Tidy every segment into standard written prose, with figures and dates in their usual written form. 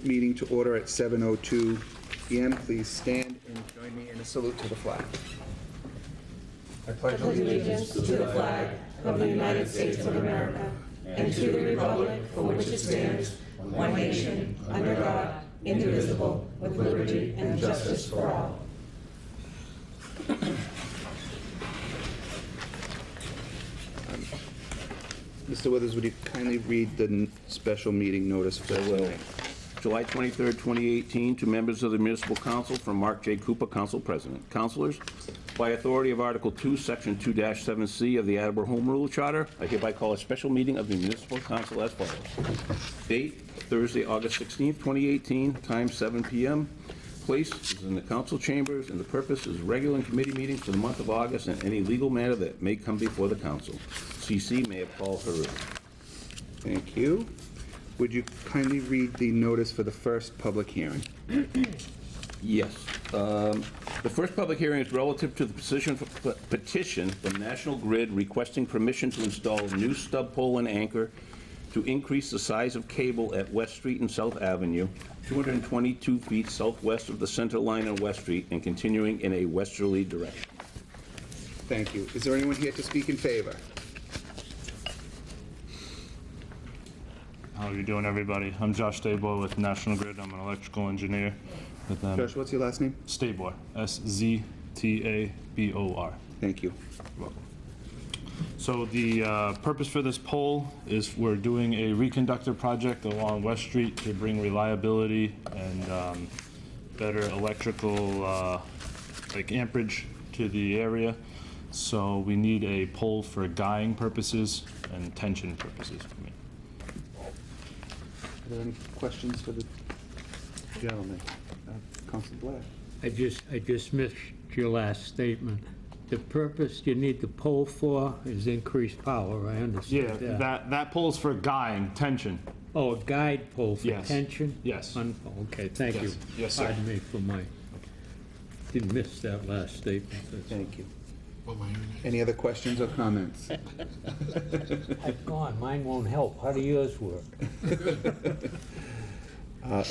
meeting to order at 7:02 p.m. Please stand and join me in a salute to the flag. I pledge allegiance to the flag of the United States of America and to the republic for which it stands, one nation, under God, indivisible, with liberty and justice for all. Mr. Withers, would you kindly read the special meeting notice for tonight? July 23rd, 2018, to members of the Municipal Council from Mark J. Cooper, Council President. Councilors, by authority of Article 2, Section 2-7C of the Attleboro Home Rule Charter, I hereby call a special meeting of the Municipal Council as follows. Date, Thursday, August 16th, 2018, time 7 p.m. Place is in the council chambers, and the purpose is regular and committee meetings for the month of August and any legal matter that may come before the council. CC may have Paul Haru. Thank you. Would you kindly read the notice for the first public hearing? Yes. The first public hearing is relative to the petition from National Grid requesting permission to install a new stub pole and anchor to increase the size of cable at West Street and South Avenue, 222 feet southwest of the center line on West Street and continuing in a westerly direction. Thank you. Is there anyone here to speak in favor? How are you doing, everybody? I'm Josh Stabor with National Grid. I'm an electrical engineer with them. Josh, what's your last name? Stabor, S-Z-T-A-B-O-R. Thank you. You're welcome. So the purpose for this pole is we're doing a reconductor project along West Street to bring reliability and better electrical like amperage to the area. So we need a pole for guying purposes and tension purposes. Are there any questions for the gentleman? Councilor Blair. I just missed your last statement. The purpose you need the pole for is increased power, I understand Yeah, that. that pole's for guying, tension. Oh, a guide pole for Yes. tension? Yes. Okay, thank you. Yes. Yes, sir. Pardon me for didn't miss that last statement. Thank you. Any other questions or comments? I've gone, mine won't help. How do yours work?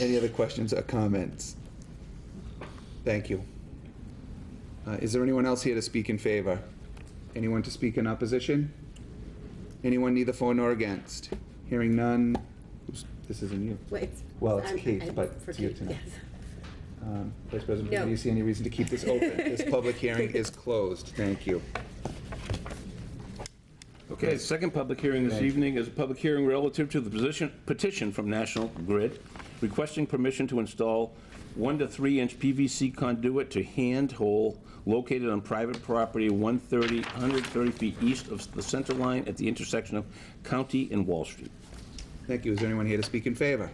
Any other questions or comments? Thank you. Is there anyone else here to speak in favor? Anyone to speak in opposition? Anyone neither for nor against? Hearing none. This isn't you. Well, it's Kate, but it's you tonight. Yes. Vice President, No. do you see any reason to keep this open? This public hearing is closed. Thank you. Okay, the second public hearing this evening is a public hearing relative to the petition from National Grid requesting permission to install 1 to 3 inch PVC conduit to hand hole located on private property 130 feet east of the center line at the intersection of County and Wall Street. Thank you. Is there anyone here to speak in favor?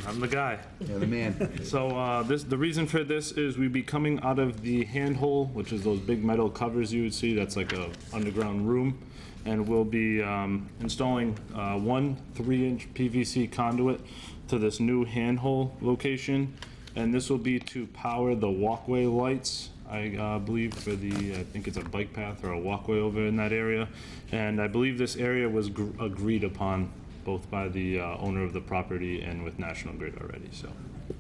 I'm the guy. You're the man. So the reason for this is we'd be coming out of the handhole, which is those big metal covers you would see. That's like a underground room, and we'll be installing 1 3-inch PVC conduit to this new handhole location, and this will be to power the walkway lights. I believe for I think it's a bike path or a walkway over in that area, and I believe this area was agreed upon both by the owner of the property and with National Grid already, so.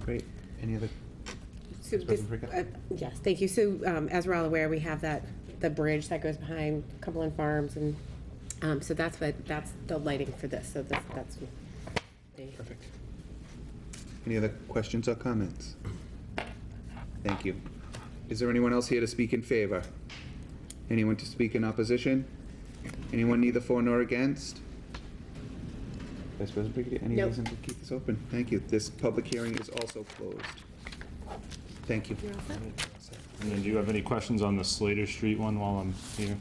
Great. Any other? So this, yes, thank you. So as we're all aware, we have the bridge that goes behind Cumberland Farms, and so that's the lighting for this. So that's Perfect. Any other questions or comments? Thank you. Is there anyone else here to speak in favor? Anyone to speak in opposition? Anyone neither for nor against? Vice President Brigadier, any Nope. reason to keep this open? Thank you. This public hearing is also closed. Thank you. You're all set? And then do you have any questions on the Slater Street one while I'm here?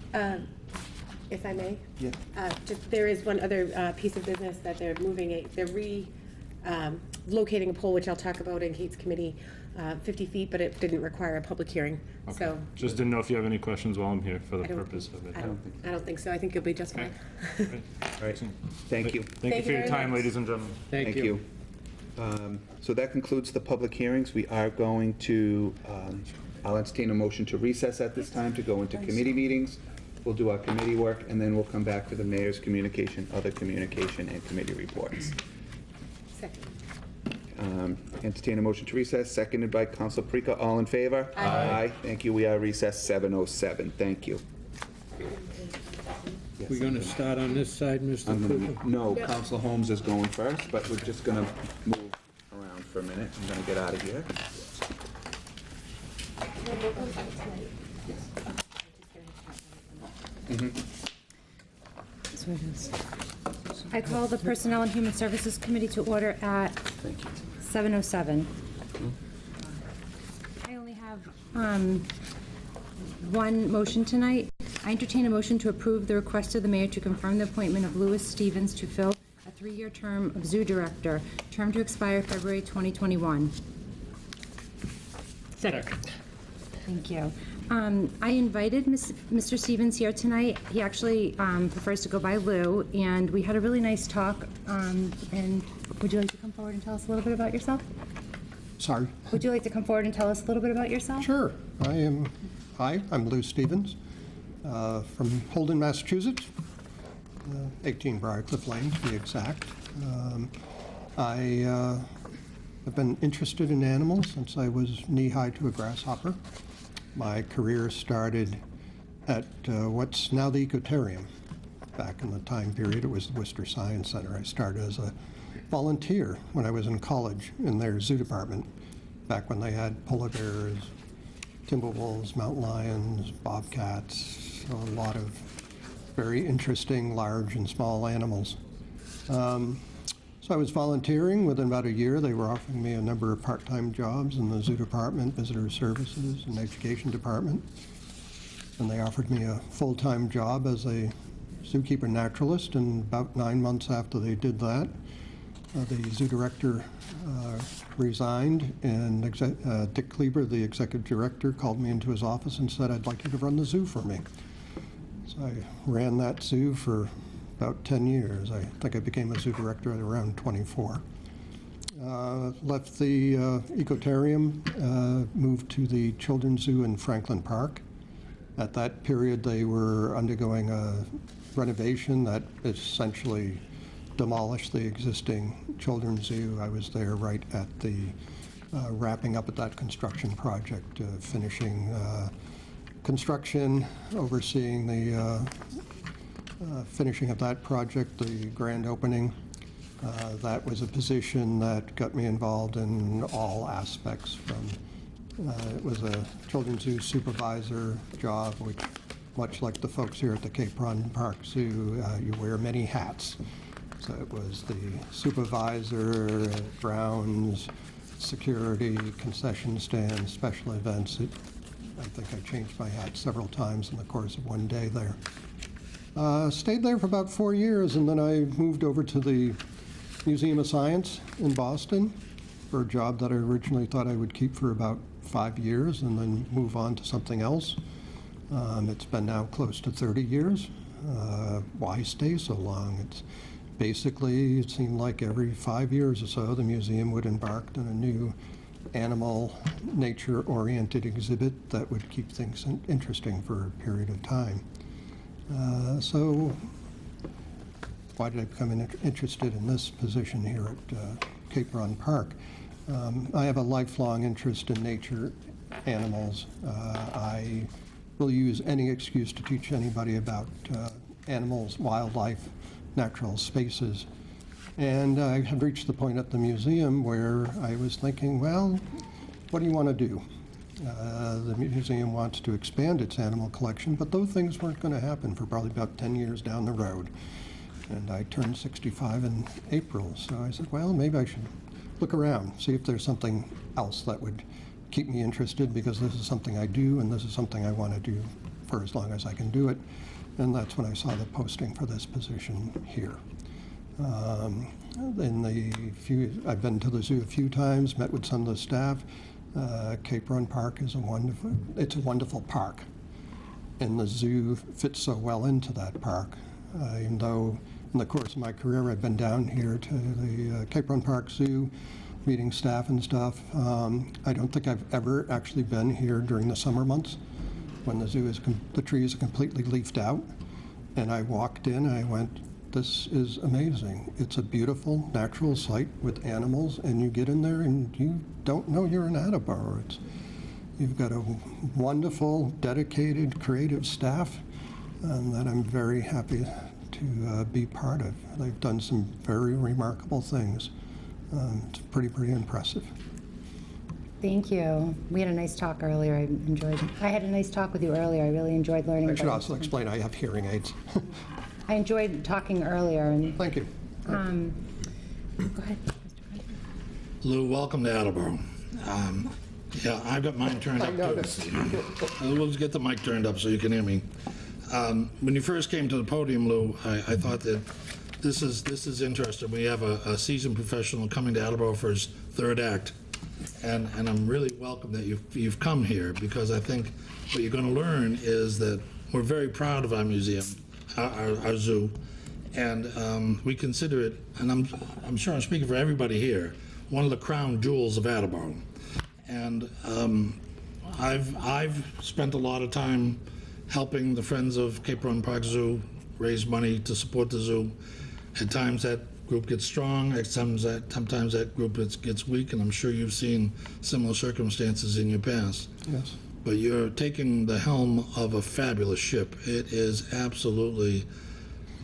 If I may? Yeah. Just, there is one other piece of business that they're moving, they're relocating a pole, which I'll talk about in Kate's committee, 50 feet, but it didn't require a public hearing. Okay. So Just didn't know if you have any questions while I'm here for the I don't- purpose of it. I don't think so. I think you'll be just fine. Okay. All right. Thank you. Thank you for your very time, much. ladies and gentlemen. Thank you. So that concludes the public hearings. We are going to, I'll entertain a motion to recess at this time to go into committee meetings. We'll do our committee work, and then we'll come back to the mayor's communication, other communication, and committee reports. Second. Entertain a motion to recess, seconded by Counsel Parika. All in favor? Aye. Thank you. We are recessed 7:07. Thank you. We're going to start on this side, Mr. Cooper? No, Counsel Holmes is going first, but we're just going to move around for a minute. I'm going to get out of here. That's what it is. I call the Personnel and Human Services Committee to order at Thank you. 7:07. I only have one motion tonight. I entertain a motion to approve the request of the mayor to confirm the appointment of Louis Stevens to fill a 3-year term of Zoo Director, term to expire February 2021. Second. Thank you. I invited Mr. Stevens here tonight. He actually prefers to go by Lou, and we had a really nice talk. And would you like to come forward and tell us a little bit about yourself? Sorry. Would you like to come forward and tell us a little bit about yourself? Sure. Hi, I'm Lou Stevens from Holden, Massachusetts, 18 Briarcliff Lane to be exact. I have been interested in animals since I was knee-high to a grasshopper. My career started at what's now the Ecotarium. Back in the time period, it was the Worcester Science Center. I started as a volunteer when I was in college in their zoo department, back when they had polar bears, timberwolves, mountain lions, bobcats, a lot of very interesting large and small animals. So I was volunteering. Within about a year, they were offering me a number of part-time jobs in the zoo department, visitor services, and education department. And they offered me a full-time job as a zookeeper naturalist, and about 9 months after they did that, the zoo director resigned, and Dick Kleber, the executive director, called me into his office and said, "I'd like you to run the zoo for me." So I ran that zoo for about 10 years. I think I became a zoo director at around 24. Left the Ecotarium, moved to the Children's Zoo in Franklin Park. At that period, they were undergoing a renovation that essentially demolished the existing children's zoo. I was there right at the wrapping up at that construction project, finishing construction, overseeing the finishing of that project, the grand opening. That was a position that got me involved in all aspects from, it was a children's zoo supervisor job, which, much like the folks here at the Cape Run Park Zoo, you wear many hats. So it was the supervisor, grounds, security, concession stands, special events. I think I changed my hat several times in the course of one day there. Stayed there for about 4 years, and then I moved over to the Museum of Science in Boston for a job that I originally thought I would keep for about 5 years and then move on to something else. It's been now close to 30 years. Why stay so long? It's basically, it seemed like every 5 years or so, the museum would embark on a new animal, nature-oriented exhibit that would keep things interesting for a period of time. So why did I become interested in this position here at Cape Run Park? I have a lifelong interest in nature, animals. I will use any excuse to teach anybody about animals, wildlife, natural spaces. And I had reached the point at the museum where I was thinking, well, what do you want to do? The museum wants to expand its animal collection, but those things weren't going to happen for probably about 10 years down the road. And I turned 65 in April, so I said, well, maybe I should look around, see if there's something else that would keep me interested, because this is something I do, and this is something I want to do for as long as I can do it. And that's when I saw the posting for this position here. I've been to the zoo a few times, met with some of the staff. Cape Run Park is a wonderful park, and the zoo fits so well into that park. Even though in the course of my career I've been down here to the Cape Run Park Zoo, meeting staff and stuff, I don't think I've ever actually been here during the summer months when the trees are completely leafed out. And I walked in and I went, this is amazing. It's a beautiful, natural site with animals, and you get in there and you don't know you're in Attleboro. You've got a wonderful, dedicated, creative staff that I'm very happy to be part of. They've done some very remarkable things. It's pretty impressive. Thank you. We had a nice talk earlier. I had a nice talk with you earlier. I really enjoyed learning I about should it. also explain I have hearing aids. I enjoyed talking earlier. And Thank you. go ahead, Mr. President. Lou, welcome to Attleboro. Yeah, I've got mine turned I up noticed. too. We'll get the mic turned up so you can hear me. When you first came to the podium, Lou, I thought that this is interesting. We have a seasoned professional coming to Attleboro for his third act. And I'm really welcome that you've come here, because I think what you're going to learn is that we're very proud of our museum, our zoo, and we consider it, and I'm sure I'm speaking for everybody here, one of the crown jewels of Attleboro. And I've spent a lot of time helping the Friends of Cape Breton Park Zoo raise money to support the zoo. At times that group gets strong, sometimes that group gets weak, and I'm sure you've seen similar circumstances in your past. Yes. But you're taking the helm of a fabulous ship. It is absolutely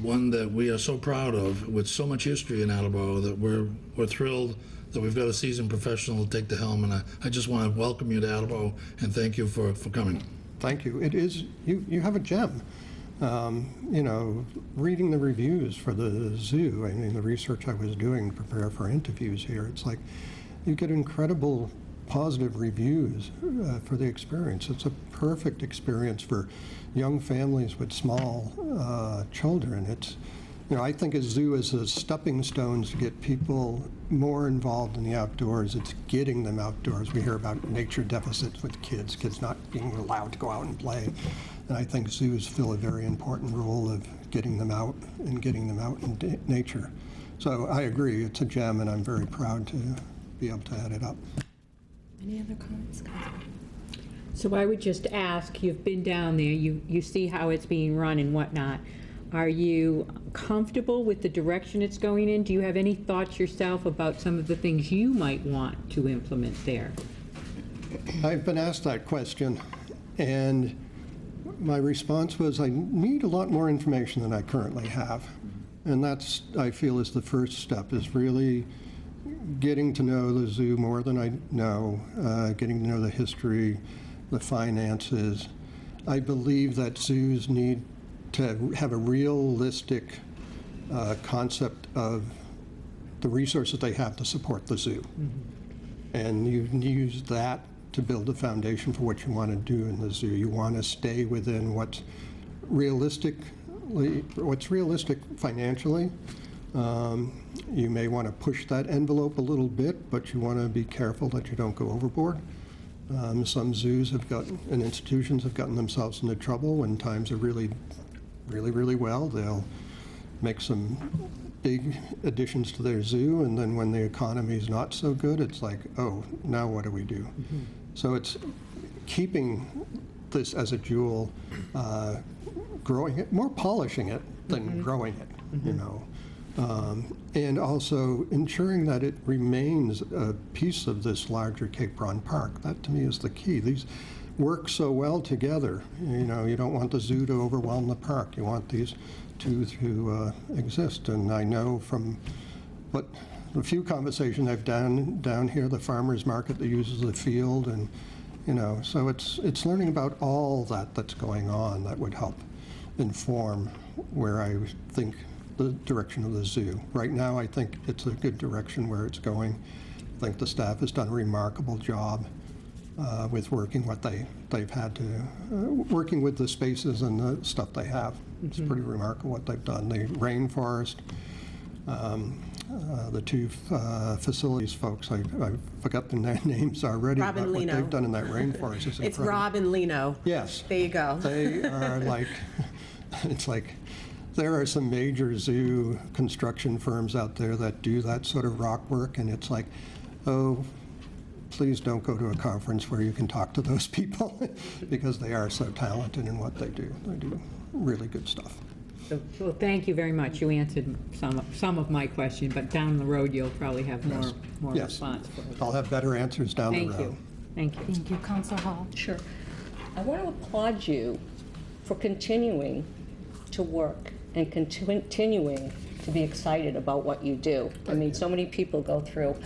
one that we are so proud of, with so much history in Attleboro, that we're thrilled that we've got a seasoned professional to take the helm. And I just want to welcome you to Attleboro and thank you for coming. Thank you. It is, you have a gem. Reading the reviews for the zoo, I mean, the research I was doing to prepare for interviews here, it's like you get incredible positive reviews for the experience. It's a perfect experience for young families with small children. I think a zoo is a stepping stone to get people more involved in the outdoors. It's getting them outdoors. We hear about nature deficits with kids not being allowed to go out and play. And I think zoos fill a very important role of getting them out in nature. So I agree, it's a gem, and I'm very proud to be able to add it up. Any other comments, guys? So I would just ask, you've been down there, you see how it's being run and whatnot. Are you comfortable with the direction it's going in? Do you have any thoughts yourself about some of the things you might want to implement there? I've been asked that question, and my response was I need a lot more information than I currently have. And that's, I feel, is the first step, is really getting to know the zoo more than I know, getting to know the history, the finances. I believe that zoos need to have a realistic concept of the resources they have to support the zoo. And you use that to build a foundation for what you want to do in the zoo. You want to stay within what's realistic financially. You may want to push that envelope a little bit, but you want to be careful that you don't go overboard. Some zoos and institutions have gotten themselves into trouble when times are really well. They'll make some big additions to their zoo, and then when the economy's not so good, it's like, oh, now what do we do? So it's keeping this as a jewel, growing it, more polishing it than growing it, and also ensuring that it remains a piece of this larger Cape Breton Park. That, to me, is the key. These work so well together. You don't want the zoo to overwhelm the park. You want these two to exist. And I know from the few conversations I've done down here, the farmers market that uses the field, and so it's learning about all that's going on that would help inform where I think the direction of the zoo. Right now, I think it's a good direction where it's going. I think the staff has done a remarkable job with working working with the spaces and the stuff they have. It's pretty remarkable what they've done. The rainforest, the two facilities folks, I forgot the names already. Rob and but what Lino. they've done in that rainforest is incredible. It's Rob and Lino. Yes. There you go. They are like, it's like, there are some major zoo construction firms out there that do that sort of rock work, and it's like, oh, please don't go to a conference where you can talk to those people because they are so talented in what they do. They do really good stuff. Well, thank you very much. You answered some of my question, but down the road, you'll probably have more Yes. response for it. I'll have better answers down the road. Thank you. Thank you. Thank you, Council Hall. Sure. I want to applaud you for continuing to work and continuing to be excited about what you do. I mean, so many people go through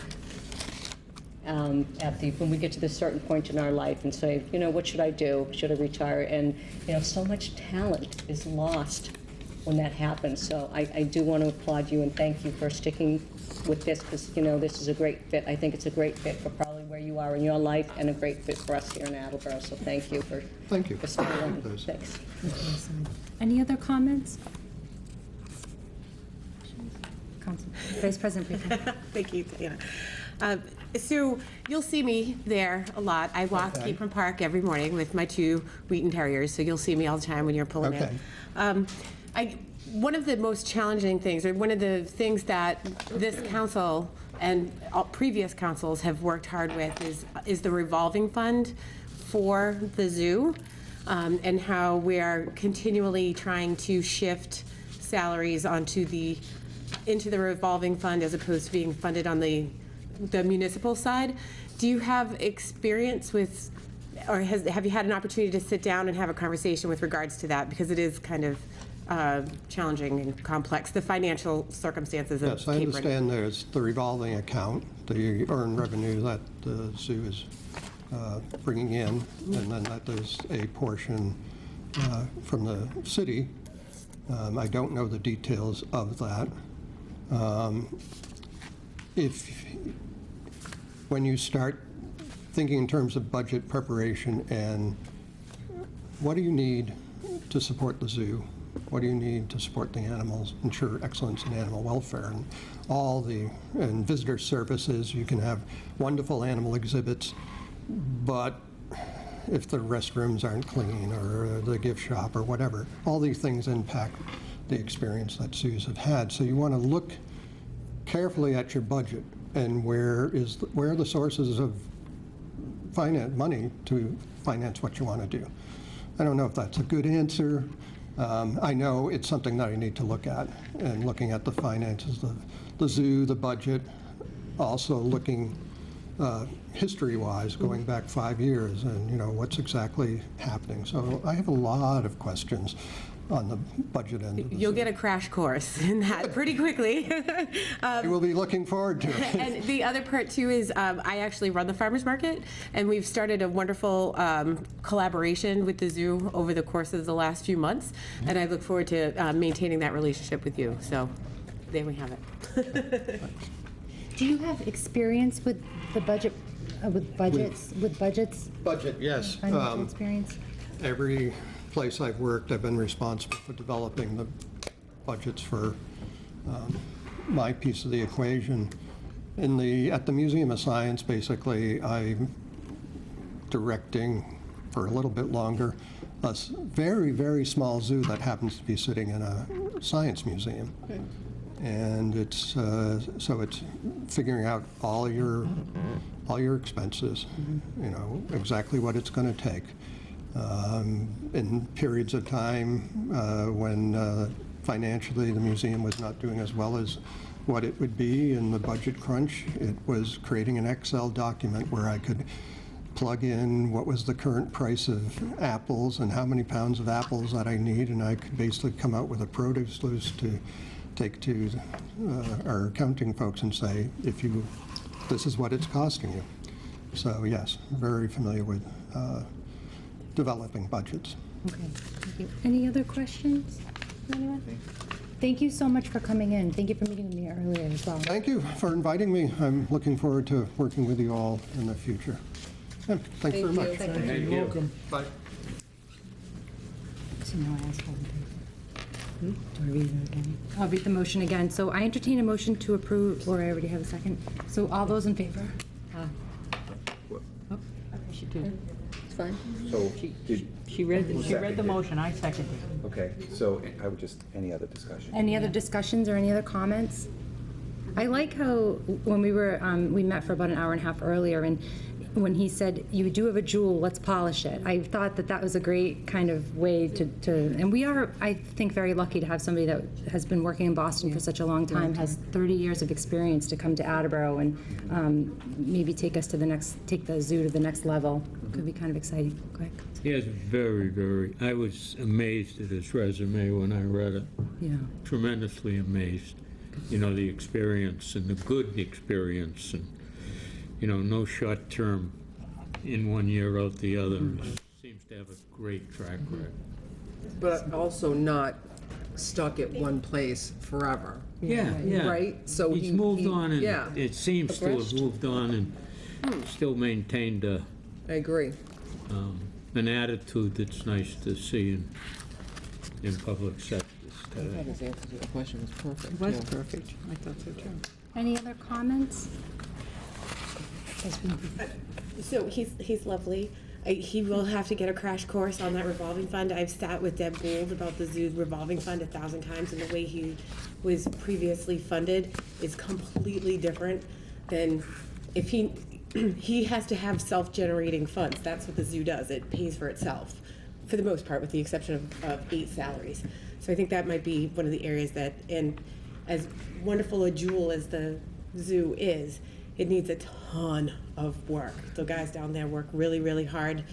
when we get to this certain point in our life and say, you know, what should I do? Should I retire? And, you know, so much talent is lost when that happens. So I do want to applaud you and thank you for sticking with this because, you know, this is a great fit. I think it's a great fit for probably where you are in your life and a great fit for us here in Attleboro. So thank you for staying on. Liz. Thanks. Any other comments? Council Vice President Preco. Thank you, Diana. So you'll see me there a lot. I walk Capron Park every morning with my 2 Wheaton Terriers, so you'll see me all the time when you're pulling in. One of the most challenging things, or one of the things that this council and all previous councils have worked hard with is the revolving fund for the zoo, and how we are continually trying to shift salaries into the revolving fund as opposed to being funded on the municipal side. Do you have experience with, or have you had an opportunity to sit down and have a conversation with regards to that? Because it is kind of challenging and complex, the financial circumstances of Yes, I Capron. understand there's the revolving account, the earned revenue that the zoo is bringing in, and then that there's a portion from the city. I don't know the details of that. When you start thinking in terms of budget preparation and what do you need to support the zoo? What do you need to support the animals, ensure excellence in animal welfare, and visitor services? You can have wonderful animal exhibits, but if the restrooms aren't clean or the gift shop or whatever, all these things impact the experience that zoos have had. So you want to look carefully at your budget and where are the sources of money to finance what you want to do. I don't know if that's a good answer. I know it's something that I need to look at, and looking at the finances, the zoo, the budget, also looking history-wise, going back 5 years, and, you know, what's exactly happening. So I have a lot of questions on the budget end of the You'll zoo. get a crash course in that pretty quickly. I will be looking forward to it. And the other part too is I actually run the farmers market, and we've started a wonderful collaboration with the zoo over the course of the last few months, and I look forward to maintaining that relationship with you. So there we have it. Do you have experience with the budget, with budgets? Budget, yes. Financial experience? Every place I've worked, I've been responsible for developing the budgets for my piece of the equation. At the Museum of Science, basically, I'm directing for a little bit longer a very, very small zoo that happens to be sitting in a science museum. And it's figuring out all your expenses, you know, exactly what it's going to take. In periods of time when financially the museum was not doing as well as what it would be in the budget crunch, it was creating an Excel document where I could plug in what was the current price of apples and how many pounds of apples that I need, and I could basically come out with a produce list to take to our accounting folks and say, this is what it's costing you. So yes, very familiar with developing budgets. Okay, thank you. Any other questions? Anyone? Thank you so much for coming in. Thank you for meeting with me earlier as well. Thank you for inviting me. I'm looking forward to working with you all in the future. Yeah, thanks very much. You're welcome. Bye. So now I ask all in favor. Do I read it again? I'll read the motion again. So I entertain a motion to approve, or I already have a second. So all those in favor? She did. It's fine. So, She read the motion, I seconded it. okay, so I would any other discussion? Any other discussions or any other comments? I like how, when we met for about an hour and a half earlier, and when he said, you do have a jewel, let's polish it. I thought that was a great kind of way to, and we are, I think, very lucky to have somebody that has been working in Boston for such a long time, has 30 years of experience to come to Attleboro and maybe take the zoo to the next level. Could be kind of exciting. Go ahead. He is very, I was amazed at his resume when I read it. Yeah. Tremendously amazed. You know, the experience and the good experience and, you know, no short term in one year out the other. Seems to have a great track record. But also not stuck at one place forever. Yeah. Right? So He's moved on, and yeah. it seems to have moved on and still maintained I agree. an attitude that's nice to see in public sectors I thought today. his answer to the question was perfect. It was too. perfect. I thought so too. Any other comments? So he's lovely. He will have to get a crash course on that revolving fund. I've sat with Deb Gould about the zoo's revolving fund 1,000 times, and the way he was previously funded is completely different than if he has to have self-generating funds. That's what the zoo does. It pays for itself, for the most part, with the exception of 8 salaries. So I think that might be one of the areas that, and as wonderful a jewel as the zoo is, it needs a ton of work. The guys down there work really, really hard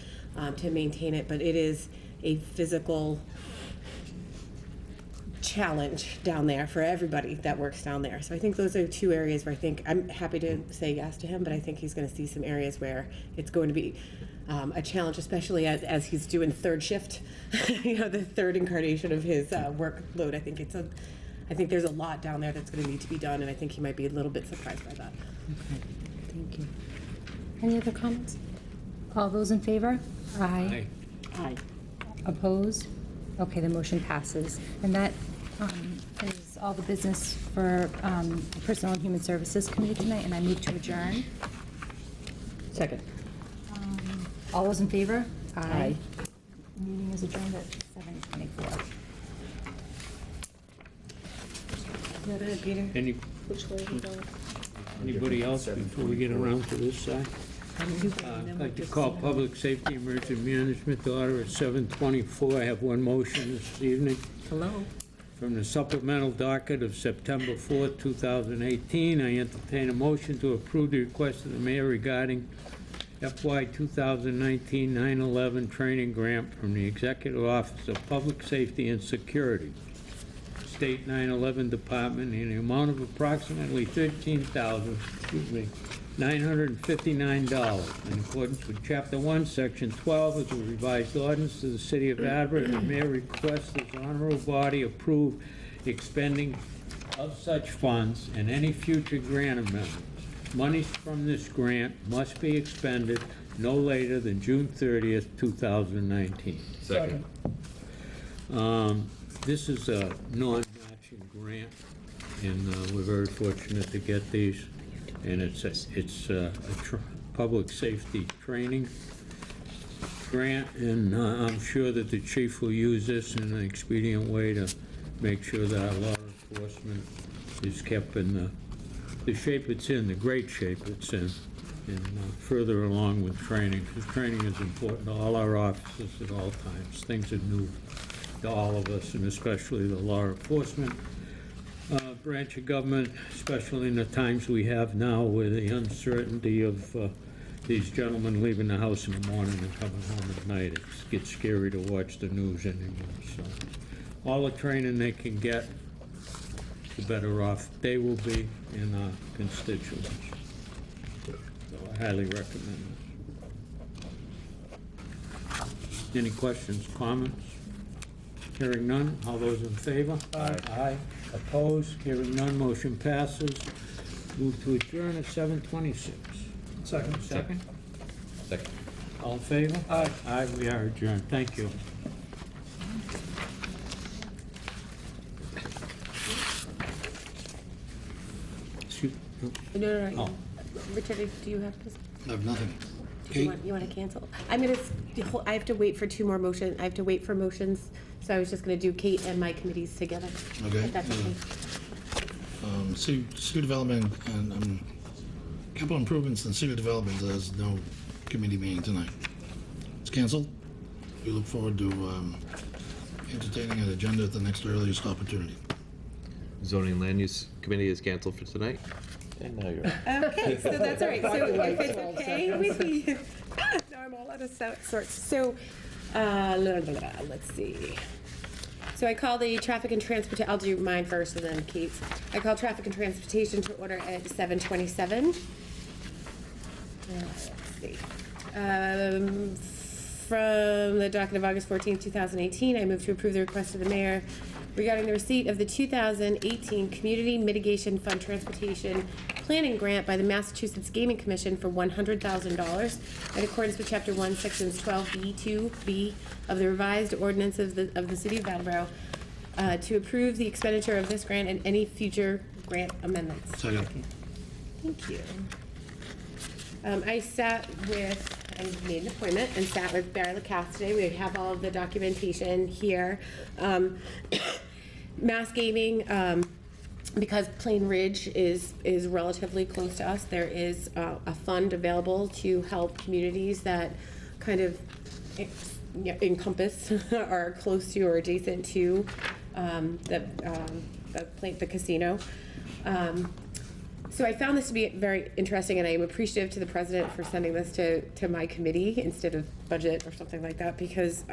to maintain it, but it is a physical challenge down there for everybody that works down there. So I think those are 2 areas where I think I'm happy to say yes to him, but I think he's going to see some areas where it's going to be a challenge, especially as he's doing third shift, you know, the third incarnation of his workload. I think there's a lot down there that's going to need to be done, and I think he might be a little bit surprised by that. Okay, thank you. Any other comments? All those in favor? Aye. Aye. Opposed? Okay, the motion passes. And that is all the business for Personnel and Human Services Committee tonight, and I move to adjourn. Second. All those in favor? Aye. Meeting is adjourned at 7:24. Any, anybody else before we get around to this side? I'd like to call Public Safety Emergency Management to order at 7:24. I have one motion this evening. Hello. From the supplemental docket of September 4th, 2018, I entertain a motion to approve the request of the mayor regarding FY 2019 9/11 training grant from the Executive Office of Public Safety and Security, State 9/11 Department, in the amount of approximately $13,959 in accordance with Chapter 1, Section 12 of the revised ordinance to the City of Attleboro. The mayor requests this honorable body approve expending of such funds and any future grant amendments. Monies from this grant must be expended no later than June 30th, 2019. Second. This is a non-matching grant, and we're very fortunate to get these. And it's a public safety training grant, and I'm sure that the chief will use this in an expedient way to make sure that our law enforcement is kept in the shape it's in, the great shape it's in, and further along with training, because training is important to all our officers at all times. Things are new to all of us, and especially the law enforcement branch of government, especially in the times we have now with the uncertainty of these gentlemen leaving the house in the morning and coming home at night. It gets scary to watch the news anymore. So all the training they can get, the better off they will be in our constituents. So I highly recommend this. Any questions, comments? Hearing none, all those in favor? Aye. Aye. Opposed? Hearing none, motion passes. Move to adjourn at 7:26. Second. Second? Second. All in favor? Aye. Aye, we are adjourned. Thank you. Excuse- No. Oh. Richard, do you have to? I have nothing. Do you want to cancel? I have to wait for 2 more motions. I have to wait for motions, so I was just going to do Kate and my committees together. Okay. If that's okay. City development and capital improvements and city development, there's no committee meeting tonight. It's canceled. We look forward to entertaining an agenda at the next earliest opportunity. Zoning and Land Use Committee is canceled for tonight. And now you're. Okay, so that's all right. So if it's okay with you, now I'm all out of sorts. So, let's see. So I call the traffic and transportation, I'll do mine first and then Kate's. I call traffic and transportation to order at 7:27. Let's see. From the docket of August 14th, 2018, I move to approve the request of the mayor regarding the receipt of the 2018 Community Mitigation Fund Transportation Planning Grant by the Massachusetts Gaming Commission for $100,000 in accordance with Chapter 1, Sections 12B, 2B of the revised ordinance of the City of Attleboro to approve the expenditure of this grant and any future grant amendments. Second. Thank you. I made an appointment and sat with Barry Lacasse today. We have all of the documentation here. Mass Gaming, because Plain Ridge is relatively close to us, there is a fund available to help communities that kind of encompass or are close to or adjacent to the casino. So I found this to be very interesting, and I am appreciative to the president for sending this to my committee instead of budget or something like that, because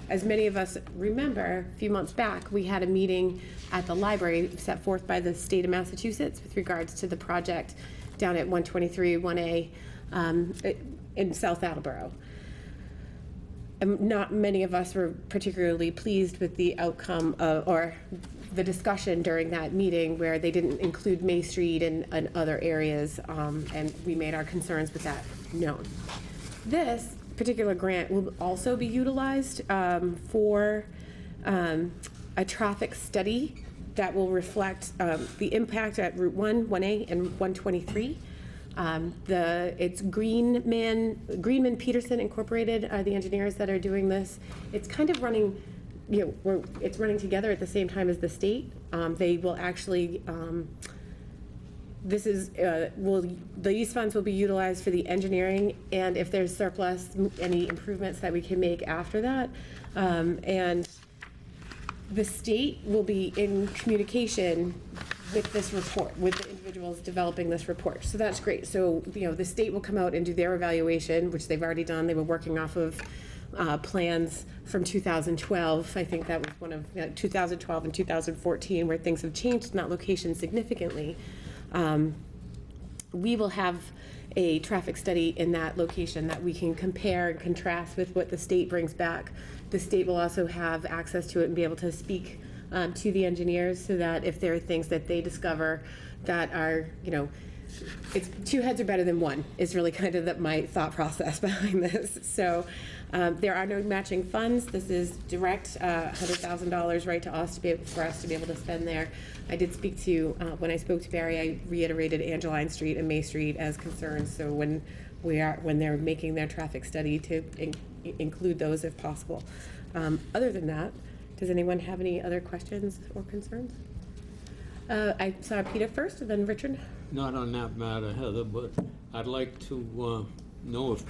as many of us remember, a few months back, we had a meeting at the library set forth by the state of Massachusetts with regards to the project down at 123 1A in South Attleboro. Not many of us were particularly pleased with the outcome or the discussion during that meeting, where they didn't include May Street and other areas, and we made our concerns with that known. This particular grant will also be utilized for a traffic study that will reflect the impact at Route 1, 1A, and 123. It's Greenman Peterson Incorporated are the engineers that are doing this. It's kind of running, it's running together at the same time as the state. They will actually, these funds will be utilized for the engineering, and if there's surplus, any improvements that we can make after that. And the state will be in communication with this report, with the individuals developing this report. So that's great. So, the state will come out and do their evaluation, which they've already done. They were working off of plans from 2012. I think that was one of 2012 and 2014, where things have changed in that location significantly. We will have a traffic study in that location that we can compare and contrast with what the state brings back. The state will also have access to it and be able to speak to the engineers, so that if there are things that they discover that are, it's two heads are better than one, is really kind of my thought process behind this. So there are no matching funds. This is direct $100,000 right to us for us to be able to spend there. I did speak to, when I spoke to Barry, I reiterated Angeline Street and May Street as concerns. So when they're making their traffic study, to include those if possible. Other than that, does anyone have any other questions or concerns? I saw Peter first, and then Richard. Not on that matter, Heather, but I'd like to know if,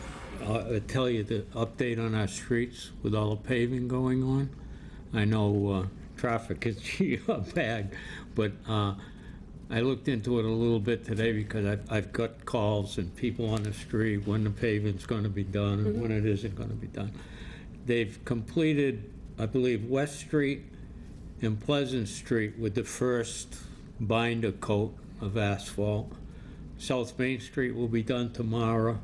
tell you the update on our streets with all the paving going on. I know traffic is a bag, but I looked into it a little bit today, because I've got calls and people on the street when the paving's going to be done and when it isn't going to be done. They've completed, I believe, West Street and Pleasant Street with the first binder coat of asphalt. South Main Street will be done tomorrow.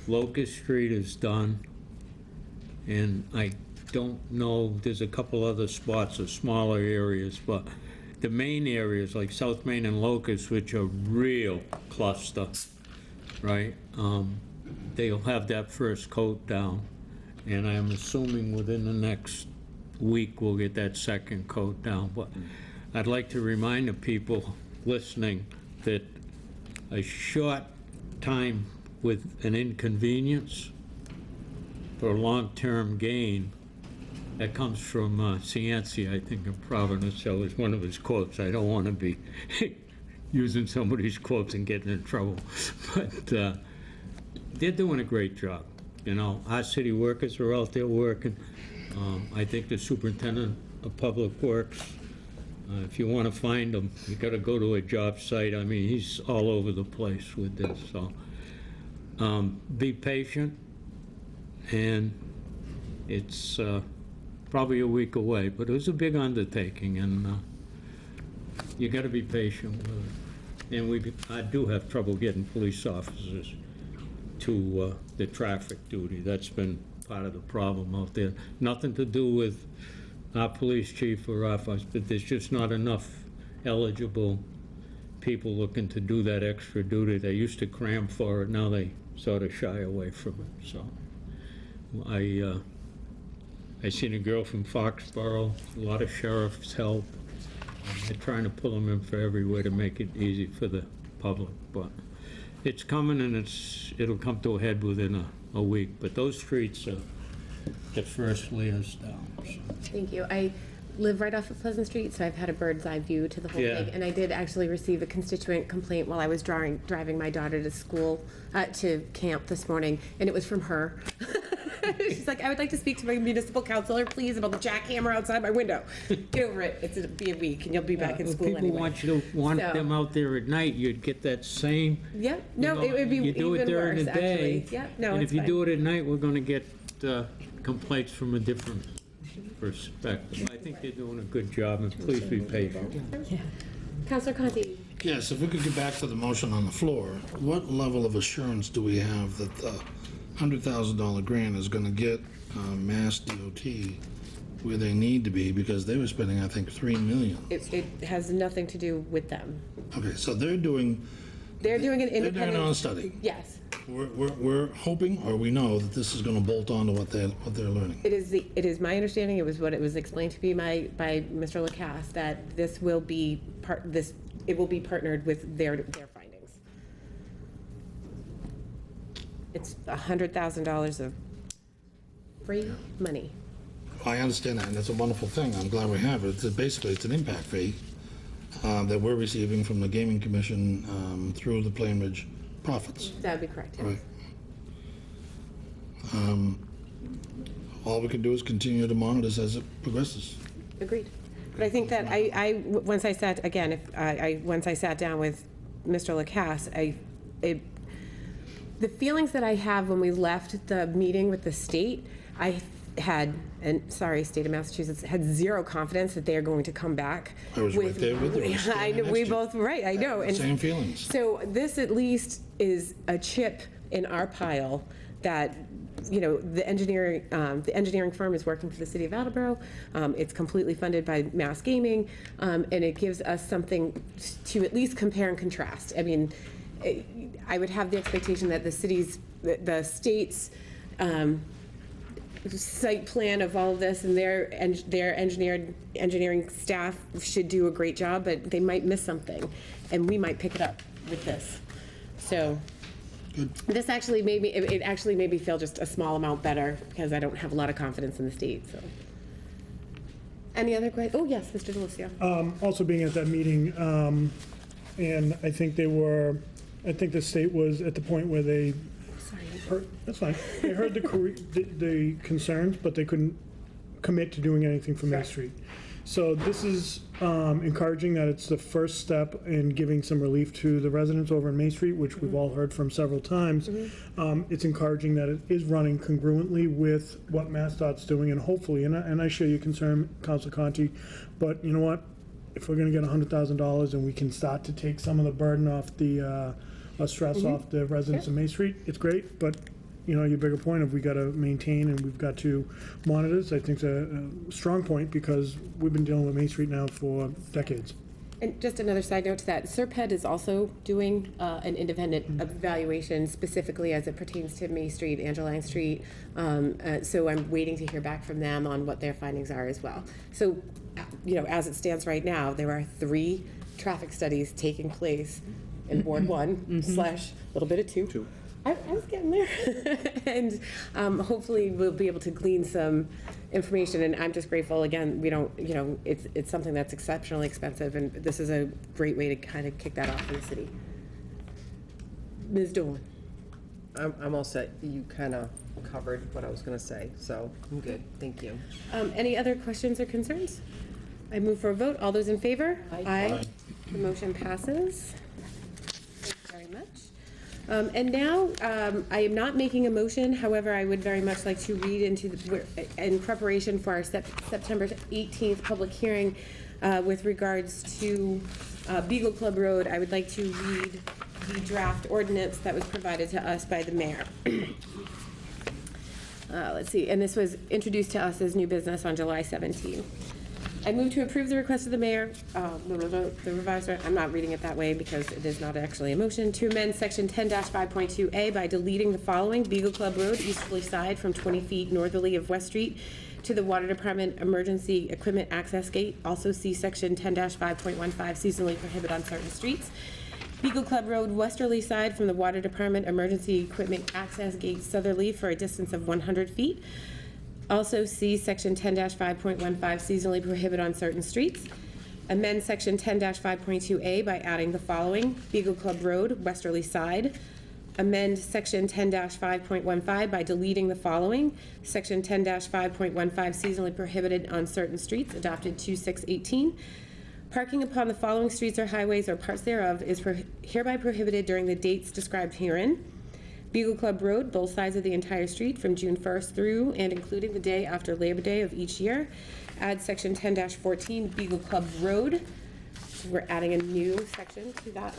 Locust Street is done. And I don't know, there's a couple other spots of smaller areas, but the main areas like South Main and Locust, which are real cluster, right? They'll have that first coat down. And I'm assuming within the next week we'll get that second coat down. But I'd like to remind the people listening that a short time with an inconvenience for a long-term gain That comes from Cianci, I think, in Providence. That was one of his quotes. I don't want to be using somebody's quotes and getting in trouble. But they're doing a great job. You know, our city workers are out there working. I think the superintendent of public works, if you want to find him, you got to go to a job site. I mean, he's all over the place with this. So be patient, and it's probably a week away, but it was a big undertaking, and you got to be patient with it. And I do have trouble getting police officers to the traffic duty. That's been part of the problem out there. Nothing to do with our police chief or our office, but there's just not enough eligible people looking to do that extra duty. They used to cram for it, now they sort of shy away from it. So I seen a girl from Foxborough, a lot of sheriffs help. They're trying to pull them in for every way to make it easy for the public, but it's coming, and it'll come to a head within a week. But those streets are the first layers down. So. Thank you. I live right off of Pleasant Street, so I've had a bird's eye view to the whole Yeah. thing. And I did actually receive a constituent complaint while I was driving my daughter to school, to camp this morning, and it was from her. She's like, I would like to speak to my municipal councilor, please, about the jackhammer outside my window. Get over it. It'll be a week, and you'll be back in If school people anyway. want So- them out there at night, you'd get that same. Yeah, no, you know, it would be you do it even during worse, the day, actually. Yeah, no, and it's if you fine. do it at night, we're going to get complaints from a different perspective. I think they're doing a good job, and please be patient. Councilor Conti. Yes, if we could get back to the motion on the floor, what level of assurance do we have that the $100,000 grant is going to get Mass DOT where they need to be? Because they were spending, I think, $3 million. It has nothing to do with them. Okay, so they're doing an They're doing an independent. They're doing their own study. Yes. We're hoping, or we know, that this is going to bolt on to what they're learning. It is my understanding, it was what it was explained to me by Mr. Lacasse, that this will be it will be partnered with their findings. It's $100,000 of free money. I understand that, and that's a wonderful thing. I'm glad we have it. Basically, it's an impact fee that we're receiving from the Gaming Commission through the Plainridge profits. That would be correct. Yes. Right. All we can do is continue to monitor this as it progresses. Agreed. But I think that once I sat down with Mr. Lacasse, the feelings that I have when we left the meeting with the state, I had, and sorry, state of Massachusetts, had zero confidence that they are going to come back. I was right there with you. I was I standing know, next we to you. both, right, I know. And Same feelings. so this at least is a chip in our pile that, you know, the engineering firm is working for the city of Attleboro. It's completely funded by Mass Gaming, and it gives us something to at least compare and contrast. I mean, I would have the expectation that the state's site plan of all of this and their engineering staff should do a great job, but they might miss something, and we might pick it up with this. So this actually made me feel just a small amount better, because I don't have a lot of confidence in the state. So, any other questions? Oh yes, Mr. DeLucia. Also being at that meeting, and I think the state was at the point where they heard, that's fine. They heard the concerns, but they couldn't commit to doing anything for Main Street. So this is encouraging that it's the first step in giving some relief to the residents over in Main Street, which we've all heard from several times. It's encouraging that it is running congruently with what MassDOT's doing, and hopefully, and I share your concern, Councilor Conti, but you know what? If we're going to get $100,000 and we can start to take some of the burden off the stress off the residents of Main Street, it's great. But you know, your bigger point of we got to maintain and we've got to monitor this, I think, is a strong point, because we've been dealing with Main Street now for decades. And just another side note to that, Serped is also doing an independent evaluation specifically as it pertains to Main Street, Angeline Street. So I'm waiting to hear back from them on what their findings are as well. So, you know, as it stands right now, there are 3 traffic studies taking place in Ward 1 / a little bit of 2. I was getting there. And hopefully we'll be able to glean some information, and I'm just grateful, again, we don't, it's something that's exceptionally expensive, and this is a great way to kind of kick that off for the city. Ms. Dolan? I'm all set. You kind of covered what I was going to say, so I'm good. Thank you. Any other questions or concerns? I move for a vote. All those in favor? Aye. The motion passes. Thank you very much. And now, I am not making a motion, however, I would very much like to read in preparation for our September 18th public hearing with regards to Beagle Club Road, I would like to read the draft ordinance that was provided to us by the mayor. Let's see, and this was introduced to us as new business on July 17th. I move to approve the request of the mayor, the revised, I'm not reading it that way because it is not actually a motion, to amend section 10-5.2A by deleting the following: Beagle Club Road, easterly side from 20 feet northerly of West Street to the Water Department Emergency Equipment Access Gate. Also see section 10-5.15, seasonally prohibit on certain streets. Beagle Club Road, westerly side from the Water Department Emergency Equipment Access Gate southerly for a distance of 100 feet. Also see section 10-5.15, seasonally prohibit on certain streets. Amend section 10-5.2A by adding the following: Beagle Club Road, westerly side. Amend section 10-5.15 by deleting the following: section 10-5.15, seasonally prohibited on certain streets, adopted 2/6/18. Parking upon the following streets or highways or parts thereof is hereby prohibited during the dates described herein. Beagle Club Road, both sides of the entire street from June 1st through and including the day after Labor Day of each year. Add section 10-14, Beagle Club Road. We're adding a new section to that.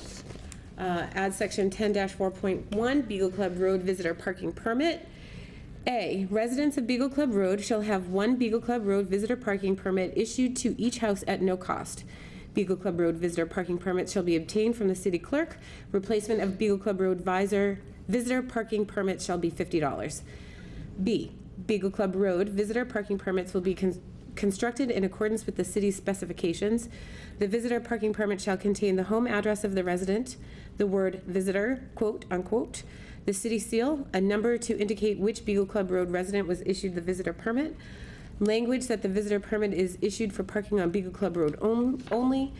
Add section 10-4.1, Beagle Club Road visitor parking permit. A, residents of Beagle Club Road shall have one Beagle Club Road visitor parking permit issued to each house at no cost. Beagle Club Road visitor parking permit shall be obtained from the city clerk. Replacement of Beagle Club Road visitor parking permit shall be $50. B, Beagle Club Road visitor parking permits will be constructed in accordance with the city's specifications. The visitor parking permit shall contain the home address of the resident, the word visitor, quote unquote, the city seal, a number to indicate which Beagle Club Road resident was issued the visitor permit, language that the visitor permit is issued for parking on Beagle Club Road only,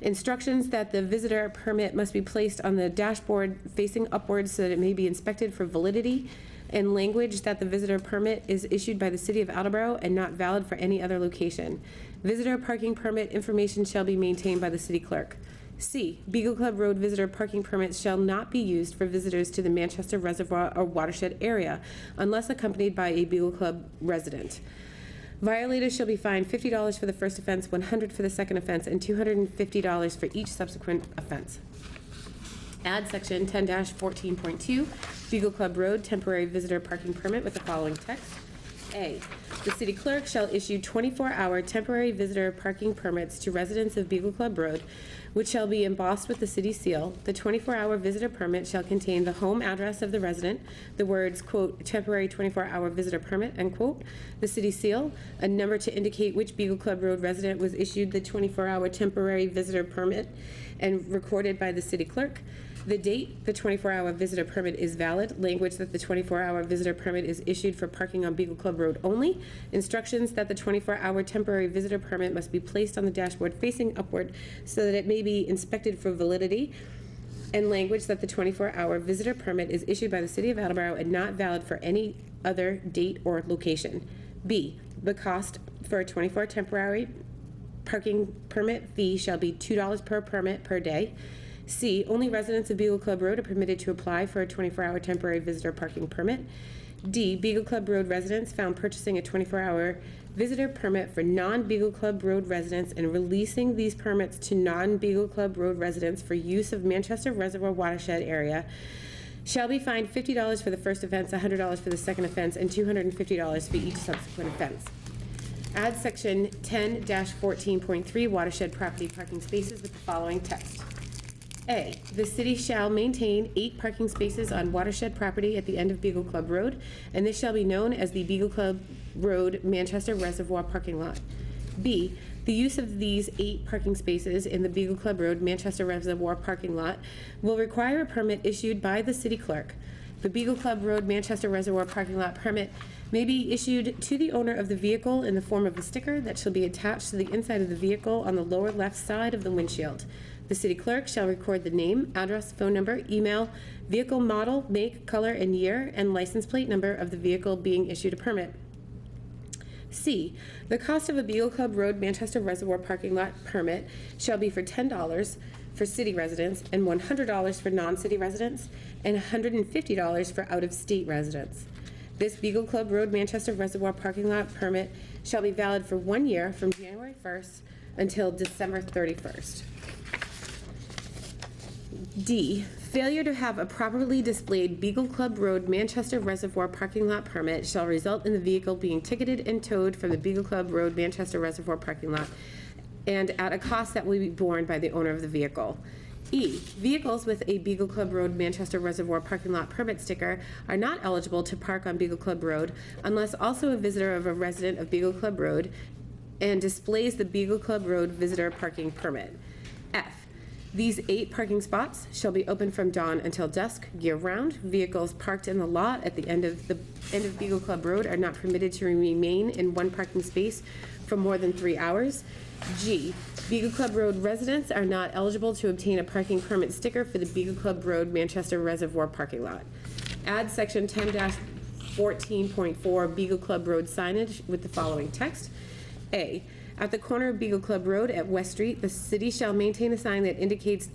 instructions that the visitor permit must be placed on the dashboard facing upwards so that it may be inspected for validity, and language that the visitor permit is issued by the city of Attleboro and not valid for any other location. Visitor parking permit information shall be maintained by the city clerk. C, Beagle Club Road visitor parking permits shall not be used for visitors to the Manchester Reservoir or watershed area unless accompanied by a Beagle Club resident. Violators shall be fined $50 for the first offense, $100 for the second offense, and $250 for each subsequent offense. Add section 10-14.2, Beagle Club Road temporary visitor parking permit with the following text. A, the city clerk shall issue 24-hour temporary visitor parking permits to residents of Beagle Club Road, which shall be embossed with the city seal. The 24-hour visitor permit shall contain the home address of the resident, the words, quote, temporary 24-hour visitor permit, end quote, the city seal, a number to indicate which Beagle Club Road resident was issued the 24-hour temporary visitor permit and recorded by the city clerk. The date the 24-hour visitor permit is valid, language that the 24-hour visitor permit is issued for parking on Beagle Club Road only, instructions that the 24-hour temporary visitor permit must be placed on the dashboard facing upward so that it may be inspected for validity, and language that the 24-hour visitor permit is issued by the city of Attleboro and not valid for any other date or location. B, the cost for a 24 temporary parking permit fee shall be $2 per permit per day. C, only residents of Beagle Club Road are permitted to apply for a 24-hour temporary visitor parking permit. D, Beagle Club Road residents found purchasing a 24-hour visitor permit for non-Beagle Club Road residents and releasing these permits to non-Beagle Club Road residents for use of Manchester Reservoir watershed area shall be fined $50 for the first offense, $100 for the second offense, and $250 for each subsequent offense. Add section 10-14.3 watershed property parking spaces with the following text. A, the city shall maintain 8 parking spaces on watershed property at the end of Beagle Club Road, and this shall be known as the Beagle Club Road Manchester Reservoir parking lot. B, the use of these 8 parking spaces in the Beagle Club Road Manchester Reservoir parking lot will require a permit issued by the city clerk. The Beagle Club Road Manchester Reservoir parking lot permit may be issued to the owner of the vehicle in the form of a sticker that shall be attached to the inside of the vehicle on the lower left side of the windshield. The city clerk shall record the name, address, phone number, email, vehicle model, make, color, and year, and license plate number of the vehicle being issued a permit. C, the cost of a Beagle Club Road Manchester Reservoir parking lot permit shall be for $10 for city residents and $100 for non-city residents and $150 for out-of-state residents. This Beagle Club Road Manchester Reservoir parking lot permit shall be valid for 1 year from January 1st until December 31st. D, failure to have a properly displayed Beagle Club Road Manchester Reservoir parking lot permit shall result in the vehicle being ticketed and towed from the Beagle Club Road Manchester Reservoir parking lot and at a cost that will be borne by the owner of the vehicle. E, vehicles with a Beagle Club Road Manchester Reservoir parking lot permit sticker are not eligible to park on Beagle Club Road unless also a visitor of a resident of Beagle Club Road and displays the Beagle Club Road visitor parking permit. F, these 8 parking spots shall be open from dawn until dusk, year-round. Vehicles parked in the lot at the end of Beagle Club Road are not permitted to remain in one parking space for more than 3 hours. G, Beagle Club Road residents are not eligible to obtain a parking permit sticker for the Beagle Club Road Manchester Reservoir parking lot. Add section 10-14.4 Beagle Club Road signage with the following text. A, at the corner of Beagle Club Road at West Street, the city shall maintain a sign that indicates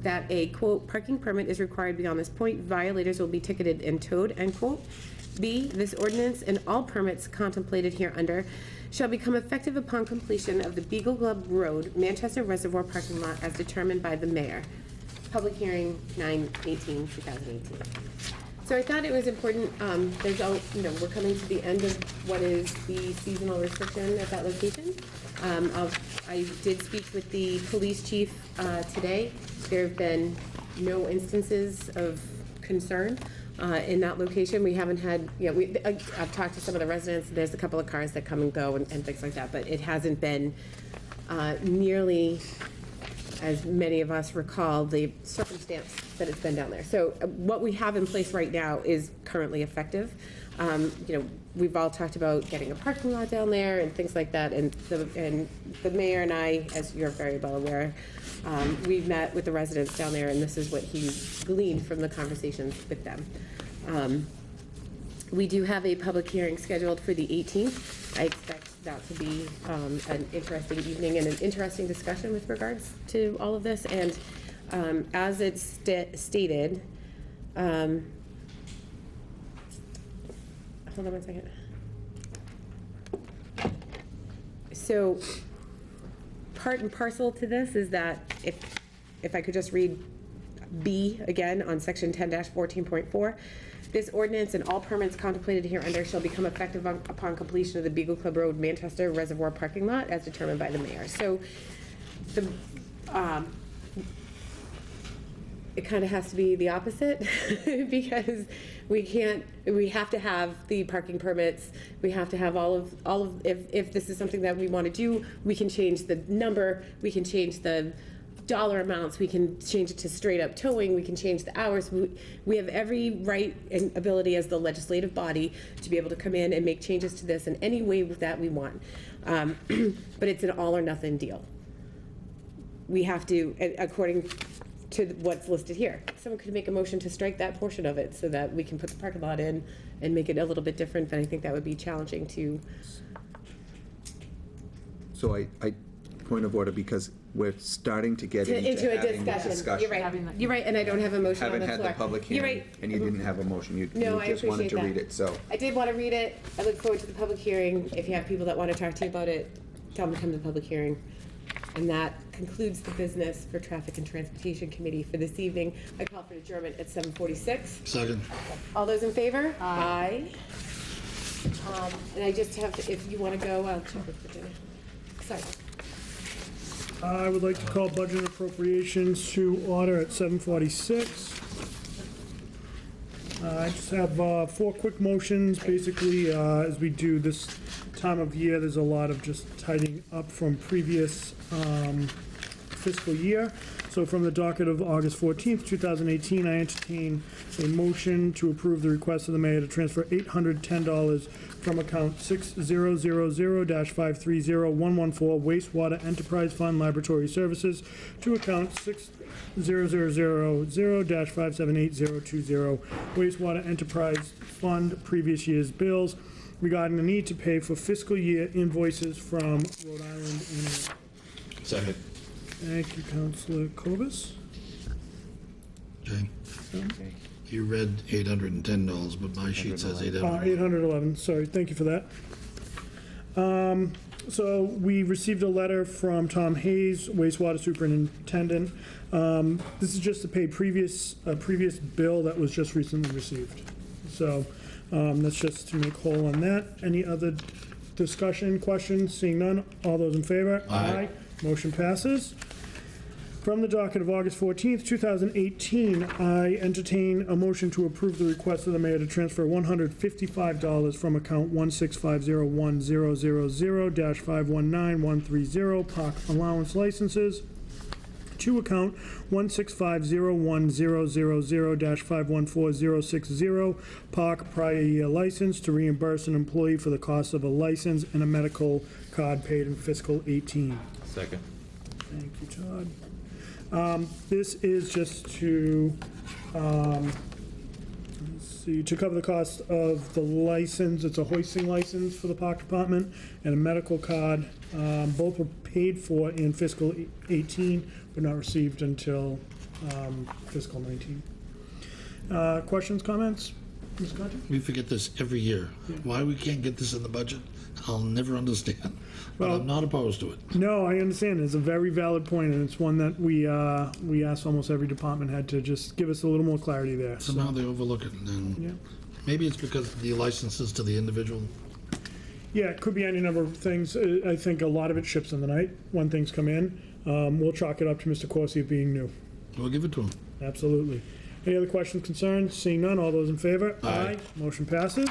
that a, quote, parking permit is required beyond this point. Violators will be ticketed and towed, end quote. B, this ordinance and all permits contemplated hereunder shall become effective upon completion of the Beagle Club Road Manchester Reservoir parking lot as determined by the mayor. Public hearing 9/18/2018. So I thought it was important, we're coming to the end of what is the seasonal restriction at that location. I did speak with the police chief today. There have been no instances of concern in that location. We haven't had, I've talked to some of the residents, there's a couple of cars that come and go and things like that, but it hasn't been nearly as many of us recall the circumstance that it's been down there. So what we have in place right now is currently effective. We've all talked about getting a parking lot down there and things like that, and the mayor and I, as you're very well aware, we've met with the residents down there, and this is what he gleaned from the conversations with them. We do have a public hearing scheduled for the 18th. I expect that to be an interesting evening and an interesting discussion with regards to all of this. And as it's stated, hold on one second. So part and parcel to this is that if I could just read B again on section 10-14.4, this ordinance and all permits contemplated hereunder shall become effective upon completion of the Beagle Club Road Manchester Reservoir parking lot as determined by the mayor. So the it kind of has to be the opposite because we have to have the parking permits. We have to have all of if this is something that we want to do, we can change the number, we can change the dollar amounts, we can change it to straight up towing, we can change the hours. We have every right and ability as the legislative body to be able to come in and make changes to this in any way that we want. But it's an all or nothing deal. We have to, according to what's listed here. Someone could make a motion to strike that portion of it so that we can put the parking lot in and make it a little bit different, but I think that would be challenging to. So I point of order, because we're starting to get into a having discussion. You're right. You're right, and I don't have a motion on the floor. Haven't had the public You're hearing, right. and you didn't have a motion. You I just wanted to appreciate read it, so. I did want to read it. I look forward to the public hearing. If you have people that want to talk to you about it, tell them to come to the public hearing. And that concludes the business for Traffic and Transportation Committee for this evening. I call for adjournment at 7:46. Second. All those in favor? Aye. And I just have, if you want to go, I'll check with Virginia. Sorry. I would like to call budget and appropriations to order at 7:46. I just have 4 quick motions. Basically, as we do this time of year, there's a lot of just tidying up from previous fiscal year. So from the docket of August 14th, 2018, I entertain a motion to approve the request of the mayor to transfer $810 from account 6000-530114 wastewater enterprise fund laboratory services to account 6000-578020 wastewater enterprise fund previous year's bills regarding the need to pay for fiscal year invoices from Rhode Island and Second. thank you, Councilor Cobus. Okay. You read $810, but my sheet says $800. 811, sorry, thank you for that. So we received a letter from Tom Hayes, wastewater superintendent. This is just to pay a previous bill that was just recently received. So that's just to make whole on that. Any other discussion, questions? Seeing none, all those in favor? Aye. Motion passes. From the docket of August 14th, 2018, I entertain a motion to approve the request of the mayor to transfer $155 from account 1650100-519130 park allowance licenses to account 1650100-514060 park prior year license to reimburse an employee for the cost of a license and a medical card paid in fiscal 18. Second. Thank you, Todd. This is just to, let's see, to cover the cost of the license. It's a hoisting license for the park department and a medical card. Both were paid for in fiscal 18, but not received until fiscal 19. Questions, comments? Ms. Conti? We forget this every year. Why we can't get this in the budget, I'll never understand. But I'm not opposed to it. No, I understand. It's a very valid point, and it's one that we asked almost every department head to just give us a little more clarity there. Somehow they overlook it, and Yeah. maybe it's because of the licenses to the individual. Yeah, it could be any number of things. I think a lot of it ships in the night when things come in. We'll chalk it up to Mr. Corsi of being new. We'll give it to them. Absolutely. Any other questions, concerns? Seeing none, all those in favor? Aye. Motion passes.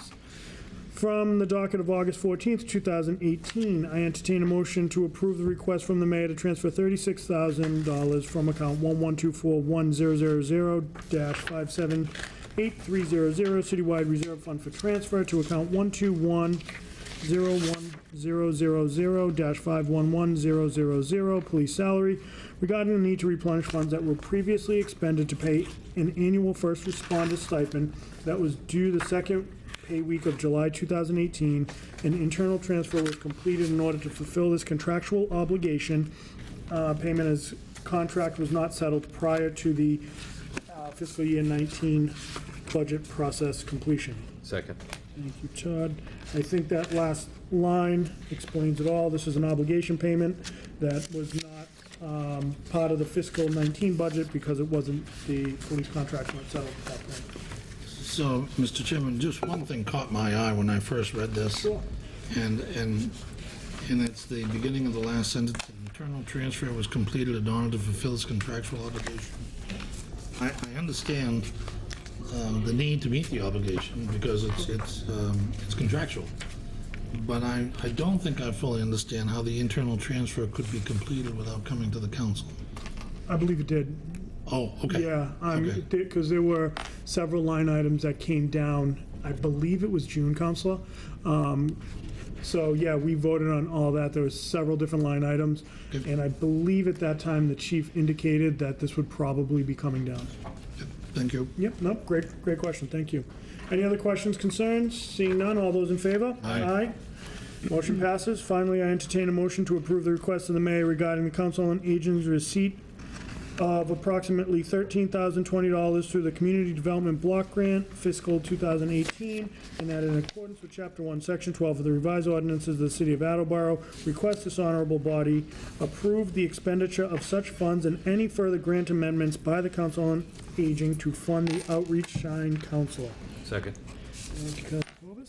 From the docket of August 14th, 2018, I entertain a motion to approve the request from the mayor to transfer $36,000 from account 1124100-57830 Citywide Reserve Fund for transfer to account 121-01000-511000 Police Salary regarding the need to replenish funds that were previously expended to pay an annual first responder stipend that was due the second pay week of July 2018. An internal transfer was completed in order to fulfill this contractual obligation. Payment as contract was not settled prior to the fiscal year 19 budget process completion. Second. Thank you, Todd. I think that last line explains it all. This is an obligation payment that was not part of the fiscal 19 budget because it wasn't, the police contract not settled at that point. So, Mr. Chairman, just one thing caught my eye when I first read this. Sure. And it's the beginning of the last sentence. An internal transfer was completed in order to fulfill its contractual obligation. I understand the need to meet the obligation because it's contractual. But I don't think I fully understand how the internal transfer could be completed without coming to the council. I believe it did. Oh, okay. Yeah, Okay. because there were several line items that came down, I believe it was June, Counselor. So, yeah, we voted on all that. There was several different line items. Good. And I believe at that time, the chief indicated that this would probably be coming down. Thank you. Yep, no, great question, thank you. Any other questions, concerns? Seeing none, all those in favor? Aye. Motion passes. Finally, I entertain a motion to approve the request of the mayor regarding the Council on Aging's receipt of approximately $13,020 through the Community Development Block Grant fiscal 2018, and that in accordance with Chapter 1, Section 12 of the revised ordinances of the City of Attleboro, request this honorable body approve the expenditure of such funds and any further grant amendments by the Council on Aging to fund the Outreach Shine Council. Second. Thank you, Councilor Clovis.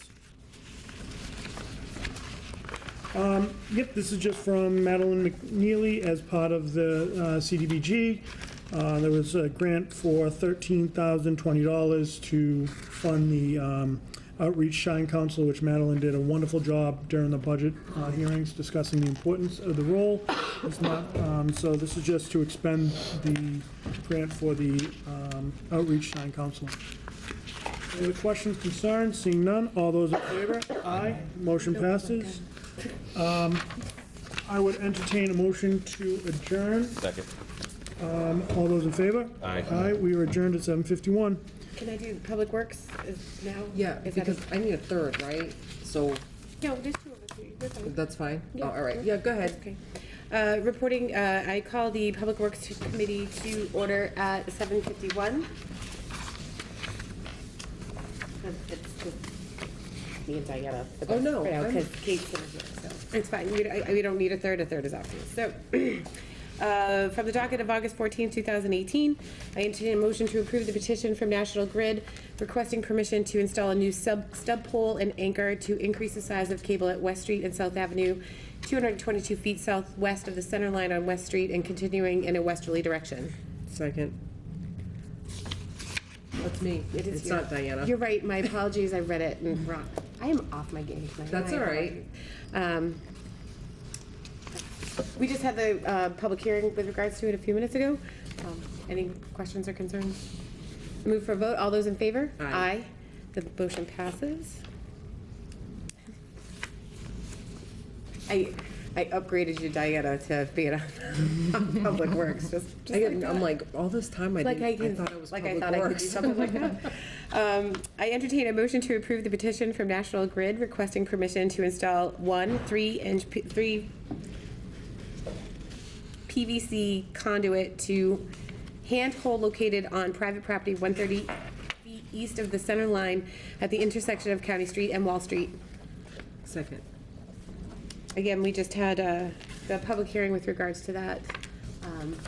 Yep, this is just from Madeline McNeely as part of the CDBG. There was a grant for $13,020 to fund the Outreach Shine Council, which Madeline did a wonderful job during the budget hearings discussing the importance of the role. It's not, so this is just to expend the grant for the Outreach Shine Council. Any other questions, concerns? Seeing none, all those in favor? Aye. Motion passes. I would entertain a motion to adjourn. Second. All those in favor? Aye. Aye, we are adjourned at 7:51. Can I do Public Works now? Yeah, Is that because I need a third, right? So No, there's two of us. We're fine. that's fine? Yeah. Oh, all right, yeah, go ahead. Okay. Reporting, I call the Public Works Committee to order at 7:51. It's just me and Diana. Oh, no, Because Kate's in here, so it's fine. We don't need a third is obvious. So, from the docket of August 14, 2018, I entertain a motion to approve the petition from National Grid requesting permission to install a new stub pole and anchor to increase the size of cable at West Street and South Avenue, 222 feet southwest of the center line on West Street and continuing in a westerly direction. Second. That's me. It is It's your- not Diana. You're right, my apologies, I read it and wrong. I am off my game tonight. That's My all right. apologies. We just had the public hearing with regards to it a few minutes ago. Any questions or concerns? Move for a vote, all those in favor? Aye. The motion passes. I upgraded you, Diana, to being on Public Works, just like that. I'm like, all this time I Like I didn't, I can, thought it was like I Public thought I could do Works. something like that. I entertain a motion to approve the petition from National Grid requesting permission to install 3 PVC conduit to handhold located on private property 130 feet east of the center line at the intersection of County Street and Wall Street. Second. Again, we just had the public hearing with regards to that.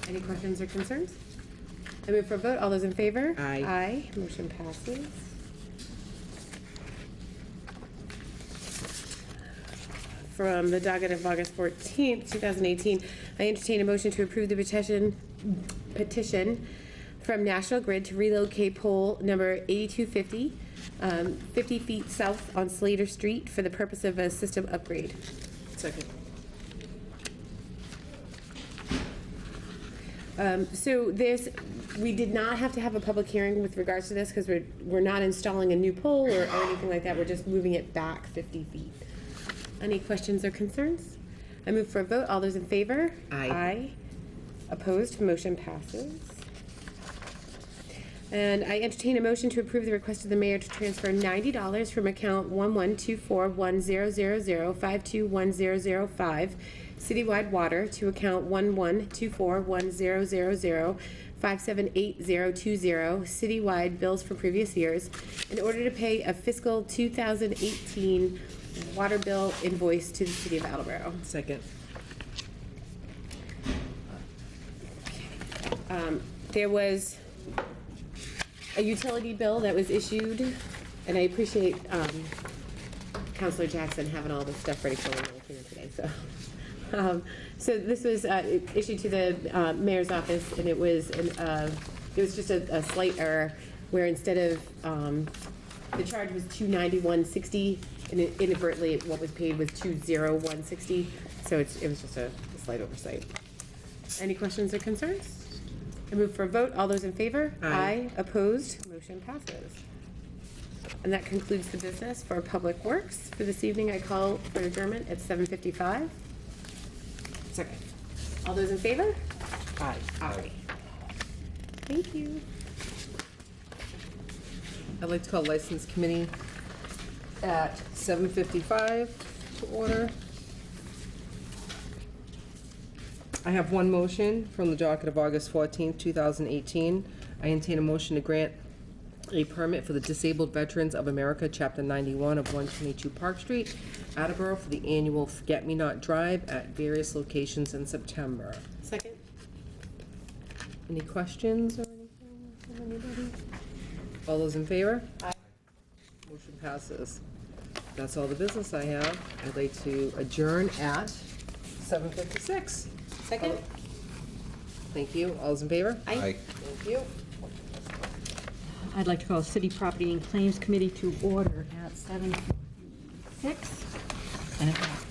Any questions or concerns? I move for a vote. All those in favor? Aye. Aye. Motion passes. From the docket of August 14th, 2018, I entertain a motion to approve the petition from National Grid to relocate pole number 8250, 50 feet south on Slater Street for the purpose of a system upgrade. Second. So this, we did not have to have a public hearing with regards to this because we're not installing a new pole or anything like that. We're just moving it back 50 feet. Any questions or concerns? I move for a vote. All those in favor? Aye. Aye. Opposed? Motion passes. And I entertain a motion to approve the request of the mayor to transfer $90 from account 11241000521005 citywide water to account 11241000578020 citywide bills for previous years in order to pay a fiscal 2018 water bill invoice to the city of Attleboro. Second. There was a utility bill that was issued, and I appreciate Counselor Jackson having all this stuff ready for me here today, so. So this was issued to the mayor's office, and it was just a slight error, where instead of, the charge was $291.60, and inadvertently, what was paid was $201.60, so it was just a slight oversight. Any questions or concerns? I move for a vote. All those in favor? Aye. Opposed? Motion passes. And that concludes the business for Public Works. For this evening, I call for adjournment at 7:55. Second. All those in favor? Aye. Aye. Thank you. I'd like to call License Committee at 7:55 to order. I have one motion from the docket of August 14th, 2018. I entertain a motion to grant a permit for the Disabled Veterans of America, Chapter 91 of 122 Park Street, Attleboro, for the annual Forget-Me-Not Drive at various locations in September. Second. Any questions or anything from anybody? All those in favor? Aye. Motion passes. That's all the business I have. I'd like to adjourn at 7:56. Second. Thank you. All those in favor? Aye. Thank you. I'd like to call City Property and Claims Committee to order at 7:06. And a half.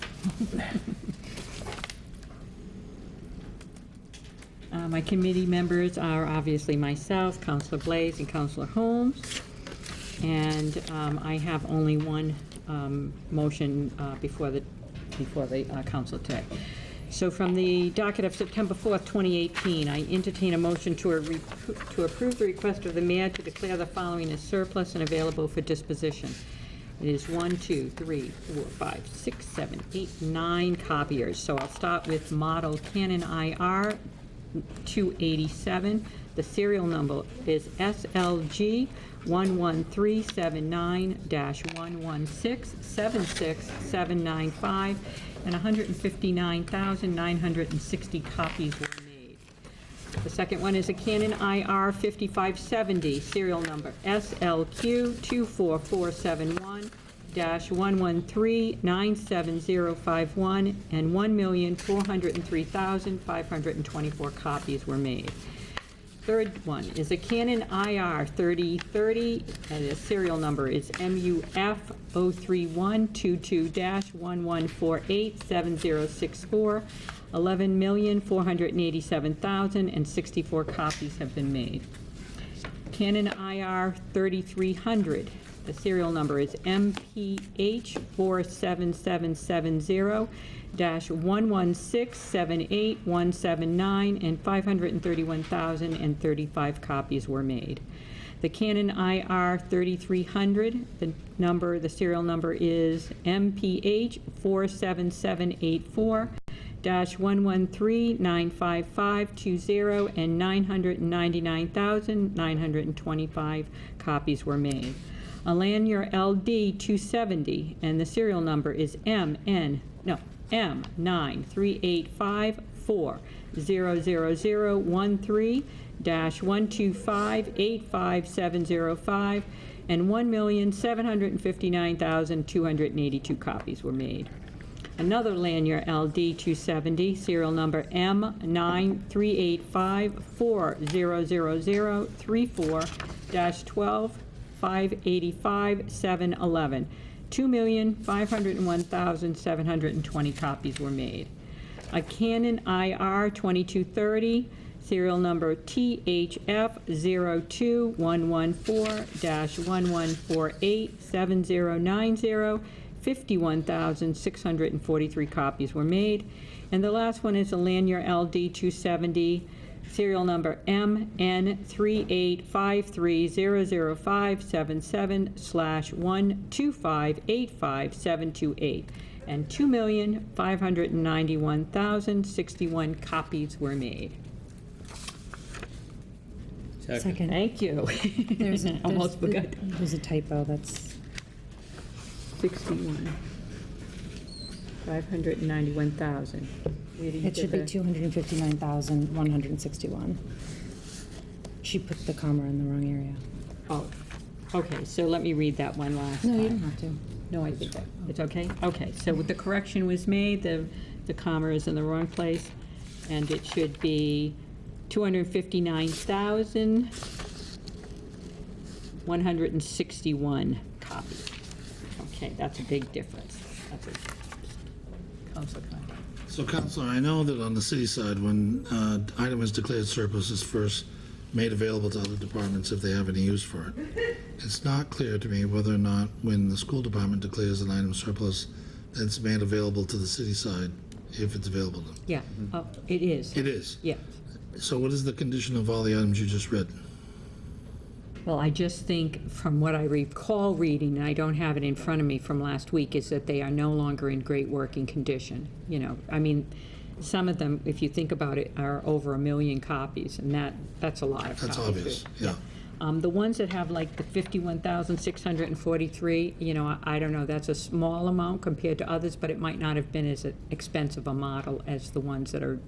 My committee members are obviously myself, Councilor Blaze, and Councilor Holmes. And I have only one motion before the council today. So from the docket of September 4th, 2018, I entertain a motion to approve the request of the mayor to declare the following as surplus and available for disposition. It is 1, 2, 3, 4, 5, 6, 7, 8, 9 copiers. So I'll start with model Canon IR 287. The serial number is SLG 11379-116-76795, and 159,960 copies were made. The second one is a Canon IR 5570, serial number SLQ 24471-113-97051, and 1,403,524 copies were made. Third one is a Canon IR 3030, and the serial number is MUF 03122-11487064. 11,487,064 copies have been made. Canon IR 3300, the serial number is MPH 47770-11678179, and 531,035 copies were made. The Canon IR 3300, the serial number is MPH 47784-11395520, and 999,925 copies were made. A Lanyard LD 270, and the serial number is M93854-00013-12585705, and 1,759,282 copies were made. Another Lanyard LD 270, serial number M93854-00034-12585711. 2,501,720 copies were made. A Canon IR 2230, serial number THF 02114-11487090, 51,643 copies were made. And the last one is a Lanyard LD 270, serial number MN385300577/125855728, and 2,591,061 copies were made. Second. Thank you. Almost forgot. There's a typo, that's 61. 591,000. Where did you It should get be 259,161. She put the comma in the wrong area. Oh, okay, so let me read that one last No, time. you don't have to. No, I think that, it's okay? Okay, so the correction was made, the comma is in the wrong place, and it should be 259,161 copies. Okay, that's a big difference. That's a, Councilor Conley. So, Counselor, I know that on the city side, when item is declared surplus, it's first made available to other departments if they have any use for it. It's not clear to me whether or not when the school department declares an item surplus, it's made available to the city side, if it's available to them. Yeah, oh, it is. It is? Yeah. So what is the condition of all the items you just read? Well, I just think, from what I recall reading, and I don't have it in front of me from last week, is that they are no longer in great working condition. You know, I mean, some of them, if you think about it, are over 1 million copies, and that's a lot of copies. That's obvious, yeah. The ones that have like the 51,643, you know, I don't know, that's a small amount compared to others, but it might not have been as expensive a model as the ones that are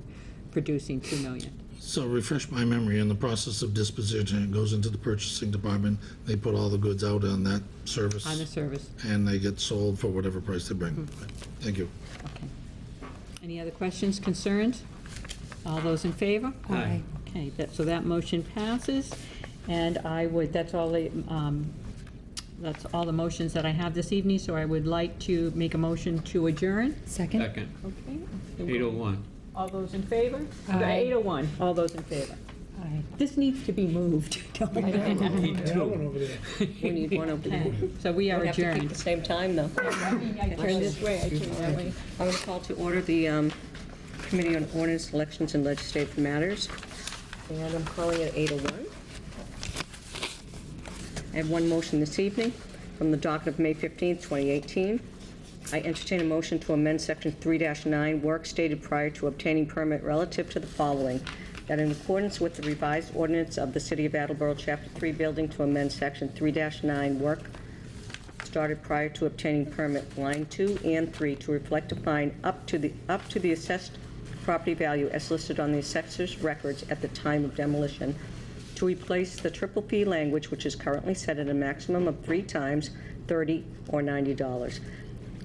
producing 2 million. So refresh my memory, in the process of disposition, it goes into the purchasing department, they put all the goods out on that service. On the service. And they get sold for whatever price they bring. Thank you. Okay. Any other questions, concerns? All those in favor? Aye. Okay, so that motion passes. And that's all the motions that I have this evening, so I would like to make a motion to adjourn. Second? Second, Okay. 8:01. All those in favor? Aye. 8:01, all those in favor. Aye. This needs to be moved, don't we? Yeah, one over there. We need one over there. So we are We have to keep adjourned. the same time, though. I turn this way, I turn that way. I'm going to call to order the Committee on Ordinance, Elections, and Legislative Matters, and I'm calling it 8:01. I have one motion this evening from the docket of May 15th, 2018. I entertain a motion to amend Section 3-9, work stated prior to obtaining permit relative to the following: that in accordance with the revised ordinance of the City of Attleboro, Chapter 3 building, to amend Section 3-9, work started prior to obtaining permit, line 2 and 3, to reflect a fine up to the assessed property value as listed on the assessor's records at the time of demolition, to replace the triple P language, which is currently set at a maximum of 3 times $30 or $90.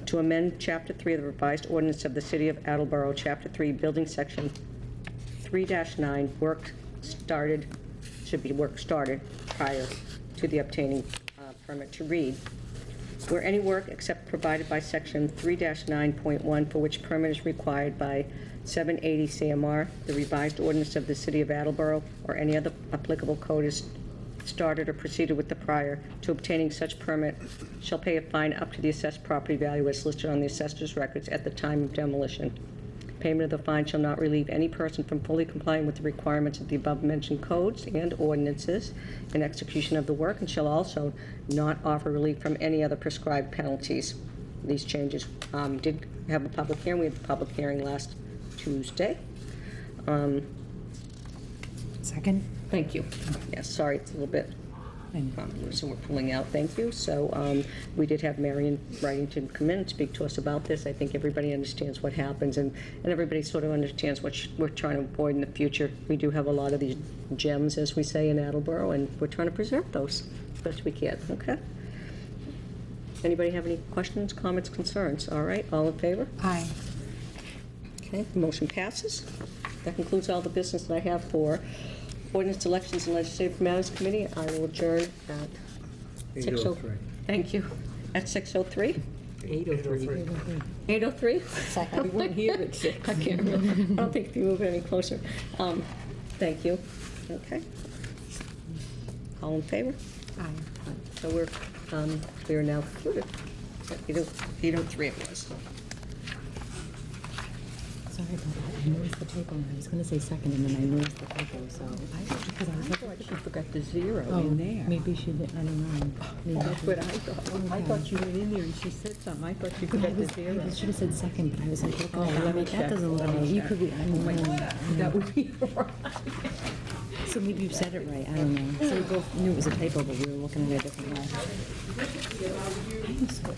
To amend Chapter 3 of the revised ordinance of the City of Attleboro, Chapter 3, Building Section 3-9, should be work started prior to the obtaining permit, to read: where any work except provided by Section 3-9.1 for which permit is required by 780 CMR, the revised ordinance of the City of Attleboro, or any other applicable code is started or proceeded with the prior to obtaining such permit, shall pay a fine up to the assessed property value as listed on the assessor's records at the time of demolition. Payment of the fine shall not relieve any person from fully complying with the requirements of the above-mentioned codes and ordinances in execution of the work, and shall also not offer relief from any other prescribed penalties. These changes did have a public hearing. We had the public hearing last Tuesday. Second? Thank you. Yes, sorry, it's a little bit, so we're pulling out, thank you. So we did have Marion Wrightington come in and speak to us about this. I think everybody understands what happens, and everybody sort of understands what we're trying to avoid in the future. We do have a lot of these gems, as we say, in Attleboro, and we're trying to preserve those as best we can, okay? Anybody have any questions, comments, concerns? All right, all in favor? Aye. Okay, the motion passes. That concludes all the business that I have for Ordinance, Elections, and Legislative Matters Committee. I will adjourn at 8:03. Thank you. At 6:03? 8:03. 8:03? We weren't here at 6. I can't remember. I don't think if you move it any closer. Thank you. Okay. All in favor? Aye. So we are now concluded. At 8:03 it was. Sorry about that. I noticed the typo. I was going to say second, and then I noticed the typo, so. Because I was like, She forgot the zero oh, in there. maybe she did, I don't know. Maybe That's what I thought. I thought you went in there and she said something. I thought she I forgot the was, zero. I should have said second, but I was like, Oh, okay, let me that check. doesn't look right. You could be, I mean, That would be right. so maybe you said it right, I don't know. So we both knew it was a typo, but we were looking at it a different way. I'm so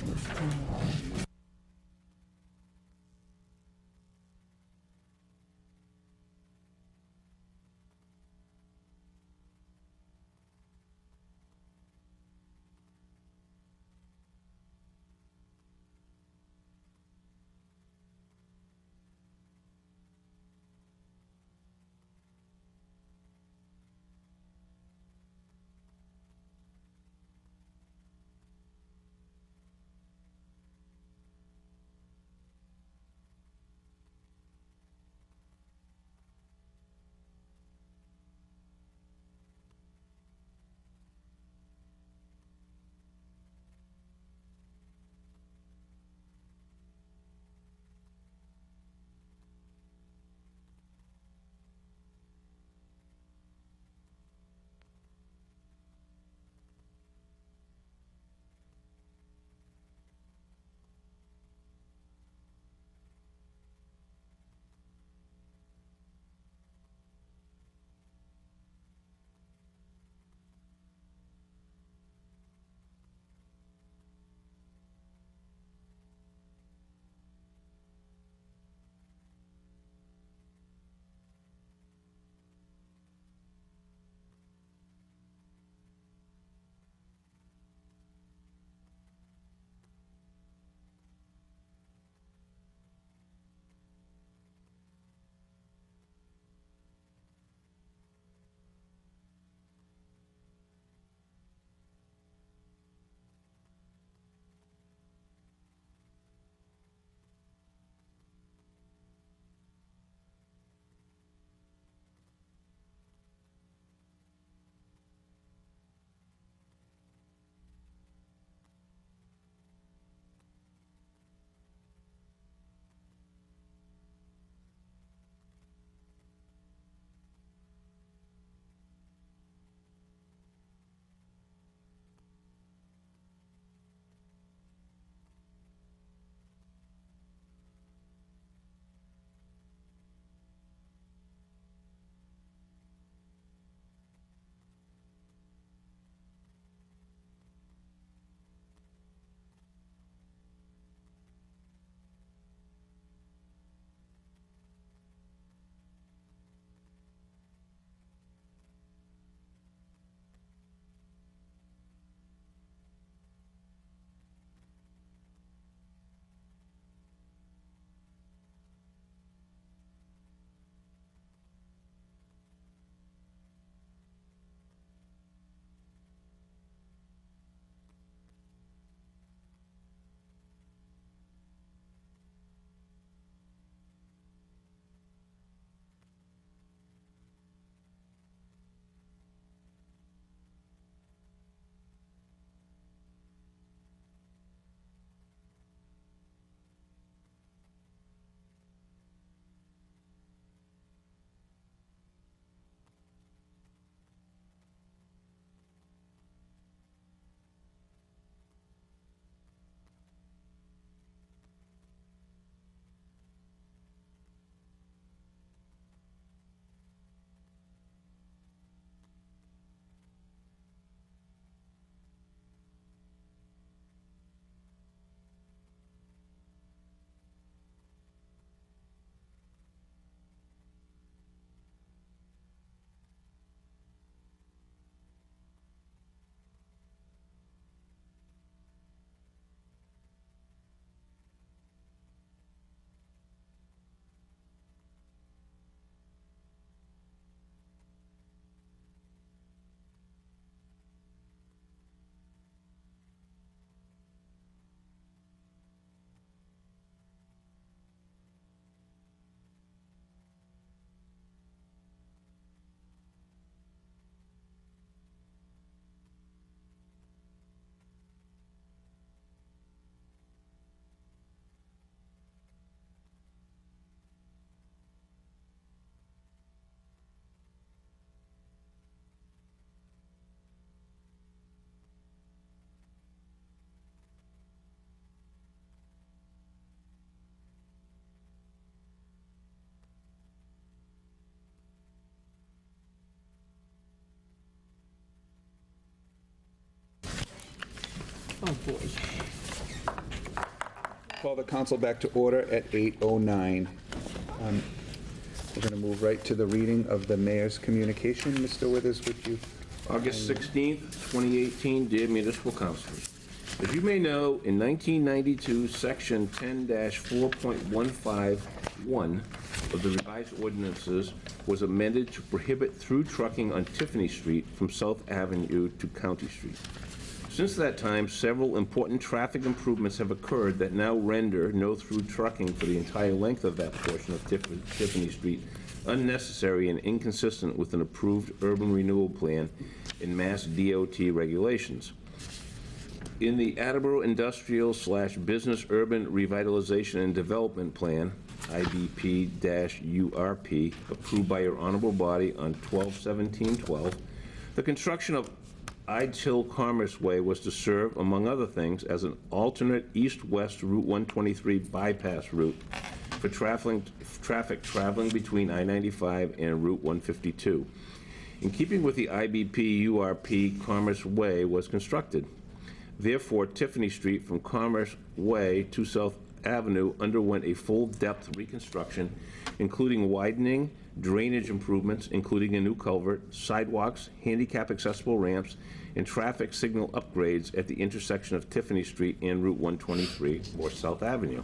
Oh, boy. Call the council back to order at 8:09. We're going to move right to the reading of the mayor's communication. Mr. Withers, would you? August 16th, 2018, dear municipal councilors. As you may know, in 1992, Section 10-4.151 of the revised ordinances was amended to prohibit through trucking on Tiffany Street from South Avenue to County Street. Since that time, several important traffic improvements have occurred that now render no-through trucking for the entire length of that portion of Tiffany Street unnecessary and inconsistent with an approved urban renewal plan in Mass DOT regulations. In the Attleboro Industrial/Business Urban Revitalization and Development Plan, IBP-URP, approved by your honorable body on 12/17/12, the construction of Ides Hill Commerce Way was to serve, among other things, as an alternate east-west Route 123 bypass route for traffic traveling between I-95 and Route 152. In keeping with the IBP-URP, Commerce Way was constructed. Therefore, Tiffany Street from Commerce Way to South Avenue underwent a full-depth reconstruction, including widening, drainage improvements, including a new culvert, sidewalks, handicap-accessible ramps, and traffic signal upgrades at the intersection of Tiffany Street and Route 123, or South Avenue.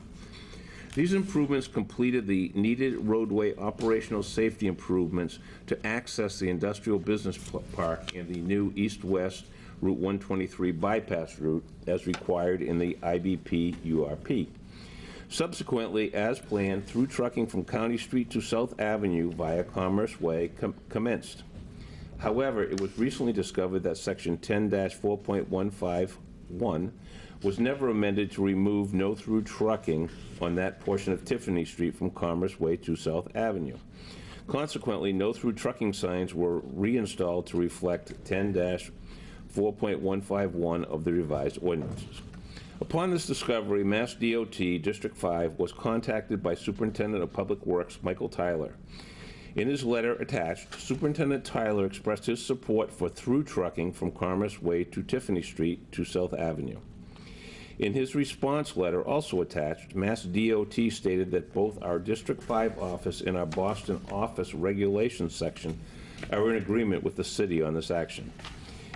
These improvements completed the needed roadway operational safety improvements to access the industrial business park and the new east-west Route 123 bypass route as required in the IBP-URP. Subsequently, as planned, through trucking from County Street to South Avenue via Commerce Way commenced. However, it was recently discovered that Section 10-4.151 was never amended to remove no-through trucking on that portion of Tiffany Street from Commerce Way to South Avenue. Consequently, no-through trucking signs were reinstalled to reflect 10-4.151 of the revised ordinances. Upon this discovery, Mass DOT District 5 was contacted by Superintendent of Public Works Michael Tyler. In his letter attached, Superintendent Tyler expressed his support for through trucking from Commerce Way to Tiffany Street to South Avenue. In his response letter, also attached, Mass DOT stated that both our District 5 office and our Boston office regulations section are in agreement with the city on this action.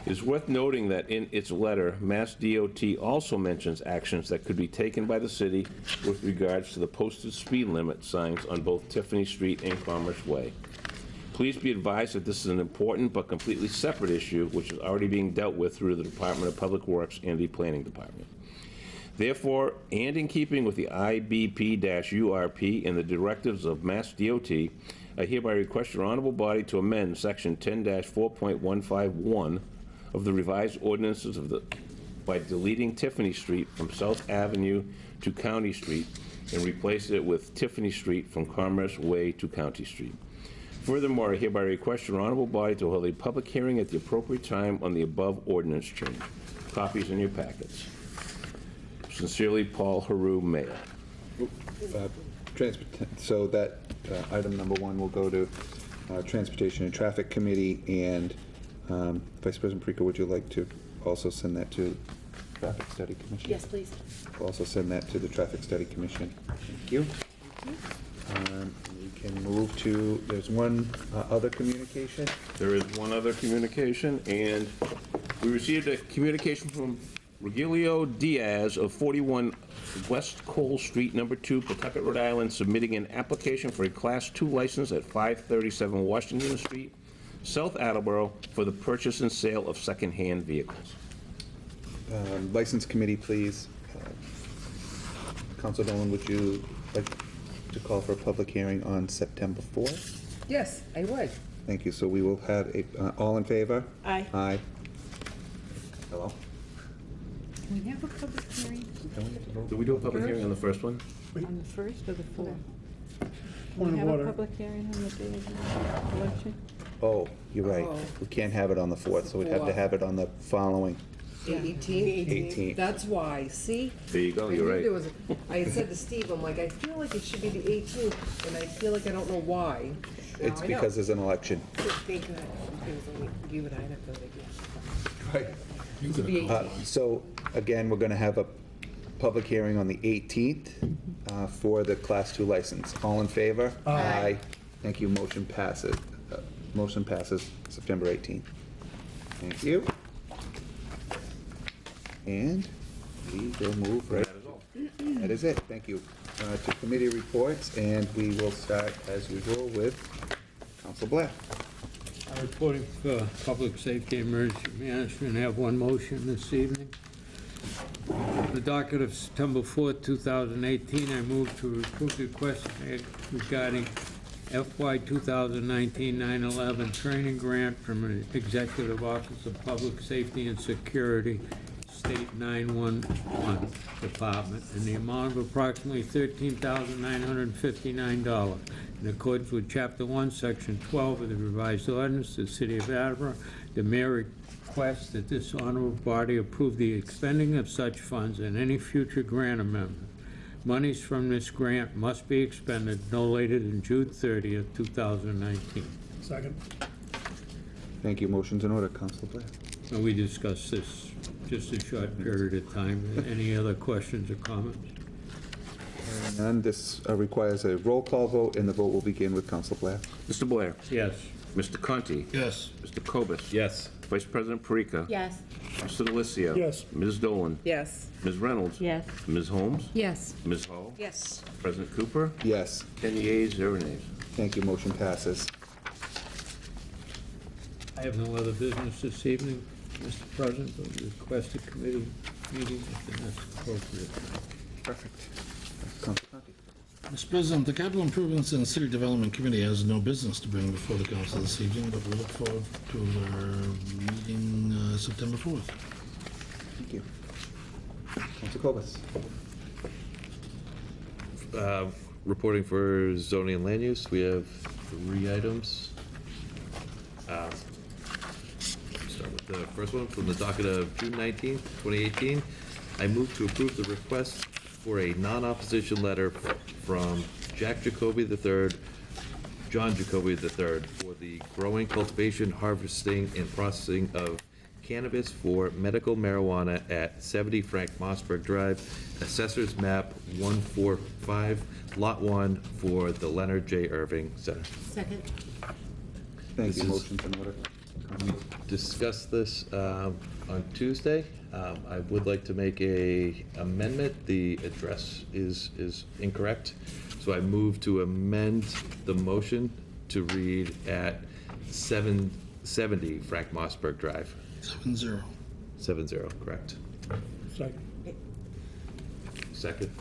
It is worth noting that in its letter, Mass DOT also mentions actions that could be taken by the city with regards to the posted speed limit signs on both Tiffany Street and Commerce Way. Please be advised that this is an important but completely separate issue which is already being dealt with through the Department of Public Works and the Planning Department. Therefore, and in keeping with the IBP-URP and the directives of Mass DOT, I hereby request your honorable body to amend Section 10-4.151 of the revised ordinances by deleting Tiffany Street from South Avenue to County Street and replace it with Tiffany Street from Commerce Way to County Street. Furthermore, I hereby request your honorable body to hold a public hearing at the appropriate time on the above ordinance change. Copies in your packets. Sincerely, Paul Haru, Mayor. So that item number 1 will go to Transportation and Traffic Committee, and Vice President Perico, would you like to also send that to Traffic Study Commission? Yes, please. We'll also send that to the Traffic Study Commission. Thank you. We can move to, there's one other communication. There is one other communication, and we received a communication from Regilio Diaz of 41 West Cole Street, number 2, Pawtucket, Rhode Island, submitting an application for a Class 2 license at 537 Washington Street, South Attleboro, for the purchase and sale of second-hand vehicles. License Committee, please. Council Dolan, would you like to call for a public hearing on September 4th? Yes, I would. Thank you. So we will have a, all in favor? Aye. Aye. Hello? Can we have a public hearing Do we do a public hearing on the first one? on the 1st or the 4th? Point Can we of have a order. public hearing on the day of the election? Oh, you're right. Oh. We can't have it on the 4th, so we'd have to have it on the following 18? 18th. That's why, see? There you go, I you're knew right. there was I had said to Steve, I'm like, I feel like it should be the 18th, and I feel like I don't know why. It's Now I know. because there's an election. Thank God. It was only you and I that voted yes. Right. So, again, we're going to have a public hearing on the 18th for the Class 2 license. All in favor? Aye. Thank you. Motion passes. Motion passes September 18th. Thank you. And we will move right. That is it. Thank you. To committee reports, and we will start, as usual, with Council Blair. I'm reporting for Public Safety Emergency Management. I have one motion this evening. The docket of September 4th, 2018, I move to approve the request regarding FY 2019 9/11 training grant from the Executive Office of Public Safety and Security, State 911 Department, in the amount of approximately $13,959. In accordance with Chapter 1, Section 12 of the revised ordinance of the City of Attleboro, the mayor requests that this honorable body approve the expending of such funds and any future grant amendment. Monies from this grant must be expended no later than June 30th, 2019. Second. Thank you. Motion's in order. Council Blair. And we discussed this just a short period of time. Any other questions or comments? Hearing none, this requires a roll call vote, and the vote will begin with Council Blair. Mr. Blair. Yes. Mr. Conti. Yes. Mr. Kobus. Yes. Vice President Parika. Yes. Mr. DeLisio. Yes. Ms. Dolan. Yes. Ms. Reynolds. Yes. Ms. Holmes. Yes. Ms. Hall. Yes. President Cooper. Yes. 10 yeas, 0 nays. Thank you. Motion passes. I have no other business this evening, Mr. President, but request a committee meeting if that's appropriate. Perfect. Council Conti. Mr. President, the Capital Improvements and City Development Committee has no business to bring before the council this evening, but we look forward to our meeting September 4th. Thank you. Council Kobus. Reporting for zoning and land use, we have 3 items. Start with the first one from the docket of June 19th, 2018. I move to approve the request for a non-opposition letter from Jack Jacoby III, John Jacoby III, for the growing, cultivation, harvesting, and processing of cannabis for medical marijuana at 70 Frank Mossberg Drive, Assessors Map 145, Lot 1, for the Leonard J. Irving Center. Second. Thank you. This is- Motion's in order. Council. Discussed this on Tuesday. I would like to make a amendment. The address is incorrect. So I move to amend the motion to read at 770 Frank Mossberg Drive. 7-0. 70, correct. Second. Second.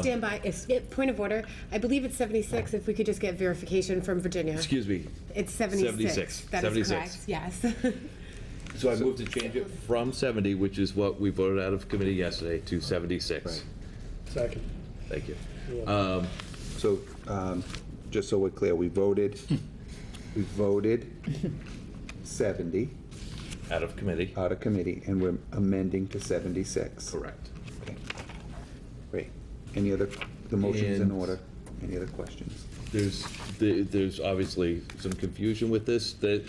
Stand by. Point of order. I believe it's 76. If we could just get verification from Virginia. Excuse me. It's 76. 76. That is 76. correct. Yes. So I move to change it from 70, which is what we voted out of committee yesterday, to 76. Right. Second. Thank you. So, just so we're clear, we voted 70 Out of committee. out of committee, and we're amending to 76. Correct. Okay. Great. Any other, the motion's in And- order. Any other questions? There's obviously some confusion with this, that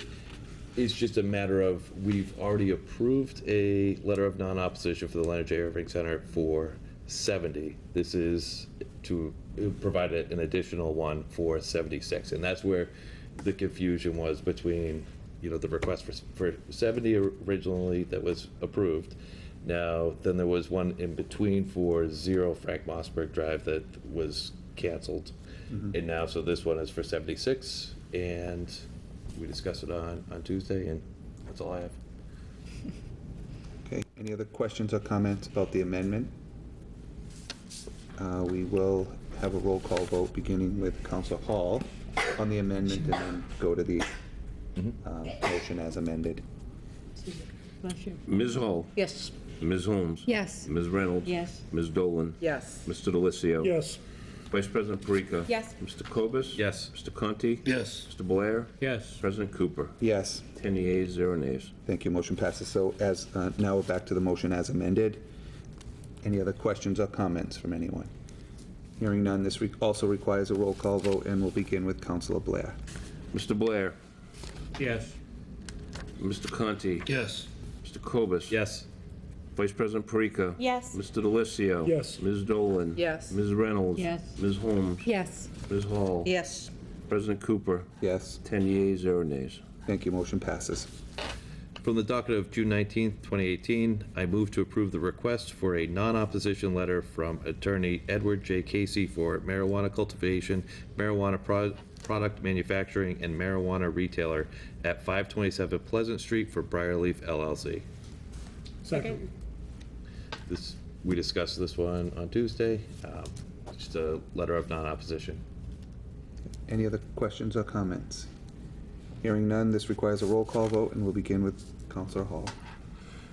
it's just a matter of, we've already approved a letter of non-opposition for the Leonard J. Irving Center for 70. This is to provide an additional one for 76, and that's where the confusion was between, the request for 70 originally that was approved. Now, then there was one in between for 0 Frank Mossberg Drive that was canceled. And now, so this one is for 76, and we discussed it on Tuesday, and that's all I have. Okay. Any other questions or comments about the amendment? We will have a roll call vote, beginning with Council Hall on the amendment, and then go to the motion as amended. Bless you. Ms. Hall. Yes. Ms. Holmes. Yes. Ms. Reynolds. Yes. Ms. Dolan. Yes. Mr. DeLisio. Yes. Vice President Parika. Yes. Mr. Kobus. Yes. Mr. Conti. Yes. Mr. Blair. Yes. President Cooper. Yes. 10 yeas, 0 nays. Thank you. Motion passes. So as, now we're back to the motion as amended. Any other questions or comments from anyone? Hearing none, this also requires a roll call vote, and we'll begin with Councilor Blair. Mr. Blair. Yes. Mr. Conti. Yes. Mr. Cobus. Yes. Vice President Perica. Yes. Mr. Delicio. Yes. Ms. Dolan. Yes. Ms. Reynolds. Yes. Ms. Holmes. Yes. Ms. Hall. Yes. President Cooper. Yes. 10 yeas, 0 nays. Thank you. Motion passes. From the docket of June 19th, 2018, I move to approve the request for a non-opposition letter from Attorney Edward J. Casey for marijuana cultivation, marijuana product manufacturing, and marijuana retailer at 527 Pleasant Street for Briarleaf LLC. Second. We discussed this one on Tuesday. Just a letter of non-opposition. Any other questions or comments? Hearing none, this requires a roll call vote, and we'll begin with Counselor Hall.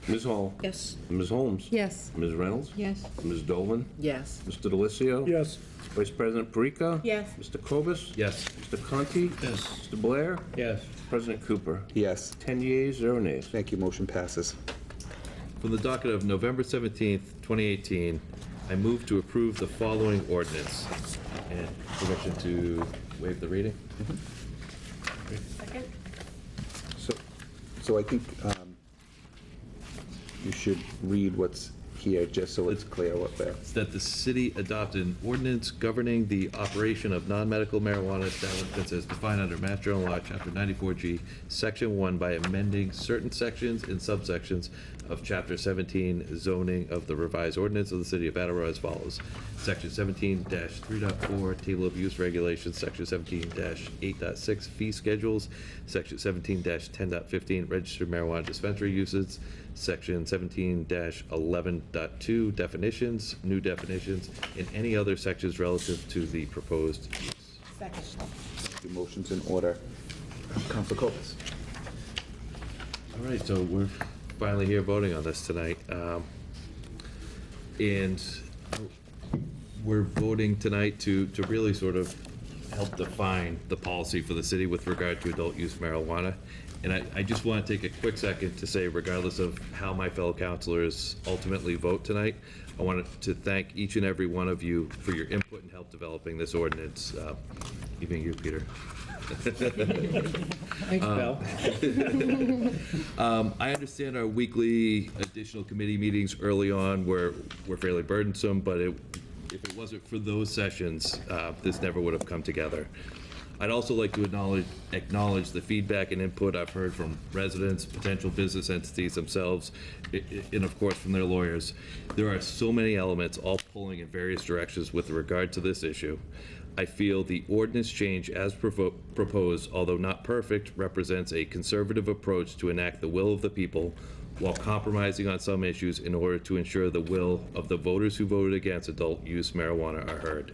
Ms. Hall. Yes. Ms. Holmes. Yes. Ms. Reynolds. Yes. Ms. Dolan. Yes. Mr. Delicio. Yes. Vice President Perica. Yes. Mr. Cobus. Yes. Mr. Conti. Yes. Mr. Blair. Yes. President Cooper. Yes. 10 yeas, 0 nays. Thank you. Motion passes. From the docket of November 17th, 2018, I move to approve the following ordinance. And permission to waive the reading? Second? So I think you should read what's here, just so it's clear what there. That the city adopted an ordinance governing the operation of non-medical marijuana establishments as defined under Mass General Law, Chapter 94G, Section 1, by amending certain sections and subsections of Chapter 17 zoning of the revised ordinance of the city of Attleboro as follows. Section 17-3.4, Table of Use Regulations, Section 17-8.6, Fee Schedules, Section 17-10.15, Registered Marijuana Dispensary Uses, Section 17-11.2, Definitions, New Definitions, and any other sections relative to the proposed use. Second. The motion's in order. Counselor Copus. All right, so we're finally here voting on this tonight. And we're voting tonight to really sort of help define the policy for the city with regard to adult use marijuana. And I just want to take a quick second to say, regardless of how my fellow councilors ultimately vote tonight, I wanted to thank each and every one of you for your input and help developing this ordinance, even you, Peter. Thanks, Bill. I understand our weekly additional committee meetings early on were fairly burdensome, but if it wasn't for those sessions, this never would have come together. I'd also like to acknowledge the feedback and input I've heard from residents, potential business entities themselves, and of course from their lawyers. There are so many elements all pulling in various directions with regard to this issue. I feel the ordinance change as proposed, although not perfect, represents a conservative approach to enact the will of the people while compromising on some issues in order to ensure the will of the voters who voted against adult use marijuana are heard.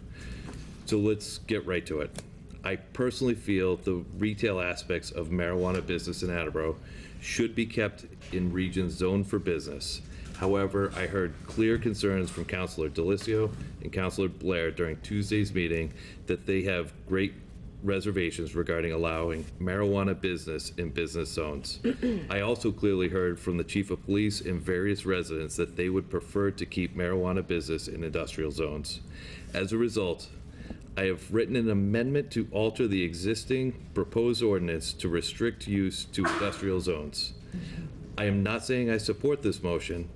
So let's get right to it. I personally feel the retail aspects of marijuana business in Attleboro should be kept in regions zoned for business. However, I heard clear concerns from Councilor Delicio and Councilor Blair during Tuesday's meeting that they have great reservations regarding allowing marijuana business in business zones. I also clearly heard from the Chief of Police and various residents that they would prefer to keep marijuana business in industrial zones. As a result, I have written an amendment to alter the existing proposed ordinance to restrict use to industrial zones. I am not saying I support this motion,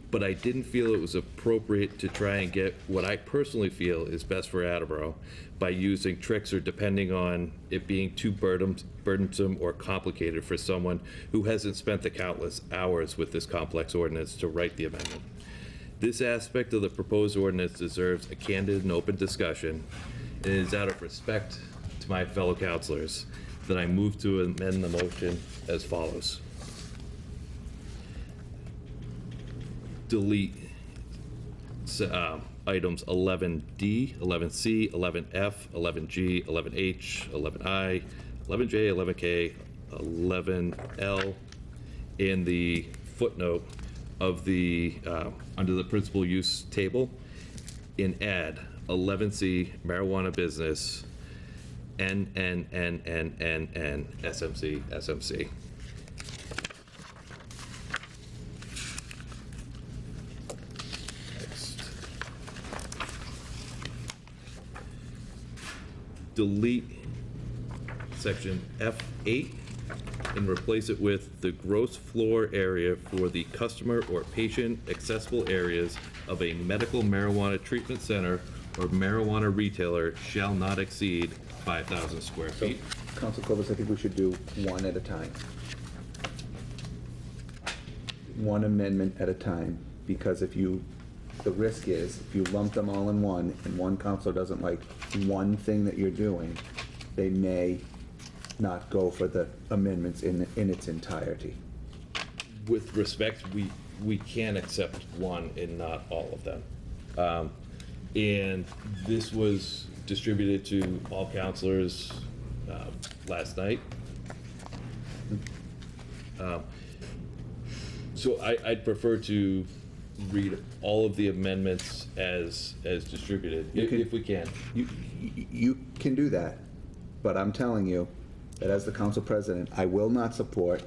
but I didn't feel it was appropriate to try and get what I personally feel is best for Attleboro by using tricks or depending on it being too burdensome or complicated for someone who hasn't spent the countless hours with this complex ordinance to write the amendment. This aspect of the proposed ordinance deserves a candid and open discussion. It is out of respect to my fellow councilors that I move to amend the motion as follows. Delete items 11D, 11C, 11F, 11G, 11H, 11I, 11J, 11K, 11L, in the footnote of the, under the principal use table, and add 11C, marijuana business, SMC, SMC. Next. Delete section F8 and replace it with the gross floor area for the customer or patient accessible areas of a medical marijuana treatment center or marijuana retailer shall not exceed 5,000 square feet. Council Clovis, I think we should do one at a time. One amendment at a time, because the risk is, if you lump them all in one, and one counselor doesn't like one thing that you're doing, they may not go for the amendments in its entirety. With respect, we can accept one and not all of them. And this was distributed to all counselors last night. So I'd prefer to read all of the amendments as distributed, if we can. You can do that, but I'm telling you that as the council president, I will not support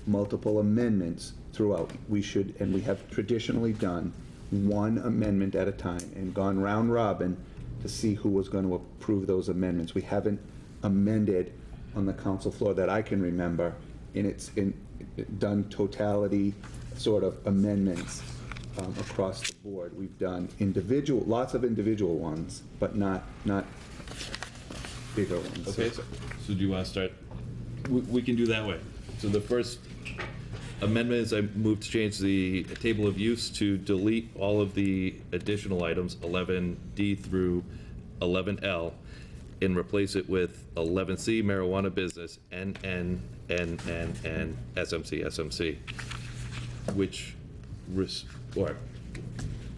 multiple amendments throughout. We should, and we have traditionally done one amendment at a time and gone round robin to see who was going to approve those amendments. We haven't amended on the council floor that I can remember done totality sort of amendments across the board. We've done lots of individual ones, but not bigger ones. Okay, so do you want to start? We can do that way. So the first amendment is I move to change the table of use to delete all of the additional items, 11D through 11L, and replace it with 11C, marijuana business, NN, and SMC, which, or,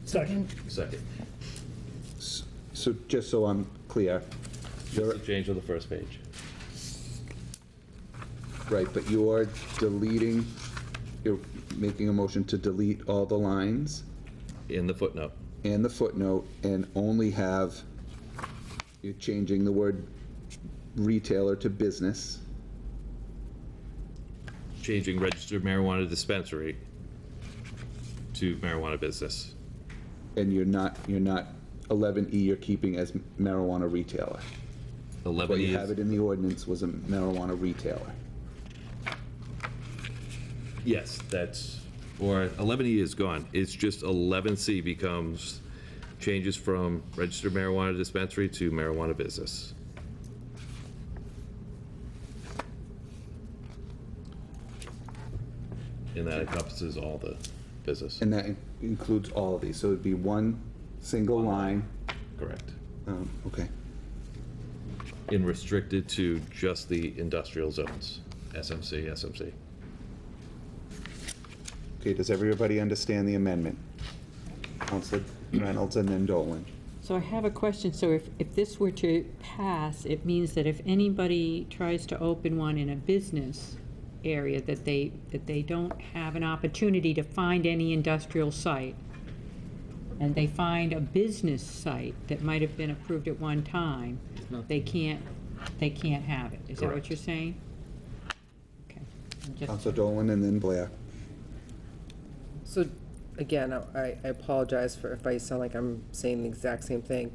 Second. second. So just so I'm clear, Just a change on the first page. right, but you're making a motion to delete all the lines In the footnote. and the footnote, and only you're changing the word retailer to business. Changing registered marijuana dispensary to marijuana business. And you're not 11E, you're keeping as marijuana retailer. 11E What you have is, it in the ordinance was a marijuana retailer. yes, or 11E is gone. It's just 11C changes from registered marijuana dispensary to marijuana business. And that encompasses all the business. And that includes all of these, so it'd be one single line. Correct. Okay. And restricted to just the industrial zones, SMC. Okay, does everybody understand the amendment? Counselor Reynolds and then Dolan. So I have a question. So if this were to pass, it means that if anybody tries to open one in a business area, that they don't have an opportunity to find any industrial site, and they find a business site that might have been approved at one time, they can't have it. Is that what Correct. you're saying? Okay. Counselor Dolan and then Blair. So, again, I apologize for if I sound like I'm saying the exact same thing.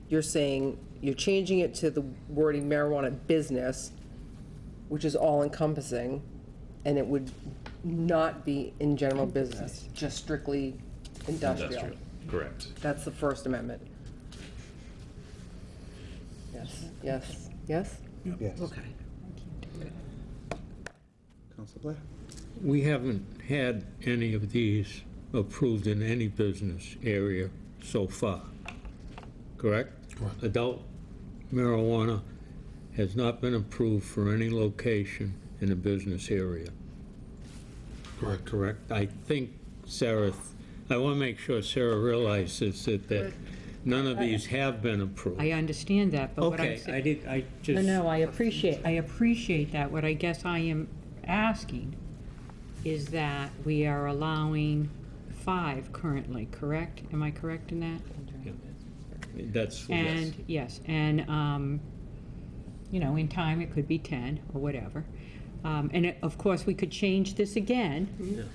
You're saying you're changing it to the wording marijuana business, which is all encompassing, and it would not be in general business, just strictly industrial. Correct. That's the First Amendment. Yes. Yes. Okay. Counselor Blair. We haven't had any of these approved in any business area so far, correct? Correct. Adult marijuana has not been approved for any location in a business area. Correct. Correct? I think Sarah, I want to make sure Sarah realizes that none of these have been approved. I understand that, but what I'm Okay, saying... I just... No, I appreciate that. What I guess I am asking is that we are allowing 5 currently, correct? Am I correct in that? That's... And, yes, and, in time, it could be 10 or whatever. Of course, we could change this again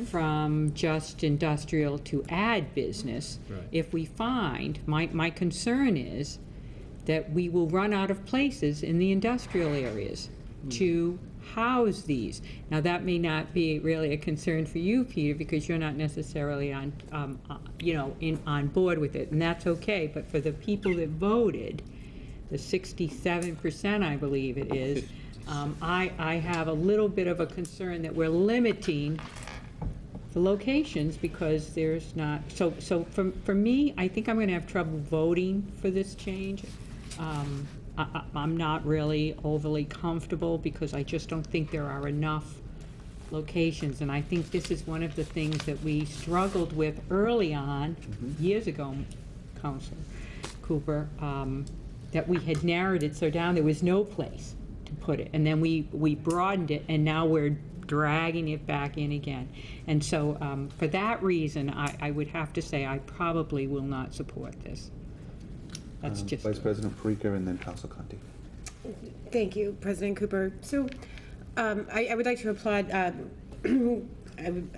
from just industrial to add business. Right. If we find, my concern is that we will run out of places in the industrial areas to house these. Now, that may not be really a concern for you, Peter, because you're not necessarily on, on board with it, and that's okay. But for the people that voted, the 67%, I believe it is, I have a little bit of a concern that we're limiting the locations because there's not, so for me, I think I'm going to have trouble voting for this change. I'm not really overly comfortable because I just don't think there are enough locations. And I think this is one of the things that we struggled with early on, years ago, Councilor Cooper, that we had narrowed it so down there was no place to put it. And then we broadened it, and now we're dragging it back in again. And so for that reason, I would have to say I probably will not support this. That's just... Vice President Parika and then Council Conti. Thank you, President Cooper. So I would like to applaud I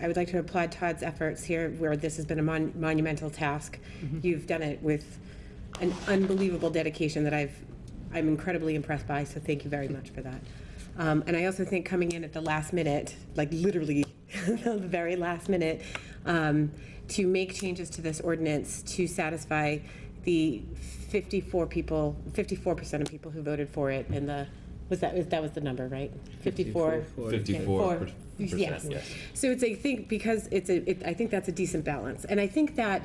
would like to applaud Todd's efforts here, where this has been a monumental task. You've done it with an unbelievable dedication that I'm incredibly impressed by, so thank you very much for that. And I also think coming in at the last minute, like literally the very last minute, to make changes to this ordinance to satisfy the 54% of people who voted for it, and that was the number, right? 54. 54%. Yes. So it's, I think, because I think that's a decent balance, and I think that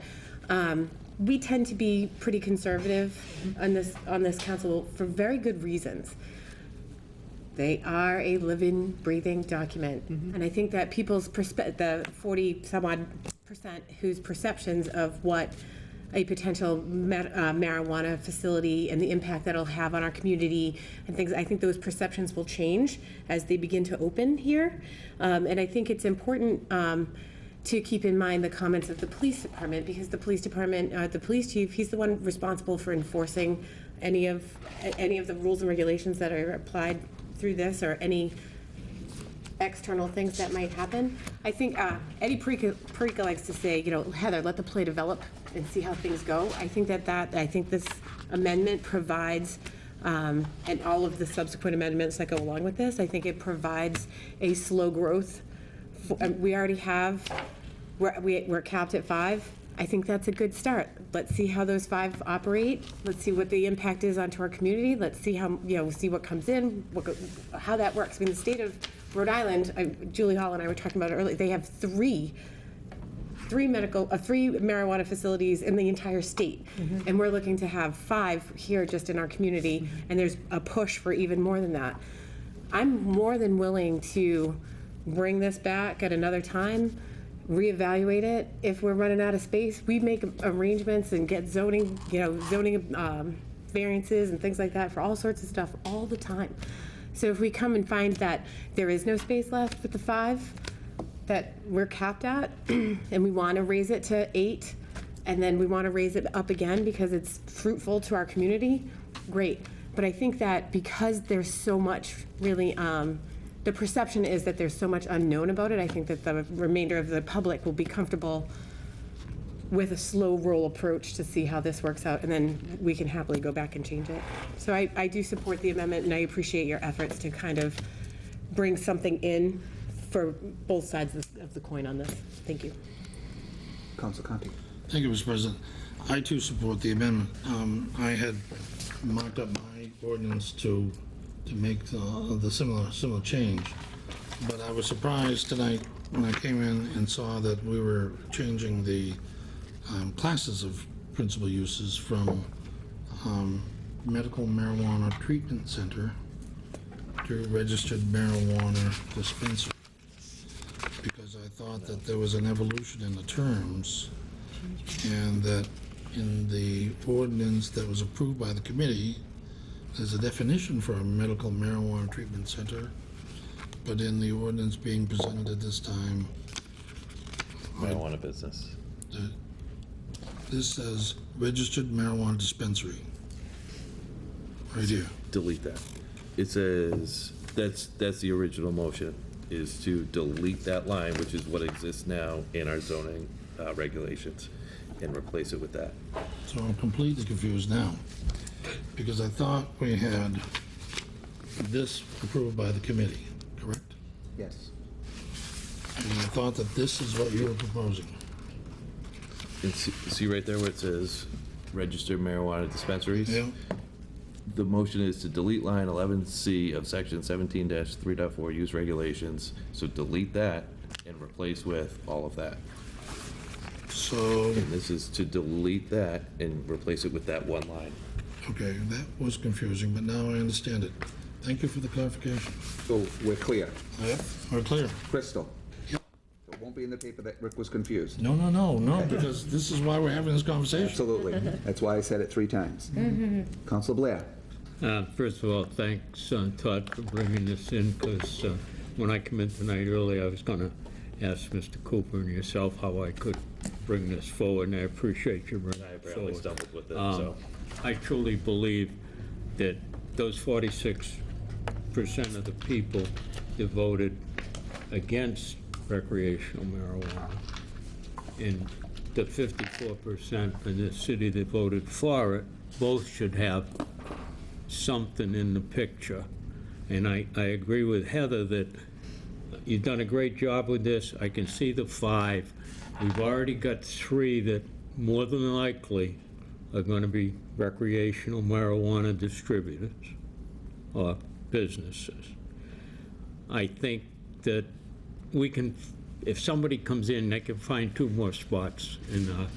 we tend to be pretty conservative on this council for very good reasons. They are a living, breathing document, and I think that people's the 40-some-odd% whose perceptions of what a potential marijuana facility and the impact that it'll have on our community and things, I think those perceptions will change as they begin to open here. And I think it's important to keep in mind the comments of the police department, because the police department, the police chief, he's the one responsible for enforcing any of the rules and regulations that are applied through this, or any external things that might happen. I think Eddie Parika likes to say, Heather, let the play develop and see how things go. I think I think this amendment provides, and all of the subsequent amendments that go along with this, I think it provides a slow growth. We already have, we're capped at 5. I think that's a good start. Let's see how those 5 operate. Let's see what the impact is onto our community. Let's see how, see what comes in, how that works. I mean, the state of Rhode Island, Julie Hall and I were talking about it earlier, they have three marijuana facilities in the entire state. And we're looking to have 5 here just in our community, and there's a push for even more than that. I'm more than willing to bring this back at another time, reevaluate it. If we're running out of space, we make arrangements and get zoning variances and things like that for all sorts of stuff all the time. So if we come and find that there is no space left with the 5 that we're capped at, and we want to raise it to 8, and then we want to raise it up again because it's fruitful to our community, great. But I think that because there's so much really, the perception is that there's so much unknown about it, I think that the remainder of the public will be comfortable with a slow roll approach to see how this works out, and then we can happily go back and change it. So I do support the amendment, and I appreciate your efforts to kind of bring something in for both sides of the coin on this. Thank you. Council Conti. Thank you, Mr. President. I too support the amendment. I had marked up my ordinance to make the similar change, but I was surprised tonight when I came in and saw that we were changing the classes of principal uses from medical marijuana treatment center to registered marijuana dispensary, because I thought that there was an evolution in the terms, and that in the ordinance that was approved by the committee, there's a definition for a medical marijuana treatment center, but in the ordinance being presented at this time, Marijuana business. This says registered marijuana dispensary. Right here. Delete that. It says, that's the original motion, is to delete that line, which is what exists now in our zoning regulations, and replace it with that. So I'm completely confused now, because I thought we had this approved by the committee, Yes. And I thought that this is what you were proposing. And see right there where it says registered marijuana dispensaries? Yeah. The motion is to delete line 11C of section 17-3.4 use regulations. So delete that and replace with all of that. So, And this is to delete that and replace it with that one line. okay, that was confusing, but now I understand it. Thank you for the clarification. So we're clear. Yep, we're clear. Crystal. Yep. It won't be in the paper that Rick was confused. No, because this is why we're having this conversation. Absolutely. That's why I said it 3 times. Counselor Blair. First of all, thanks, Todd, for bringing this in, because when I come in tonight early, I was going to ask Mr. Cooper and yourself how I could bring this forward, and I appreciate you bringing I it apparently forward. stumbled with it, so. I truly believe that those 46% of the people that voted against recreational marijuana and the 54% in the city that voted for it, both should have something in the picture. And I agree with Heather that you've done a great job with this. I can see the 5. We've already got 3 that more than likely are going to be recreational marijuana distributors or businesses. I think that we can, if somebody comes in, they can find 2 more spots in the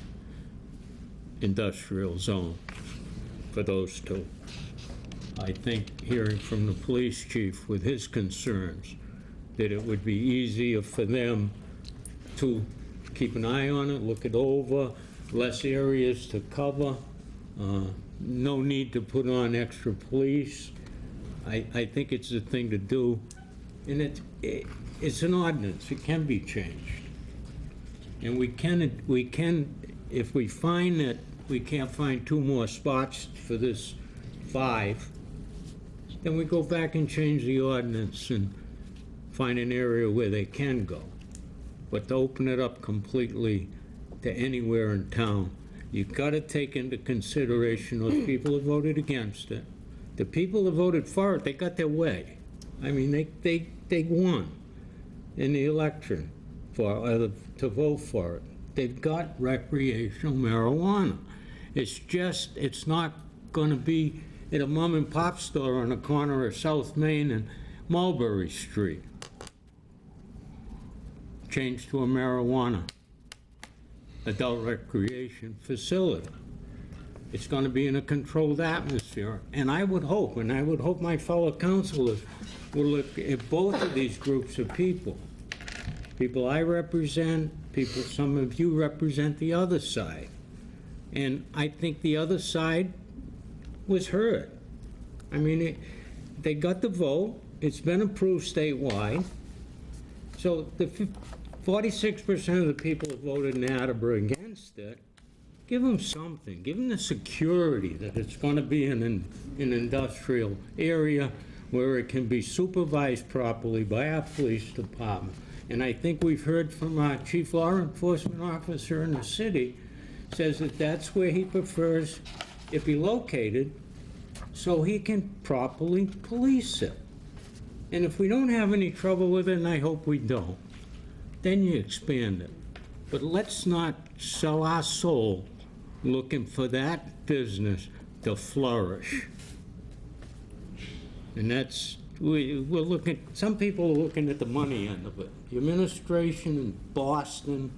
industrial zone for those 2. I think hearing from the police chief with his concerns, that it would be easier for them to keep an eye on it, look it over, less areas to cover, no need to put on extra police. I think it's the thing to do, and it's an ordinance, it can be changed. And we can, if we find that we can't find 2 more spots for this 5, then we go back and change the ordinance and find an area where they can go. But to open it up completely to anywhere in town, you've got to take into consideration those people who voted against it. The people who voted for it, they got their way. I mean, they won in the election to vote for it. They've got recreational marijuana. It's not going to be at a mom and pop store on the corner of South Main and Mulberry Street. Changed to a marijuana adult recreation facility. It's going to be in a controlled atmosphere. And I would hope my fellow councilors will look at both of these groups of people. People I represent, some of you represent the other side. And I think the other side was heard. I mean, they got the vote. It's been approved statewide. So the 46% of the people who voted in Attleboro against it, give them something. Give them the security that it's going to be in an industrial area where it can be supervised properly by our police department. And I think we've heard from our chief law enforcement officer in the city, says that that's where he prefers it be located so he can properly police it. And if we don't have any trouble with it, and I hope we don't, then you expand it. But let's not sell our soul looking for that business to flourish. And we're looking, some people are looking at the money end of it. The administration in Boston,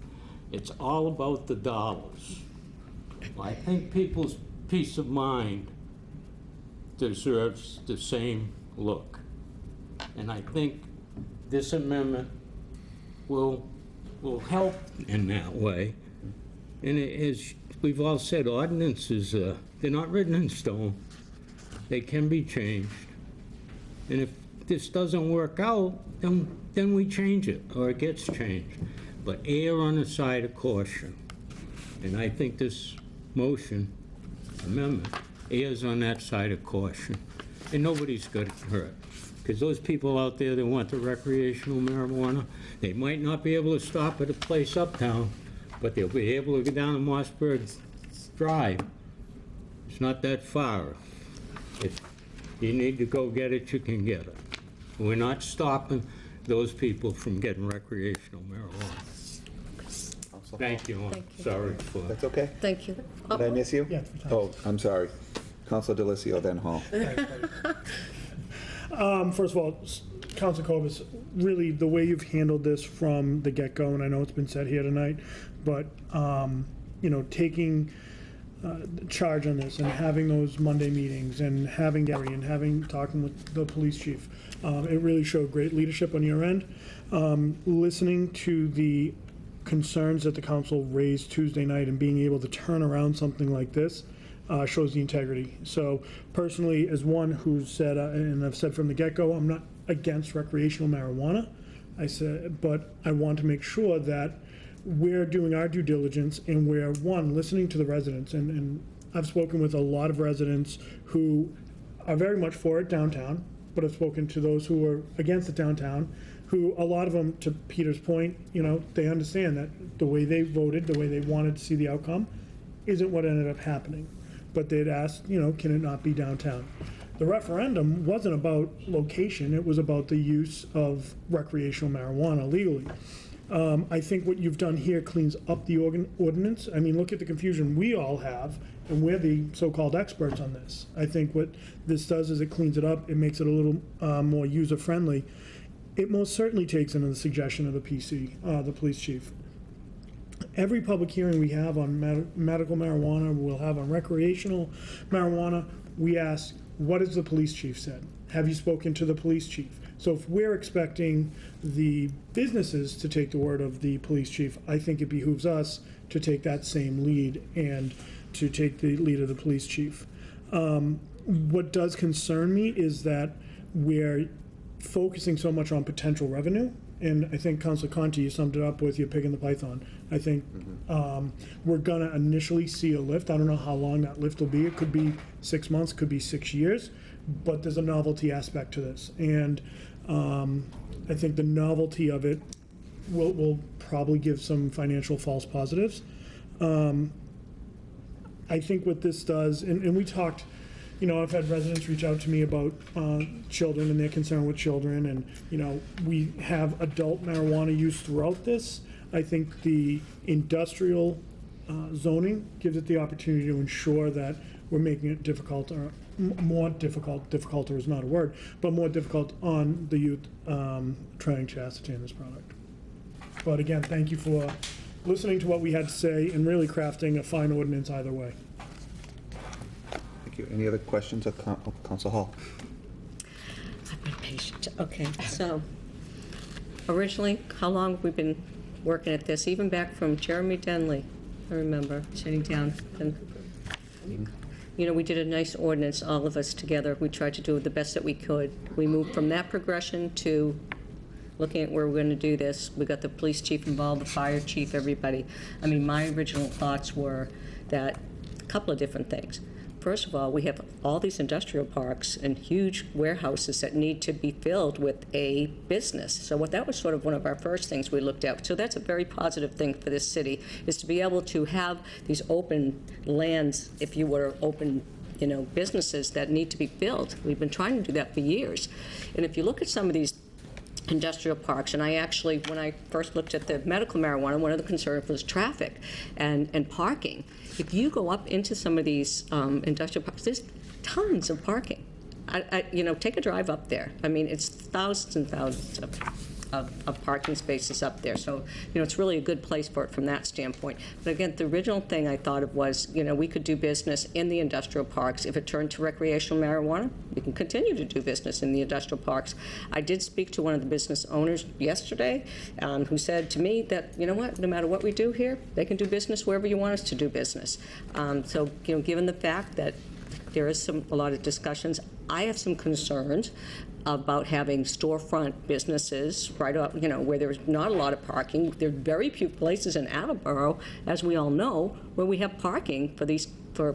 it's all about the dollars. I think people's peace of mind deserves the same look. And I think this amendment will help in that way. And as we've all said, ordinances, they're not written in stone. They can be changed. And if this doesn't work out, then we change it, or it gets changed. But err on the side of caution. And I think this amendment, errs on that side of caution. And nobody's got hurt. Because those people out there that want the recreational marijuana, they might not be able to stop at a place uptown, but they'll be able to go down to Mossberg Drive. It's not that far. If you need to go get it, you can get it. We're not stopping those people from getting recreational marijuana. Thank you. I'm sorry for. That's okay. Thank you. Did I miss you? Yeah, it's for time. Oh, I'm sorry. Counselor Delicio, then Hall. First of all, Council Cobus, really, the way you've handled this from the get-go, and I know it's been said here tonight, but, taking charge on this and having those Monday meetings and having Gary and talking with the police chief, it really showed great leadership on your end. Listening to the concerns that the council raised Tuesday night and being able to turn around something like this shows the integrity. So personally, as one who's said, and I've said from the get-go, I'm not against recreational marijuana. I said, but I want to make sure that we're doing our due diligence and we're, one, listening to the residents. And I've spoken with a lot of residents who are very much for it downtown, but I've spoken to those who are against it downtown, who, a lot of them, to Peter's point, they understand that the way they voted, the way they wanted to see the outcome, isn't what ended up happening. But they'd asked, can it not be downtown? The referendum wasn't about location, it was about the use of recreational marijuana legally. I think what you've done here cleans up the ordinance. I mean, look at the confusion we all have, and we're the so-called experts on this. I think what this does is it cleans it up, it makes it a little more user-friendly. It most certainly takes into the suggestion of the PC, the police chief. Every public hearing we have on medical marijuana, we'll have on recreational marijuana, we ask, what has the police chief said? Have you spoken to the police chief? So if we're expecting the businesses to take the word of the police chief, I think it behooves us to take that same lead and to take the lead of the police chief. What does concern me is that we're focusing so much on potential revenue. And I think Councilor Conti, you summed it up with your pig in the python. I think we're going to initially see a lift. I don't know how long that lift will be. It could be 6 months, could be 6 years, but there's a novelty aspect to this. And I think the novelty of it will probably give some financial false positives. I think what this does, and we talked, I've had residents reach out to me about children and their concern with children, and, we have adult marijuana use throughout this. I think the industrial zoning gives it the opportunity to ensure that we're making it difficult, or more difficult is not a word, but more difficult on the youth trying to ascertain this product. But again, thank you for listening to what we had to say and really crafting a fine ordinance either way. Thank you. Any other questions of Council Hall? I've been patient. Okay, so originally, how long have we been working at this? Even back from Jeremy Denley, I remember sitting down and, we did a nice ordinance, all of us together. We tried to do the best that we could. We moved from that progression to looking at where we're going to do this. We got the police chief involved, the fire chief, everybody. I mean, my original thoughts were that a couple of different things. First of all, we have all these industrial parks and huge warehouses that need to be filled with a business. So that was sort of one of our first things we looked at. So that's a very positive thing for this city, is to be able to have these open lands, if you were open, businesses that need to be filled. We've been trying to do that for years. And if you look at some of these industrial parks, and I actually, when I first looked at the medical marijuana, one of the concerns was traffic and parking. If you go up into some of these industrial parks, there's tons of parking. Take a drive up there. I mean, it's thousands and thousands of parking spaces up there. So, it's really a good place for it from that standpoint. But again, the original thing I thought of was, we could do business in the industrial parks. If it turned to recreational marijuana, we can continue to do business in the industrial parks. I did speak to one of the business owners yesterday who said to me that, no matter what we do here, they can do business wherever you want us to do business. So, given the fact that there is a lot of discussions, I have some concerns about having storefront businesses right up, where there's not a lot of parking. There are very few places in Attleboro, as we all know, where we have parking for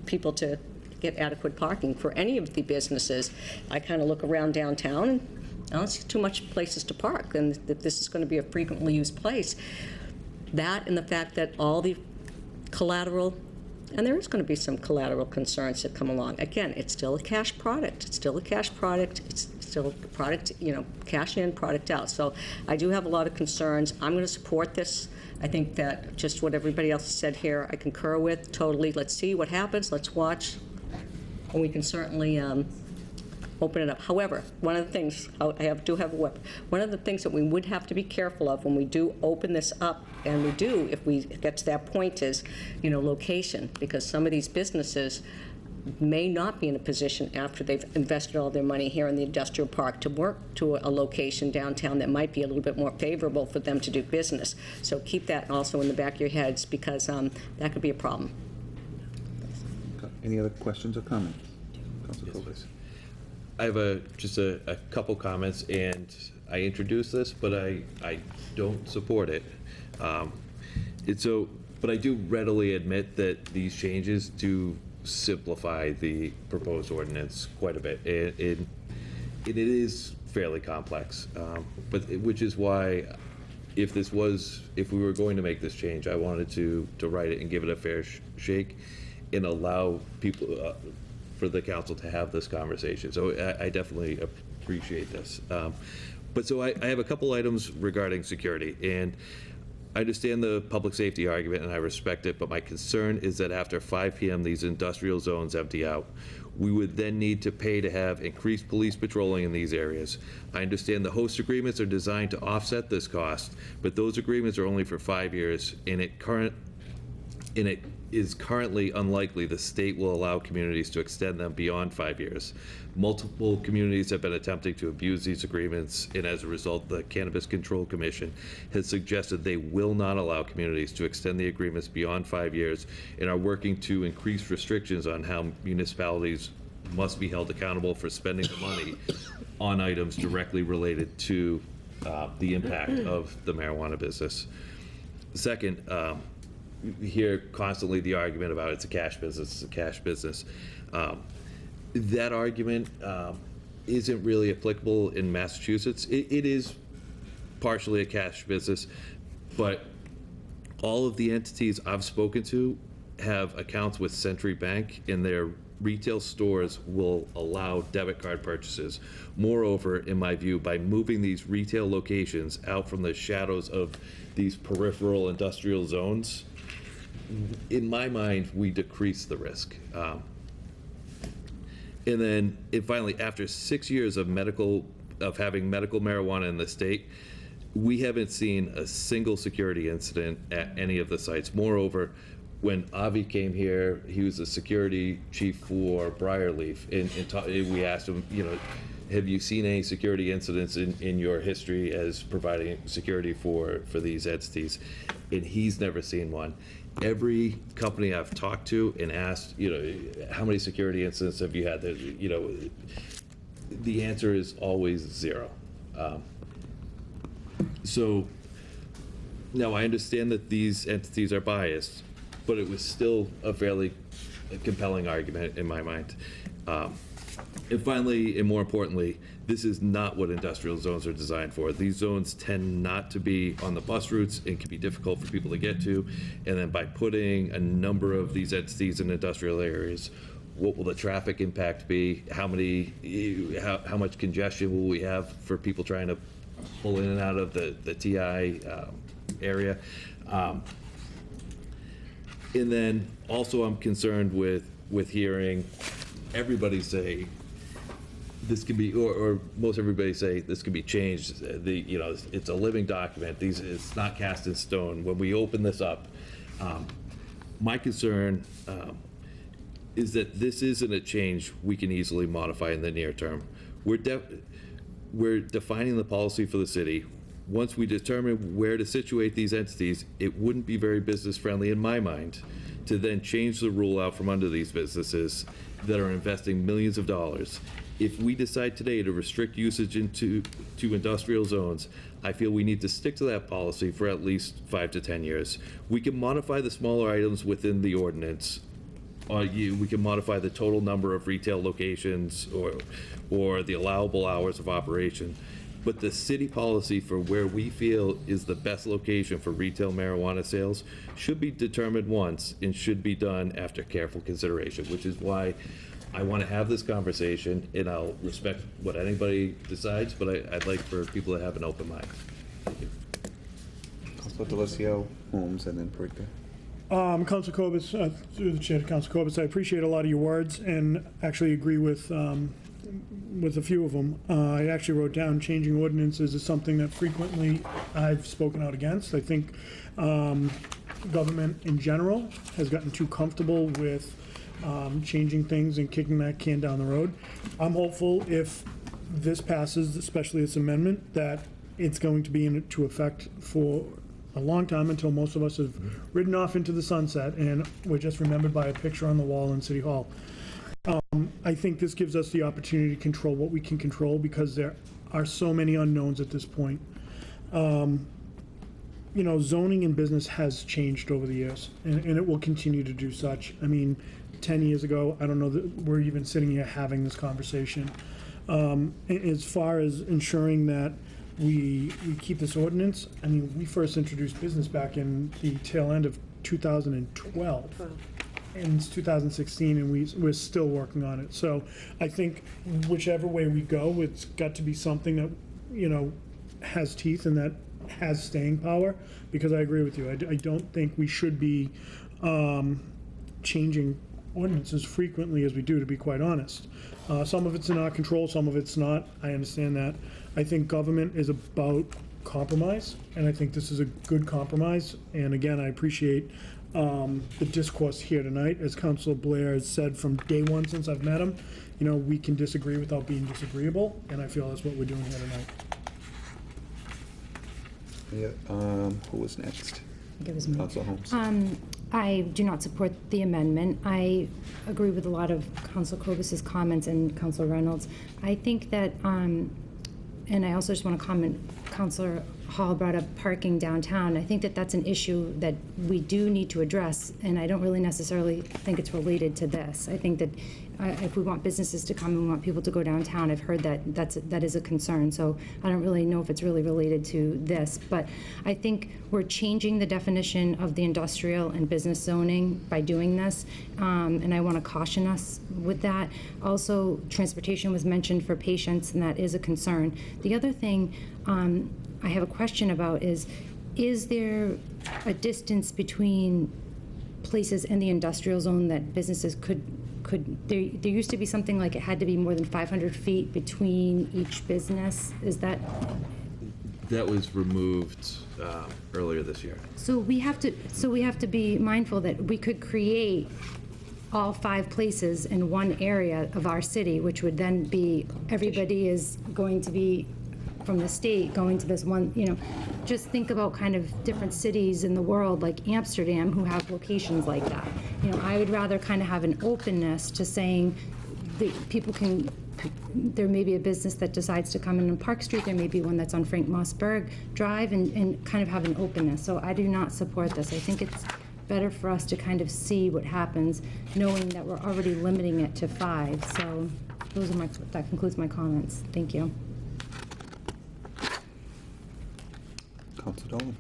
people to get adequate parking for any of the businesses. I kind of look around downtown and I don't see too much places to park, and that this is going to be a frequently used place. That and the fact that all the collateral And there is going to be some collateral concerns that come along. Again, it's still a cash product. It's still a cash product. It's still a product, cash in, product out. So I do have a lot of concerns. I'm going to support this. I think that just what everybody else has said here, I concur with totally. Let's see what happens. Let's watch. And we can certainly open it up. However, one of the things, do have a whip. One of the things that we would have to be careful of when we do open this up, and we do if we get to that point, is, location, because some of these businesses may not be in a position after they've invested all their money here in the industrial park to work to a location downtown that might be a little bit more favorable for them to do business. So keep that also in the back of your heads, because that could be a problem. Any other questions or comments? Councilor Cobus. I have just a couple comments, and I introduced this, but I don't support it. But I do readily admit that these changes do simplify the proposed ordinance quite a bit. It is fairly complex, which is why if we were going to make this change, I wanted to write it and give it a fair shake and allow people, for the council to have this conversation. So I definitely appreciate this. But I have a couple items regarding security, and I understand the public safety argument and I respect it, but my concern is that after 5 p.m. these industrial zones empty out. We would then need to pay to have increased police patrolling in these areas. I understand the host agreements are designed to offset this cost, but those agreements are only for 5 years, and it is currently unlikely the state will allow communities to extend them beyond 5 years. Multiple communities have been attempting to abuse these agreements, and as a result, the Cannabis Control Commission has suggested they will not allow communities to extend the agreements beyond 5 years and are working to increase restrictions on how municipalities must be held accountable for spending the money on items directly related to the impact of the marijuana business. Second, we hear constantly the argument about it's a cash business. That argument isn't really applicable in Massachusetts. It is partially a cash business, but all of the entities I've spoken to have accounts with Century Bank, and their retail stores will allow debit card purchases. Moreover, in my view, by moving these retail locations out from the shadows of these peripheral industrial zones, in my mind, we decrease the risk. And finally, after 6 years of having medical marijuana in the state, we haven't seen a single security incident at any of the sites. Moreover, when Avi came here, he was the security chief for Briarleaf, and we asked him, have you seen any security incidents in your history as providing security for these entities? And he's never seen one. Every company I've talked to and asked, how many security incidents have you had? The answer is always 0. So now I understand that these entities are biased, but it was still a fairly compelling argument in my mind. And finally, and more importantly, this is not what industrial zones are designed for. These zones tend not to be on the bus routes and can be difficult for people to get to. And then by putting a number of these entities in industrial areas, what will the traffic impact be? How much congestion will we have for people trying to pull in and out of the TI area? And then also I'm concerned with hearing everybody say this can be, or most everybody say this can be changed. It's a living document. It's not cast in stone. When we open this up, my concern is that this isn't a change we can easily modify in the near term. We're defining the policy for the city. Once we determine where to situate these entities, it wouldn't be very business friendly in my mind to then change the rule out from under these businesses that are investing millions of dollars. If we decide today to restrict usage to industrial zones, I feel we need to stick to that policy for at least 5 to 10 years. We can modify the smaller items within the ordinance. We can modify the total number of retail locations or the allowable hours of operation. but the city policy for where we feel is the best location for retail marijuana sales should be determined once and should be done after careful consideration, which is why I want to have this conversation, and I'll respect what anybody decides, but I'd like for people to have an open mind. Thank you. Councilor Delosio, Holmes, and then Parika. Council Corbis, through the chair to Council Corbis, I appreciate a lot of your words and actually agree with a few of them. I actually wrote down changing ordinances is something that frequently I've spoken out against. I think government in general has gotten too comfortable with changing things and kicking that can down the road. I'm hopeful if this passes, especially this amendment, that it's going to be into effect for a long time, until most of us have ridden off into the sunset and we're just remembered by a picture on the wall in City Hall. I think this gives us the opportunity to control what we can control, because there are so many unknowns at this point. You know, zoning in business has changed over the years, and it will continue to do such. I mean, 10 years ago, I don't know that we're even sitting here having this conversation. As far as ensuring that we keep this ordinance, I mean, we first introduced business back in the tail end of 2012. And it's 2016, and we're still working on it. So I think whichever way we go, it's got to be something that, you know, has teeth and that has staying power, because I agree with you. I don't think we should be changing ordinances frequently as we do, to be quite honest. Some of it's in our control, some of it's not. I understand that. I think government is about compromise, and I think this is a good compromise. And again, I appreciate the discourse here tonight. As Councilor Blair has said from day one since I've met him, you know, we can disagree without being disagreeable, and I feel that's what we're doing here tonight. Yeah, who was next? I think it was me. Councilor Holmes. I do not support the amendment. I agree with a lot of Councilor Cobus's comments and Councilor Reynolds. I think that, and I also just want to comment, Councilor Hall brought up parking downtown. I think that that's an issue that we do need to address, and I don't really necessarily think it's related to this. I think that if we want businesses to come and we want people to go downtown, I've heard that that is a concern. So I don't really know if it's really related to this, but I think we're changing the definition of the industrial and business zoning by doing this, and I want to caution us with that. Also, transportation was mentioned for patients, and that is a concern. The other thing I have a question about is there a distance between places in the industrial zone that businesses could there used to be something like it had to be more than 500 feet between each business? Is that? That was removed earlier this year. So we have to be mindful that we could create all 5 places in one area of our city, which would then be, everybody is going to be from the state going to this one, you know. Just think about kind of different cities in the world like Amsterdam who have locations like that. You know, I would rather kind of have an openness to saying that people can, there may be a business that decides to come in on Park Street, there may be one that's on Frank Mossberg Drive, and kind of have an openness. So I do not support this. I think it's better for us to kind of see what happens, knowing that we're already limiting it to 5. So that concludes my comments. Thank you. Councilor Dolan.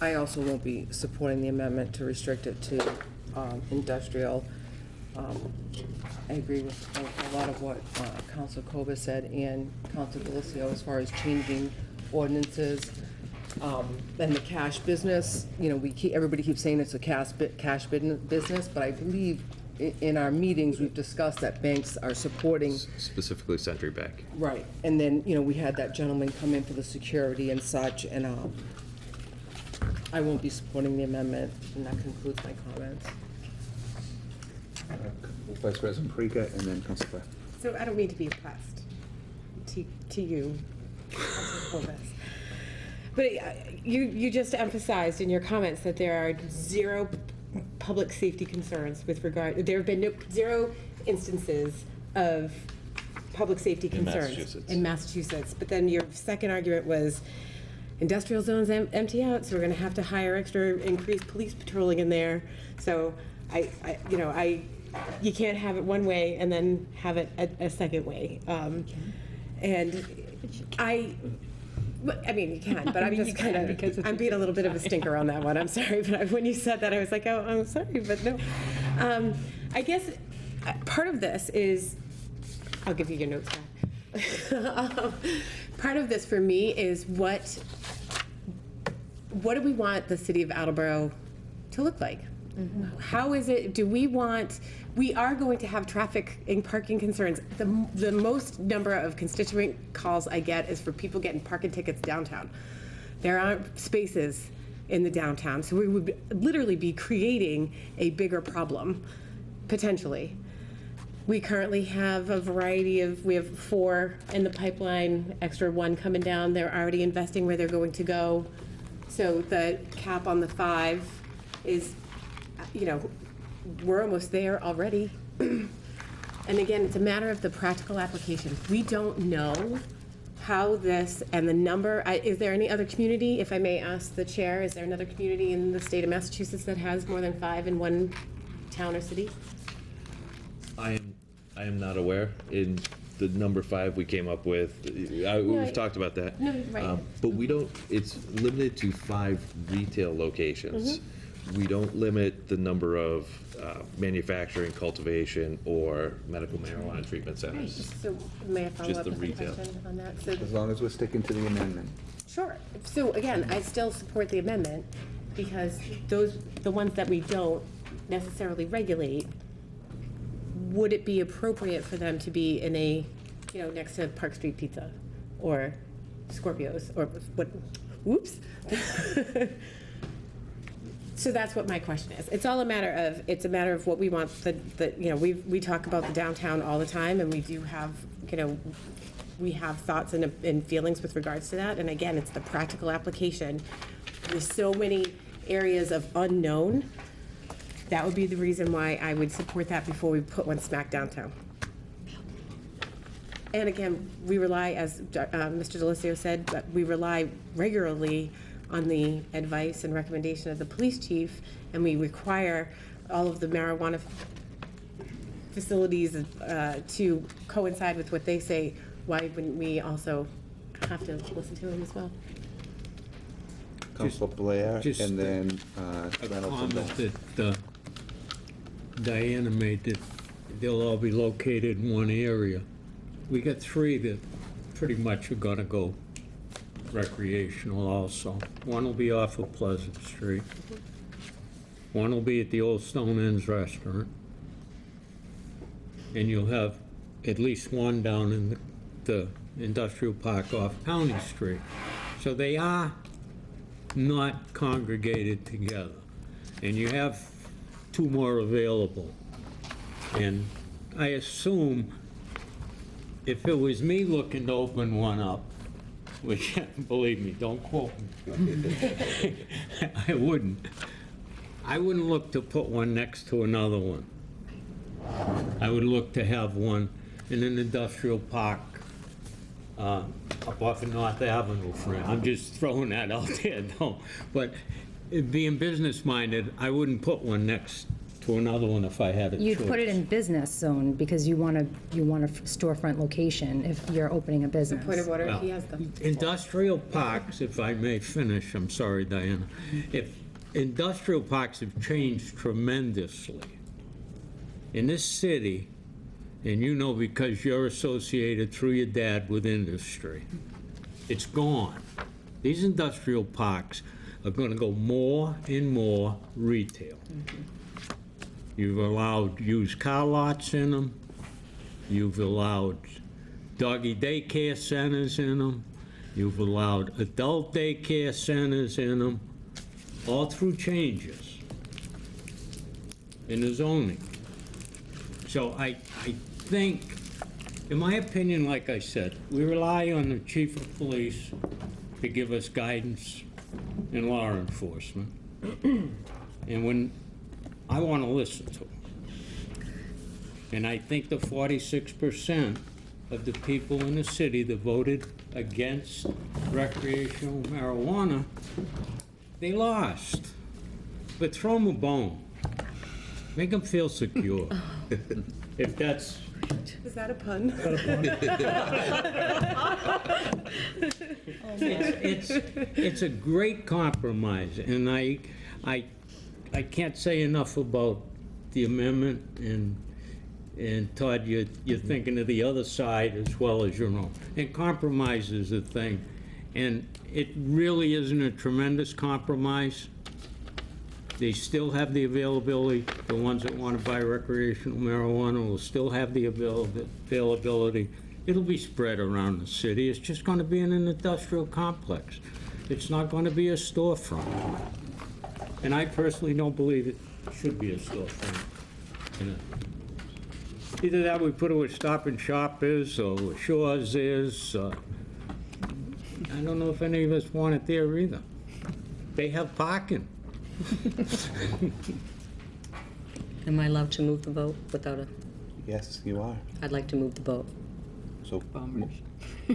I also won't be supporting the amendment to restrict it to industrial. I agree with a lot of what Councilor Kobus said and Councilor Delosio as far as changing ordinances. And the cash business, you know, everybody keeps saying it's a cash business, but I believe in our meetings, we've discussed that banks are supporting. Specifically Century Bank. Right, and then, you know, we had that gentleman come in for the security and such, and I won't be supporting the amendment, and that concludes my comments. Vice President Parika, and then Councilor Blair. So I don't mean to be oppressed to you, Councilor Corbis. But you just emphasized in your comments that there are 0 public safety concerns with regard, there have been zero instances of public safety concerns in Massachusetts. But then your second argument was industrial zones empty out, so we're going to have to hire increased police patrolling in there. So you can't have it one way and then have it a second way. And I mean, you can, but I'm just kind of, I'm being a little bit of a stinker on that one. I'm sorry, but when you said that, I was like, oh, I'm sorry, but no. I guess part of this is, I'll give you your notes back. Part of this for me is what do we want the city of Attleboro to look like? How is it, we are going to have traffic and parking concerns. The most number of constituent calls I get is for people getting parking tickets downtown. There aren't spaces in the downtown, so we would literally be creating a bigger problem, potentially. We currently have a variety of, we have 4 in the pipeline, extra 1 coming down. They're already investing where they're going to go. So the cap on the 5 is, we're almost there already. And again, it's a matter of the practical application. We don't know how this and the number, is there any other community, if I may ask the chair, is there another community in the state of Massachusetts that has more than 5 in one town or city? I am not aware. In the number 5 we came up with, we've talked about that. No, right. But we don't, it's limited to 5 retail locations. We don't limit the number of manufacturing, cultivation, or medical marijuana treatment centers. So may I follow Just up the with a retail. question on that? So, As long as we're sticking to the amendment. sure. So again, I still support the amendment because the ones that we don't necessarily regulate, would it be appropriate for them to be in a, next to Park Street Pizza or Scorpios or what, whoops. So that's what my question is. It's a matter of what we want, we talk about the downtown all the time, and we do have, we have thoughts and feelings with regards to that. And again, it's the practical application. There's so many areas of unknown. That would be the reason why I would support that before we put one smack downtown. And again, we rely, as Mr. Delisio said, but we rely regularly on the advice and recommendation of the police chief, and we require all of the marijuana facilities to coincide with what they say. Why wouldn't we also have to listen to them as well? Councilor Blair, just and then A Reynolds and comment Bell. that Diana made, that they'll all be located in one area. We got 3 that pretty much are gonna go recreational also. One will be off of Pleasant Street. One will be at the Old Stone Inns restaurant. And you'll have at least one down in the industrial park off County Street. So they are not congregated together. And you have 2 more available. And I assume if it was me looking to open one up, which, believe me, don't quote me, I wouldn't look to put one next to another one. I would look to have one in an industrial park up off of North Avenue, friend. I'm just throwing that out there, though. But being business-minded, I wouldn't put one next to another one if I had a choice. You'd put it in business zone because you want a storefront location if you're opening a business. Point of order, he has them. Industrial parks, if I may finish, I'm sorry, Diana. If industrial parks have changed tremendously in this city, and you know because you're associated through your dad with industry, it's gone. These industrial parks are going to go more and more retail. You've allowed used car lots in them. You've allowed doggy daycare centers in them. You've allowed adult daycare centers in them, all through changes in the zoning. So I think, in my opinion, like I said, we rely on the chief of police to give us guidance in law enforcement. And when I want to listen to them. And I think the 46% of the people in the city that voted against recreational marijuana, they lost. But throw them a bone. Make them feel secure. If that's Is that a pun? It's a great compromise, and I can't say enough about the amendment, and Todd, you're thinking of the other side as well as your own. And compromise is a thing, and it really isn't a tremendous compromise. They still have the availability, the ones that want to buy recreational marijuana will still have the availability. It'll be spread around the city. It's just going to be in an industrial complex. It's not going to be a storefront. And I personally don't believe it should be a storefront. Either that, we put it where Stop and Shop is, or where Shaw's is. I don't know if any of us want it there either. They have parking. Am I allowed to move the vote without a, Yes, you are. I'd like to move the vote. So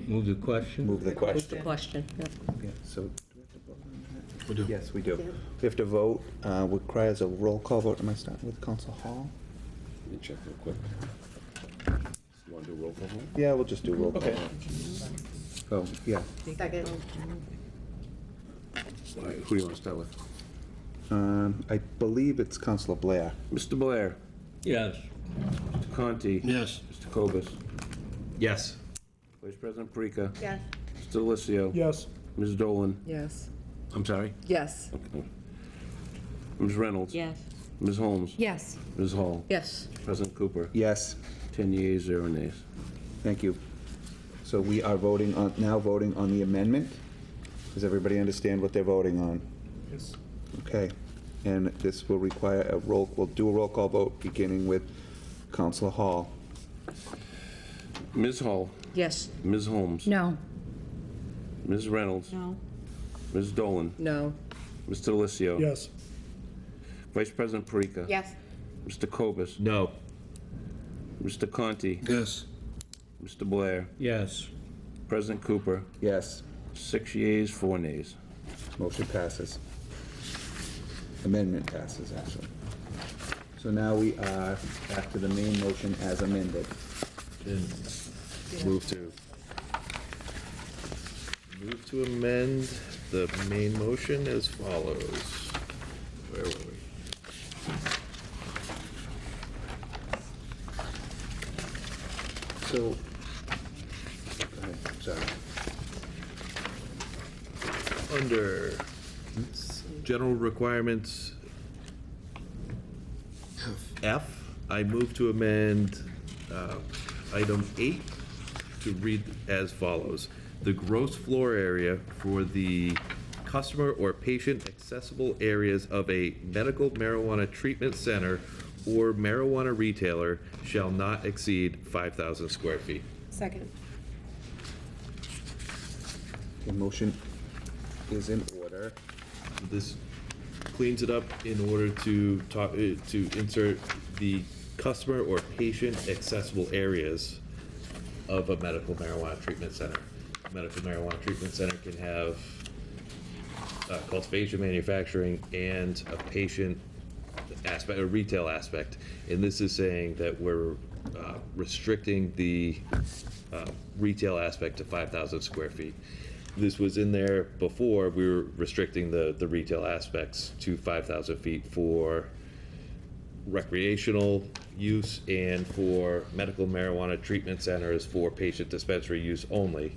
Move the question. move the The question. question, yep. Yeah, so do we have to vote on that? We do. Yes, we do. We have to vote, requires a roll call vote. Am I starting with Council Hall? Let me check real quick. You want to do a roll call? Yeah, we'll just do roll call. Okay. Oh, yeah. Second. All right, who do you want to start with? I believe it's Councilor Blair. Mr. Blair, Yes. Mr. Conti, Yes. Mr. Cobus, Yes. Vice President Perica, Yes. Mr. Delissio, Yes. Ms. Dolan, Yes. I'm sorry, Yes. okay. Ms. Reynolds, Yes. Ms. Holmes, Yes. Ms. Hall, Yes. President Cooper, Yes, 10 yeas, 0 nays. thank you. So we are now voting on the amendment. Does everybody understand what they're voting on? Yes. Okay, and this will require we'll do a roll call vote, beginning with Councilor Hall. Ms. Hall, Yes. Ms. Holmes, No. Ms. Reynolds, No. Ms. Dolan, No. Mr. Delissio, Yes. Vice President Perica, Yes. Mr. Cobus, No. Mr. Conti, Yes. Mr. Blair, Yes. President Cooper, Yes, 6 yeas, 4 nays. motion passes. Amendment passes, actually. So now we are back to the main motion as amended. Move to amend the main motion as follows. Where were we? So, go ahead, sorry. Under general requirements F, I move to amend item 8 to read as follows. The gross floor area for the customer or patient accessible areas of a medical marijuana treatment center or marijuana retailer shall not exceed 5,000 square feet. Second. The motion is in order. This cleans it up in order to talk, to insert the customer or patient accessible areas of a medical marijuana treatment center. Medical marijuana treatment center can have cultivation, manufacturing, and a patient aspect, a retail aspect. And this is saying that we're restricting the retail aspect to 5,000 square feet. This was in there before. We were restricting the retail aspects to 5,000 feet for recreational use and for medical marijuana treatment centers for patient dispensary use only.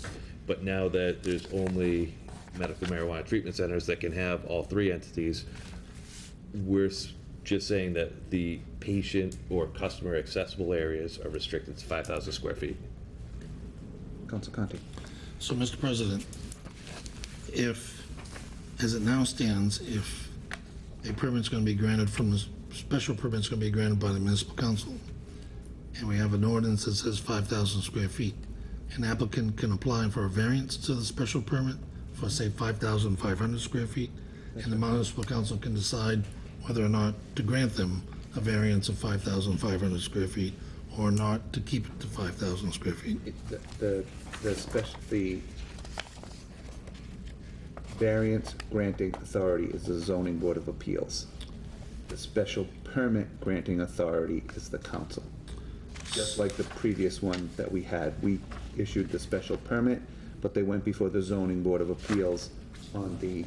But now that there's only medical marijuana treatment centers that can have all three entities, we're just saying that the patient or customer accessible areas are restricted to 5,000 square feet. Council Conti. So, Mr. President, if, as it now stands, if a permit's going to be granted from the special permit's going to be granted by the municipal council, and we have an ordinance that says 5,000 square feet, an applicant can apply for a variance to the special permit for, say, 5,500 square feet, and the municipal council can decide whether or not to grant them a variance of 5,500 square feet or not to keep it to 5,000 square feet. The variance granting authority is the zoning board of appeals. The special permit granting authority is the council. just like the previous one that we had. We issued the special permit, but they went before the zoning board of appeals on the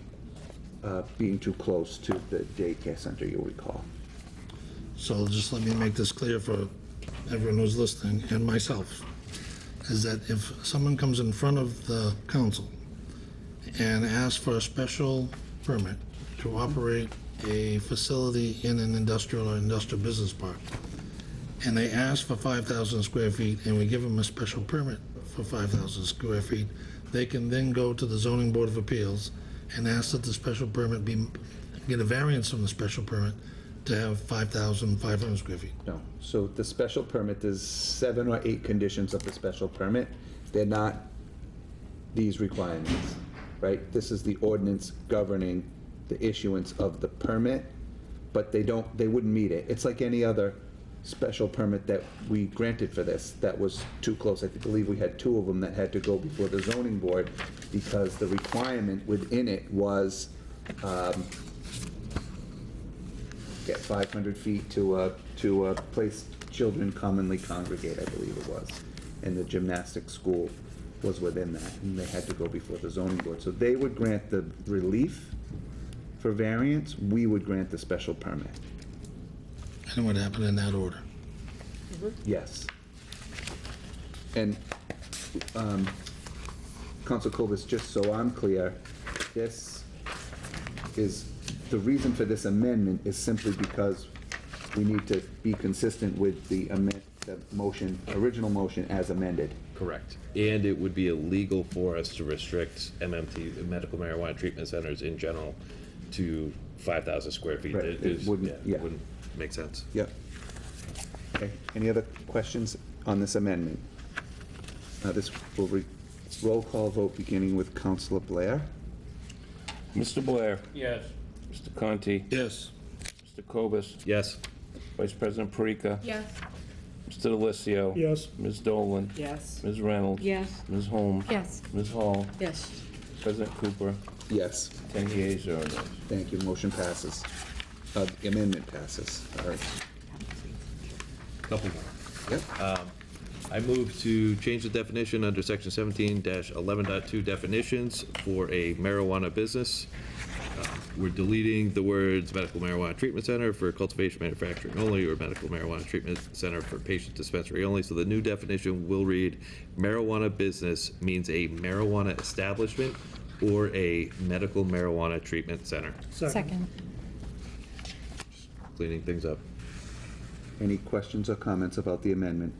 being too close to the daycare center, you'll recall. So just let me make this clear for everyone who's listening and myself, is that if someone comes in front of the council and asks for a special permit to operate a facility in an industrial or industrial business park, and they ask for 5,000 square feet, and we give them a special permit for 5,000 square feet, they can then go to the zoning board of appeals and ask that the special permit get a variance from the special permit to have 5,500 square feet. No, so the special permit, there's 7 or 8 conditions of the special permit. They're not these requirements, right? This is the ordinance governing the issuance of the permit, but they wouldn't meet it. It's like any other special permit that we granted for this that was too close. I believe we had 2 of them that had to go before the zoning board because the requirement within it was get 500 feet to a place children commonly congregate, I believe it was. And the gymnastics school was within that, and they had to go before the zoning board. So they would grant the relief for variance, we would grant the special permit. And it would happen in that order. Yes. And, Council Kovas, just so I'm clear, this is, the reason for this amendment is simply because we need to be consistent with the motion, original motion as amended. Correct. And it would be illegal for us to restrict MMT, medical marijuana treatment centers in general, to 5,000 square feet. Right, it wouldn't, yeah. It wouldn't make sense. Yep. Okay, any other questions on this amendment? This will roll call vote beginning with Councilor Blair. Mr. Blair. Yes. Mr. Conti. Yes. Mr. Cobus. Yes. Vice President Parika. Yes. Mr. Delissio. Yes. Ms. Dolan. Yes. Ms. Reynolds. Yes. Ms. Holmes. Yes. Ms. Hall. Yes. President Cooper. Yes, 10 yeas, 0 nays. thank you, motion passes. The amendment passes, all right. Couple more. Yep, I move to change the definition under section 17-11.2 definitions for a marijuana business. We're deleting the words medical marijuana treatment center for cultivation, manufacturing only, or medical marijuana treatment center for patient dispensary only. So the new definition will read, marijuana business means a marijuana establishment or a medical marijuana treatment center. Second. Cleaning things up. any questions or comments about the amendment?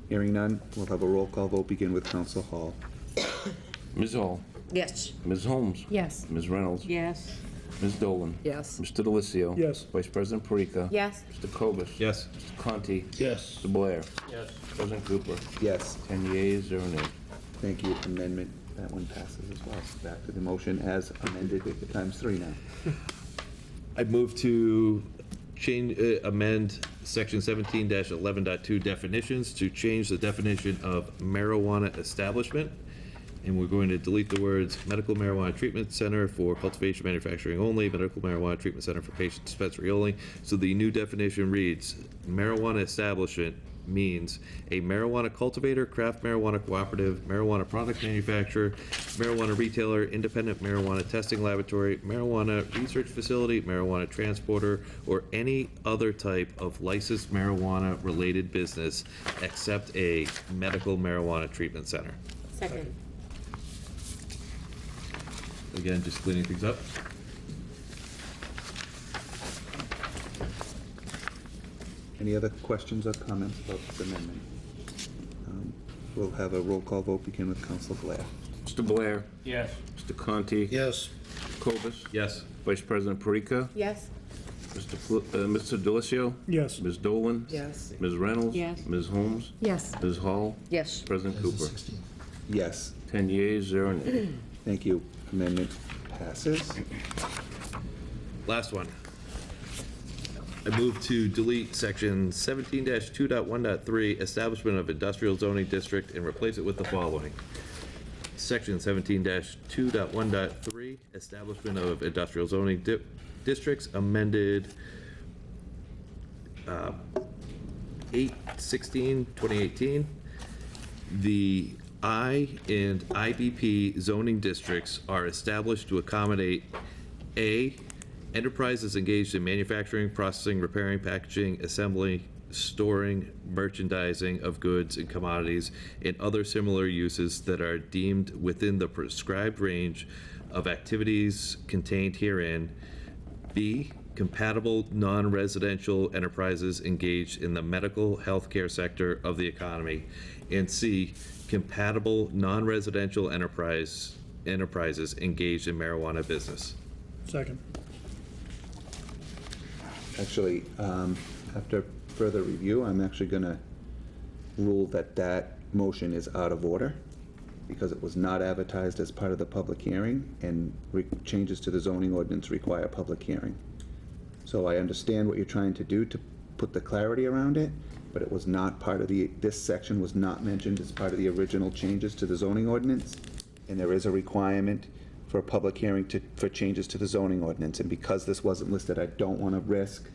Hearing none, we'll have a roll call vote begin with Council Hall. Ms. Hall. Yes. Ms. Holmes. Yes. Ms. Reynolds. Yes. Ms. Dolan. Yes. Mr. Delissio. Yes. Vice President Parika. Yes. Mr. Cobus. Yes. Mr. Conti. Yes. Mr. Blair. Yes. President Cooper. Yes, 10 yeas, 0 nays. thank you, amendment, that one passes as well. Back to the motion as amended, times 3 now. I move to change, amend section 17-11.2 definitions to change the definition of marijuana establishment. And we're going to delete the words medical marijuana treatment center for cultivation, manufacturing only, medical marijuana treatment center for patient dispensary only. So the new definition reads, marijuana establishment means a marijuana cultivator, craft marijuana cooperative, marijuana product manufacturer, marijuana retailer, independent marijuana testing laboratory, marijuana research facility, marijuana transporter, or any other type of licensed marijuana-related business except a medical marijuana treatment center. Second. Again, just cleaning things up. Any other questions or comments about this amendment? We'll have a roll call vote begin with Council Blair. Mr. Blair. Yes. Mr. Conti. Yes. Cobus. Yes. Vice President Parika. Yes. Mr. Delissio. Yes. Ms. Dolan. Yes. Ms. Reynolds. Yes. Ms. Holmes. Yes. Ms. Hall. Yes. President Cooper. Yes, 10 yeas, 0 nays. thank you, amendment passes. Last one. I move to delete section 17-2.1.3, establishment of industrial zoning district, and replace it with the following. Section 17-2.1.3, establishment of industrial zoning districts, amended 8/16/2018. The I and IBP zoning districts are established to accommodate A, enterprises engaged in manufacturing, processing, repairing, packaging, assembly, storing, merchandising of goods and commodities and other similar uses that are deemed within the prescribed range of activities contained herein. B, compatible non-residential enterprises engaged in the medical healthcare sector of the economy. And C, compatible non-residential enterprises engaged in marijuana business. Second. Actually, after further review, I'm actually going to rule that that motion is out of order because it was not advertised as part of the public hearing, and changes to the zoning ordinance require public hearing. So I understand what you're trying to do to put the clarity around it, but it was not part of this section was not mentioned as part of the original changes to the zoning ordinance, and there is a requirement for a public hearing for changes to the zoning ordinance, and because this wasn't listed, I don't want to risk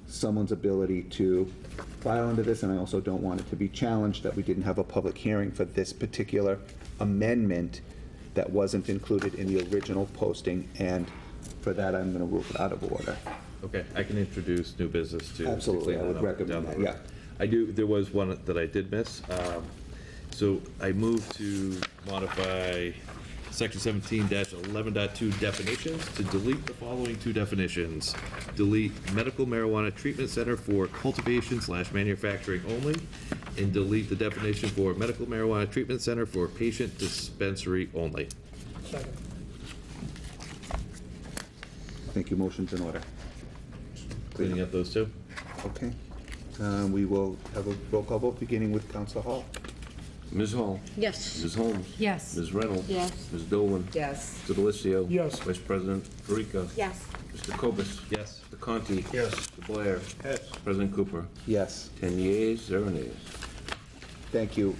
someone's ability to file under this, and I also don't want it to be challenged that we didn't have a public hearing for this particular amendment that wasn't included in the original posting, and for that, I'm going to rule it out of order. Okay, I can introduce new business to. Absolutely, I would down recommend the that, road. yeah. I do, there was one that I did miss. So I moved to modify section 17-11.2 definitions to delete the following two definitions. Delete medical marijuana treatment center for cultivation/manufacturing only, and delete the definition for medical marijuana treatment center for patient dispensary only. Second. Thank you, motion's in order. Cleaning up those two? Okay. We will have a roll call vote, beginning with Council Hall. Ms. Hall. Yes. Ms. Holmes. Yes. Ms. Reynolds. Yes. Ms. Dolan. Yes. Mr. Delissio. Yes. Vice President Parika. Yes. Mr. Cobus. Yes. Mr. Conti. Yes. Mr. Blair. Yes. President Cooper. Yes. 10 yeas, 0 nays. Thank you.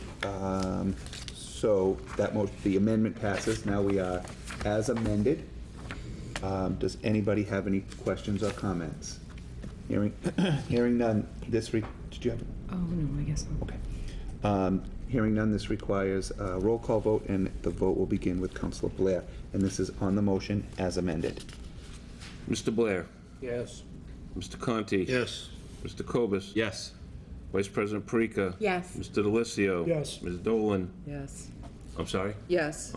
So that the amendment passes. Now we are as amended. Does anybody have any questions or comments? Hearing none, did you have? Oh, no, I guess not. Okay. Hearing none, this requires a roll call vote, and the vote will begin with Councilor Blair. And this is on the motion as amended. Mr. Blair. Yes. Mr. Conti. Yes. Mr. Cobus. Yes. Vice President Parika. Yes. Mr. Delissio. Yes. Ms. Dolan. Yes. I'm sorry? Yes.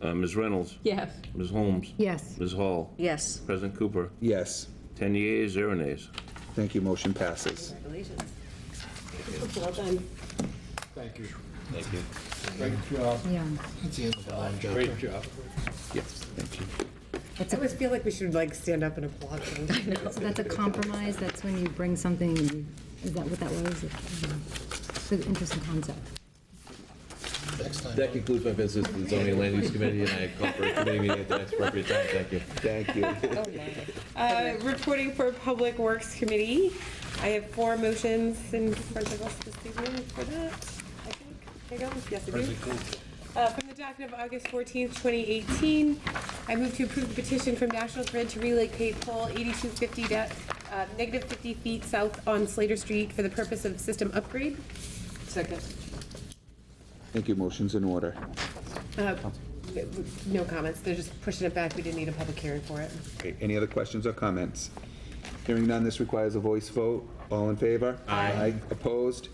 Ms. Reynolds. Yes. Ms. Holmes. Yes. Ms. Hall. Yes. President Cooper. Yes. 10 yeas, 0 nays. Thank you. Motion passes. Congratulations. Well done. Thank you. Thank you. Great job. Yeah. That's the end of the line, Joe. Great job. Yes. Thank you. I always feel like we should like stand up and applaud. So that's a compromise, that's when you bring something, is that what that was? It's an interesting concept. Next time. That concludes my business with the zoning and land use committee, and I call for a committee meeting at the next appropriate time. Thank you. Thank you. Reporting for Public Works Committee. I have 4 motions in front of us this evening for that, I think. There you go. Yes, I do. From the docket of August 14th, 2018, I move to approve the petition from National Grid to relocate pole 8250 negative 50 feet south on Slater Street for the purpose of system upgrade. Second. Thank you. Motion's in order. No comments. They're just pushing it back. We didn't need a public hearing for it. Okay. Any other questions or comments? Hearing none, this requires a voice vote. All in favor? Aye. Opposed?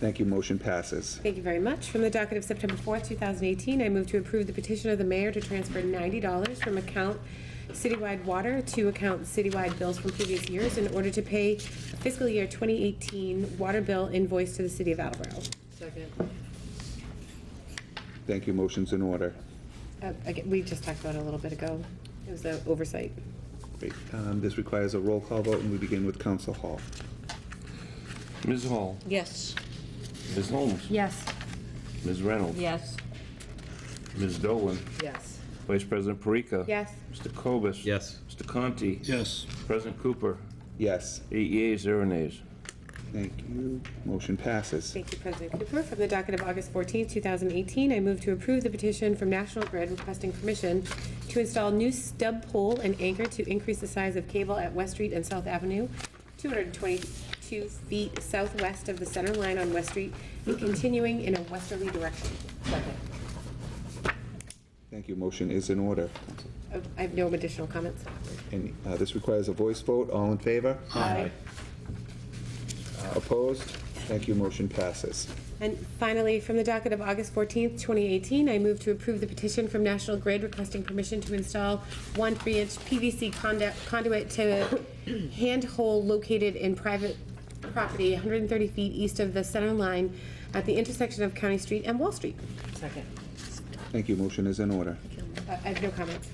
Thank you. Motion passes. Thank you very much. From the docket of September 4th, 2018, I move to approve the petition of the mayor to transfer $90 from account citywide water to account citywide bills from previous years in order to pay a fiscal year 2018 water bill invoice to the city of Attleboro. Second. Thank you. Motion's in order. Again, we just talked about it a little bit ago. It was an oversight. Great. This requires a roll call vote, and we begin with Council Hall. Ms. Hall. Yes. Ms. Holmes. Yes. Ms. Reynolds. Yes. Ms. Dolan. Yes. Vice President Parika. Yes. Mr. Cobus. Yes. Mr. Conti. Yes. President Cooper. Yes. 8 yeas, 0 nays. Thank you. Motion passes. Thank you, President Cooper. From the docket of August 14th, 2018, I move to approve the petition from National Grid requesting permission to install new stub pole and anchor to increase the size of cable at West Street and South Avenue, 222 132 feet southwest of the center line on West Street and continuing in a westerly direction. Second. Thank you. Motion is in order. I have no additional comments. And this requires a voice vote. All in favor? Aye. Opposed? Thank you. Motion passes. And finally, from the docket of August 14th, 2018, I move to approve the petition from National Grid requesting permission to install 1 3-inch PVC conduit to handhole located in private property 130 feet east of the center line at the intersection of County Street and Wall Street. Second. Thank you. Motion is in order. I have no comments.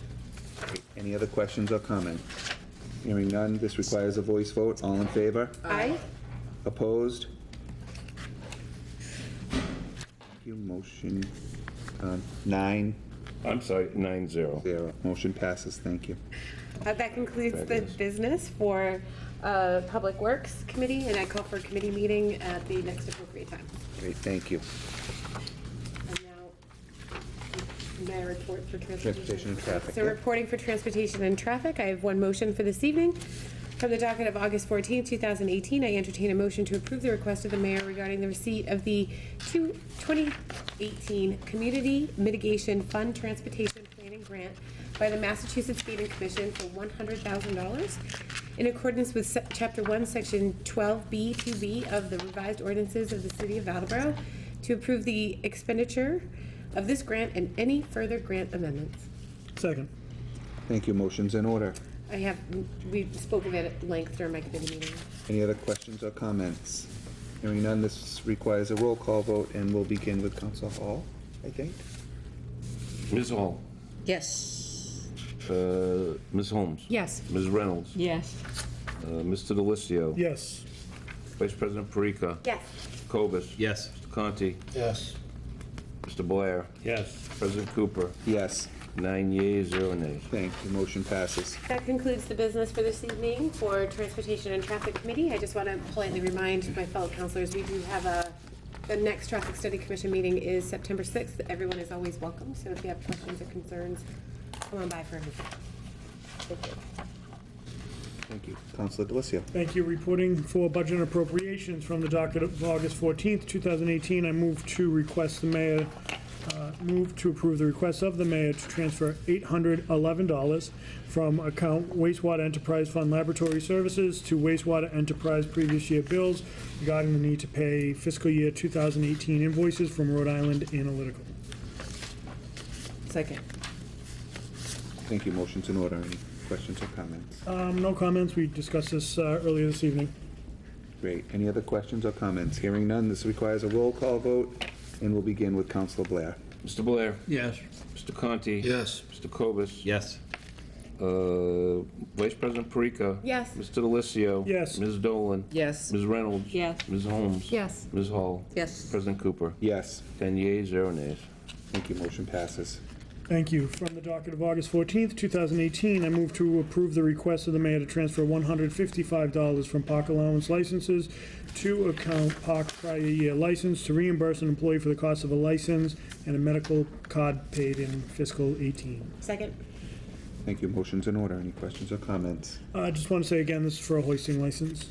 Any other questions or comments? Hearing none, this requires a voice vote. All in favor? Aye. Opposed? Thank you. Motion 9-0. I'm sorry, 9-0. Motion passes. Thank you. That concludes the Fabulous. business for Public Works Committee, and I call for a committee meeting at the next appropriate time. Great. Thank you. And now, may I report for Transportation and traffic. So yeah. reporting for transportation and traffic, I have one motion for this evening. From the docket of August 14, 2018, I entertain a motion to approve the request of the mayor regarding the receipt of the 2018 Community Mitigation Fund Transportation Planning Grant by the Massachusetts Speeding Commission for $100,000 in accordance with Chapter 1, Section 12B 2B of the revised ordinances of the City of Attleboro to approve the expenditure of this grant and any further grant amendments. Second. Thank you. Motion's in order. We spoke of it at length during my committee meeting. Any other questions or comments? Hearing none, this requires a roll call vote, and we'll begin with Council Hall, I think. Ms. Hall. Yes. Ms. Holmes. Yes. Ms. Reynolds. Yes. Mr. DeLisio. Yes. Vice President Parika. Yes. Cobus. Yes. Mr. Conti. Yes. Mr. Blair. Yes. President Cooper. Yes. 9 yeas, 0 nays. Thank you. Motion passes. That concludes the business for this evening for Transportation and Traffic Committee. I just want to politely remind my fellow councilors, we do have the next Traffic Study Commission meeting is September 6th. Everyone is always welcome, so if you have questions or concerns, come on by for a visit. Thank you. Thank you. Councilor DeLisio. Thank you. Reporting for budget and appropriations from the docket of August 14th, 2018, I move to request the mayor, move to approve the request of the mayor to transfer $811 from account wastewater enterprise fund laboratory services to wastewater enterprise previous year bills regarding the need to pay fiscal year 2018 invoices from Rhode Island Analytical. Second. Thank you. Motion's in order. Any questions or comments? No comments. We discussed this earlier this evening. Great. Any other questions or comments? Hearing none, this requires a roll call vote, and we'll begin with Councilor Blair. Mr. Blair. Yes. Mr. Conti. Yes. Mr. Cobus. Yes. Vice President Parika. Yes. Mr. DeLisio. Yes. Ms. Dolan. Yes. Ms. Reynolds. Yes. Ms. Holmes. Yes. Ms. Hall. Yes. President Cooper. Yes. 10 yeas, 0 nays. Thank you. Motion passes. Thank you. From the docket of August 14th, 2018, I move to approve the request of the mayor to transfer $155 from park allowance licenses to account park prior year license to reimburse an employee for the cost of a license and a medical card paid in fiscal 18. Second. Thank you. Motion's in order. Any questions or comments? I just want to say again, this is for a hoisting license.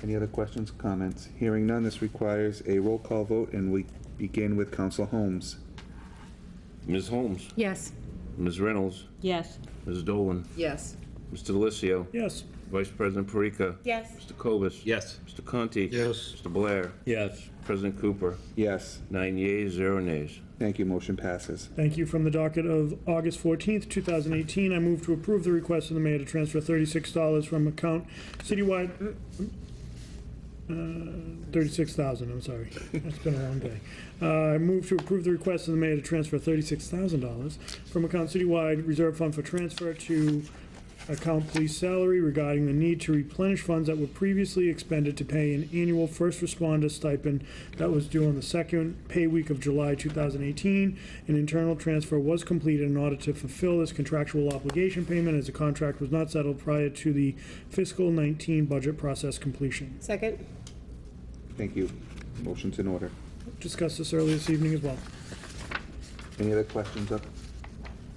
Any other questions or comments? Hearing none, this requires a roll call vote, and we begin with Councilor Holmes. Ms. Holmes. Yes. Ms. Reynolds. Yes. Ms. Dolan. Yes. Mr. DeLisio. Yes. Vice President Parika. Yes. Mr. Cobus. Yes. Mr. Conti. Yes. Mr. Blair. Yes. President Cooper. Yes. 9 yeas, 0 nays. Thank you. Motion passes. Thank you. From the docket of August 14th, 2018, I move to approve the request of the mayor to transfer $36 from account citywide, 36,000, I'm sorry. It's been a long day. I move to approve the request of the mayor to transfer $36,000 from account citywide reserve fund for transfer to account police salary regarding the need to replenish funds that were previously expended to pay an annual first responder stipend that was due on the second pay week of July 2018. An internal transfer was completed in order to fulfill this contractual obligation payment as the contract was not settled prior to the fiscal 19 budget process completion. Second. Thank you. Motion's in order. Discussed this earlier this evening as well. Any other questions or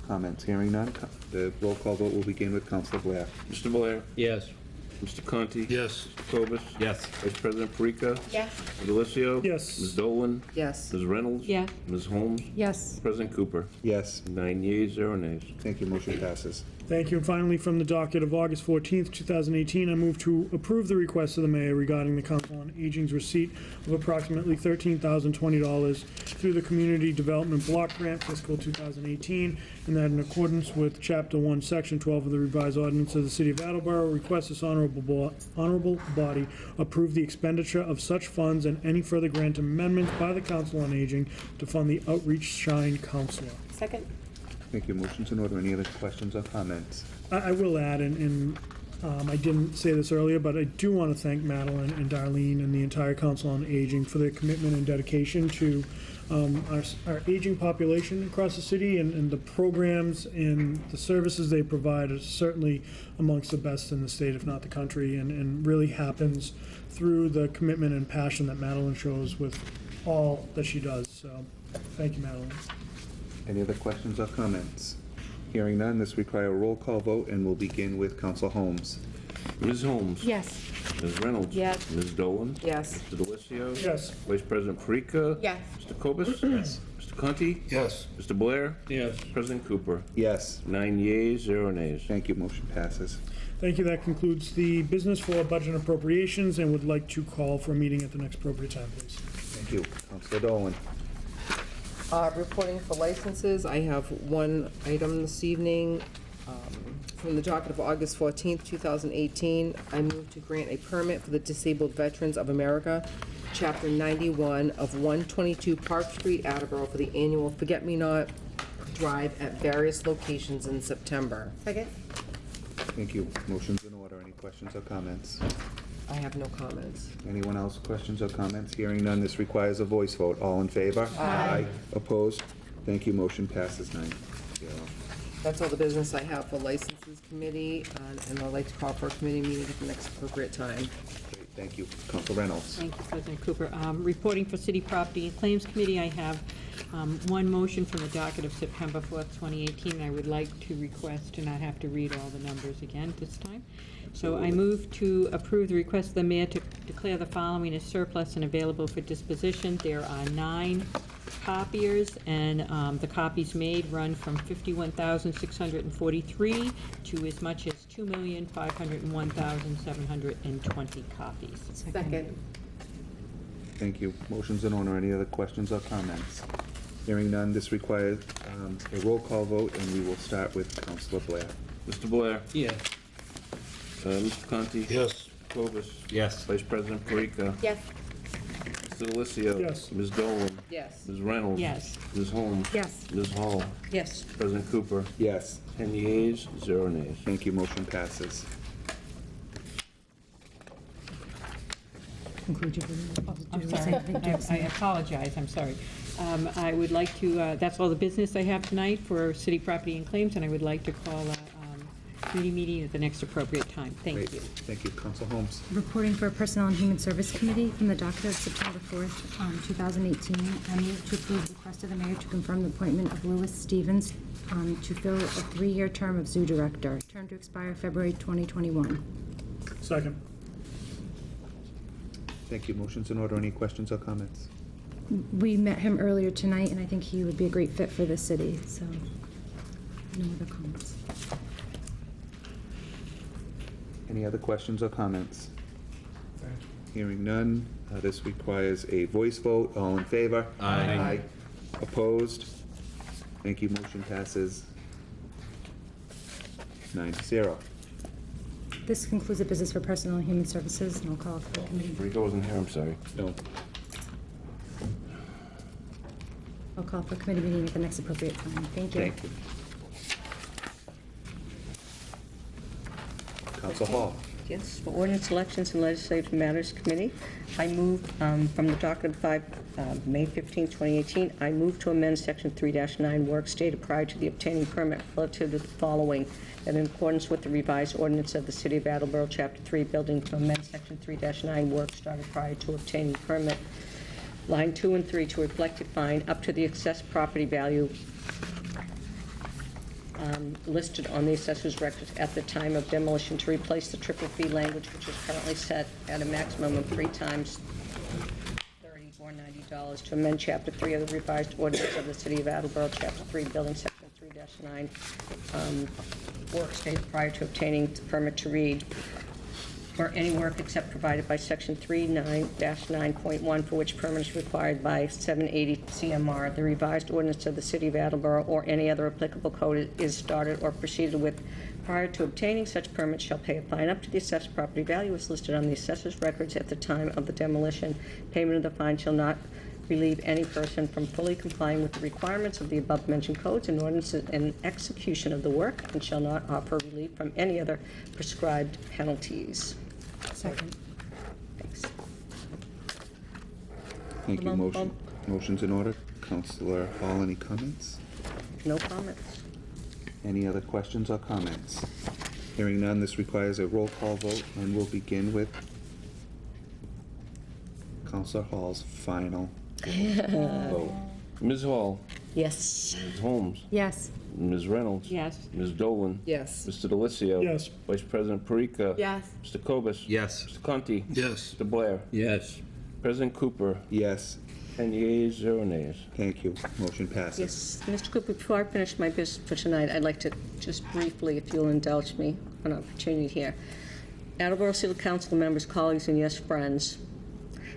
comments? Hearing none, the roll call vote will begin with Councilor Blair. Mr. Blair. Yes. Mr. Conti? Yes. Mr. Cobus? Yes. Vice President Parika? Yes. Mr. Delissio? Yes. Ms. Dolan? Yes. Ms. Reynolds? Yes. Ms. Holmes? Yes. President Cooper? Yes. 9 yeas, 0 nays. Thank you. Motion passes. Thank you. And finally, from the docket of August 14th, 2018, I move to approve the request of the mayor regarding the Council on Aging's receipt of approximately $13,020 through the Community Development Block Grant fiscal 2018, and that in accordance with Chapter 1, Section 12 of the revised ordinance of the City of Attleboro, request this honorable body approve the expenditure of such funds and any further grant amendments by the Council on Aging to fund the Outreach Shine Counselor. Second? Thank you. Motion's in order. Any other questions or comments? I will add, and I didn't say this earlier, but I do want to thank Madeline and Darlene and the entire Council on Aging for their commitment and dedication to our aging population across the city, and the programs and the services they provide are certainly amongst the best in the state, if not the country, and really happens through the commitment and passion that Madeline shows with all that she does. So, thank you, Madeline. Any other questions or comments? Hearing none, this requires a roll call vote, and we'll begin with Council Holmes. Ms. Holmes? Yes. Ms. Reynolds? Yes. Ms. Dolan? Yes. Mr. Delissio? Yes. Vice President Parika? Yes. Mr. Cobus? Yes. Mr. Conti? Yes. Mr. Blair? Yes. President Cooper? Yes. 9 yeas, 0 nays. Thank you. Motion passes. Thank you. That concludes the business for budget appropriations, and would like to call for a meeting at the next appropriate time, please. Thank you. Councilor Dolan. Reporting for licenses, I have one item this evening. From the docket of August 14th, 2018, I move to grant a permit for the Disabled Veterans of America, Chapter 91 of 122 Park Street, Attleboro, for the annual Forget-Me-Not Drive at various locations in September. Second? Thank you. Motion's in order. Any questions or comments? I have no comments. Anyone else, questions or comments? Hearing none, this requires a voice vote. All in favor? Aye. Opposed? Thank you. Motion passes 9-0. That's all the business I have for Licenses Committee, and I'd like to call for a committee meeting at the next appropriate time. Great. Thank you. Council Reynolds. Thank you, President Cooper. Reporting for City Property and Claims Committee, I have one motion from the docket of September 4th, 2018. I would like to request to not have to read all the numbers again this time. So I move to approve the request of the mayor to declare the following as surplus and available for disposition. There are 9 copiers, and the copies made run from $51,643 to as much as $2,501,720 copies. Second. Thank you. Motion's in order. Any other questions or comments? Hearing none, this requires a roll call vote, and we will start with Councilor Blair. Mr. Blair? Yes. Mr. Conti? Yes. Cobus? Yes. Vice President Parika? Yes. Mr. Delissio? Yes. Ms. Dolan? Yes. Ms. Reynolds? Yes. Ms. Holmes? Yes. Ms. Hall? Yes. President Cooper? Yes. 10 yeas, 0 nays. Thank you. Motion passes. Conclude your meeting. I'm sorry. I apologize, I'm sorry. I would like to, that's all the business I have tonight for City Property and Claims, and I would like to call a committee meeting at the next appropriate time. Great. Thank you. Thank you. Council Holmes. Reporting for Personnel and Human Service Committee from the docket of September 4th, 2018. I move to approve the request of the mayor to confirm the appointment of Louis Stevens to fill a 3-year term of zoo director, term to expire February 2021. Second. Thank you. Motion's in order. Any questions or comments? We met him earlier tonight, and I think he would be a great fit for the city, so no other comments. Any other questions or comments? Hearing none, this requires a voice vote. All in favor? Aye. Opposed? Thank you. Motion passes 9-0. This concludes the business for Personnel and Human Services, and I'll call for the committee. Parika wasn't here, I'm sorry. No. I'll call for a committee meeting at the next appropriate time. Thank you. Thank you. Council Hall. Yes, for Ordinance Elections and Legislative Matters Committee, I move from the docket of May 15, 2018, I move to amend Section 3-9 work stated prior to the obtaining permit relative to the following, that in accordance with the revised ordinance of the City of Attleboro, Chapter 3, building to amend Section 3-9 work started prior to obtaining permit, line 2 and 3, to reflect a fine up to the excess property value listed on the assessor's records at the time of demolition to replace the triple fee language, which is currently set at a maximum of 3 times $30 or $90, to amend Chapter 3 of the revised ordinance of the City of Attleboro, Chapter 3, Building Section 3-9, work stated prior to obtaining the permit to read, or any work except provided by Section 39-9.1, for which permit is required by 780 CMR. The revised ordinance of the City of Attleboro or any other applicable code is started or proceeded with prior to obtaining such permit shall pay a fine up to the assessed property value as listed on the assessor's records at the time of the demolition. Payment of the fine shall not relieve any person from fully complying with the requirements of the above-mentioned codes and ordinances and execution of the work, and shall not offer relief from any other prescribed penalties. Second. Thanks. Thank you. Motion's in order. Counselor Hall, any comments? No comments. Any other questions or comments? Hearing none, this requires a roll call vote, and we'll begin with Counselor Hall's final vote. Ms. Hall, Yes. Ms. Holmes, Yes. Ms. Reynolds. Yes. Ms. Dolan. Yes. Mr. DeLisio. Yes. Vice President Parika. Yes. Mr. Cobus. Yes. Mr. Conti. Yes. Mr. Blair. Yes. President Cooper. Yes, 10 yeas, 0 nays. thank you. Motion passes. Yes, Mr. Cooper, before I finish my business for tonight, I'd like to just briefly, if you'll indulge me, an opportunity here. Attleboro City Council members, colleagues, and yes, friends,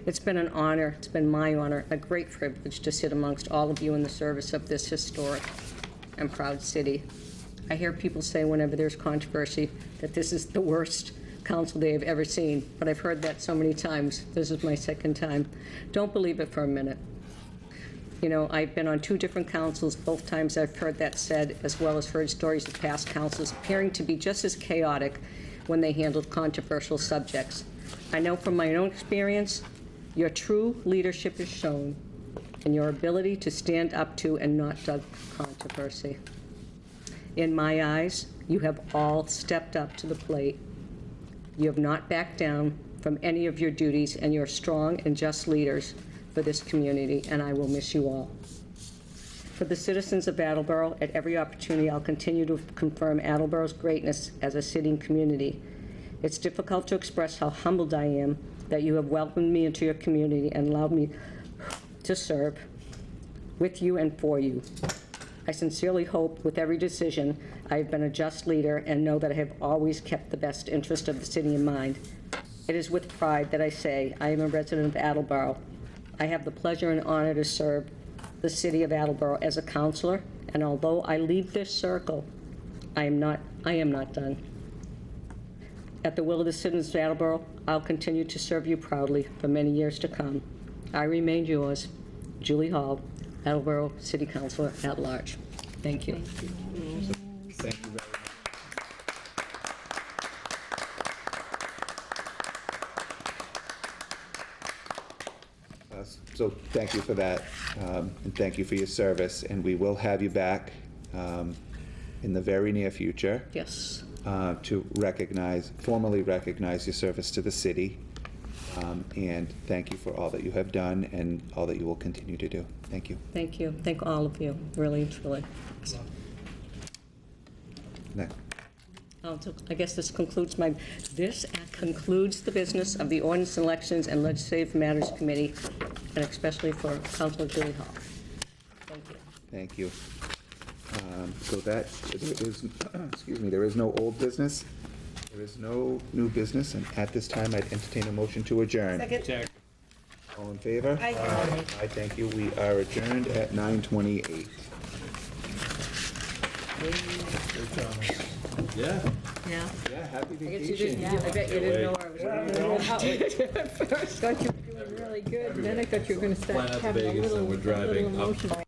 it's been an honor, it's been my honor, a great privilege to sit amongst all of you in the service of this historic and proud city. I hear people say whenever there's controversy that this is the worst council they have ever seen, but I've heard that so many times. This is my second time. Don't believe it for a minute. You know, I've been on 2 different councils. Both times I've heard that said, as well as heard stories of past councils appearing to be just as chaotic when they handled controversial subjects. I know from my own experience, your true leadership is shown in your ability to stand up to and not duck controversy. In my eyes, you have all stepped up to the plate. You have not backed down from any of your duties, and you're strong and just leaders for this community, and I will miss you all. For the citizens of Attleboro, at every opportunity, I'll continue to confirm Attleboro's greatness as a city and community. It's difficult to express how humbled I am that you have welcomed me into your community and allowed me to serve with you and for you. I sincerely hope with every decision I have been a just leader and know that I have always kept the best interest of the city in mind. It is with pride that I say I am a resident of Attleboro. I have the pleasure and honor to serve the city of Attleboro as a councilor, and although I leave this circle, I am not done. At the will of the citizens of Attleboro, I'll continue to serve you proudly for many years to come. I remain yours, Julie Hall, Attleboro City Councilor at Large. Thank you. Thank you very much. So thank you for that, and thank you for your service, and we will have you back in the very near future Yes. to formally recognize your service to the city, and thank you for all that you have done and all that you will continue to do. Thank you. Thank you. Thank all of you, really and truly. Next. I guess this concludes the business of the Ordinance, Elections, and Legislative Matters Committee, and especially for Councilor Julie Hall. Thank you. Thank you. So that, there is, excuse me, there is no old business, there is no new business, and at this time, I'd entertain a motion to adjourn. Second. All in favor? Aye. Aye, thank you. We are adjourned at 9:28. Yeah. Yeah. Yeah, happy I vacation. bet you didn't know I was going to. At first, thought you were doing really good, and then I thought you were going to Flying start out to having a Vegas and little we're driving up emotional.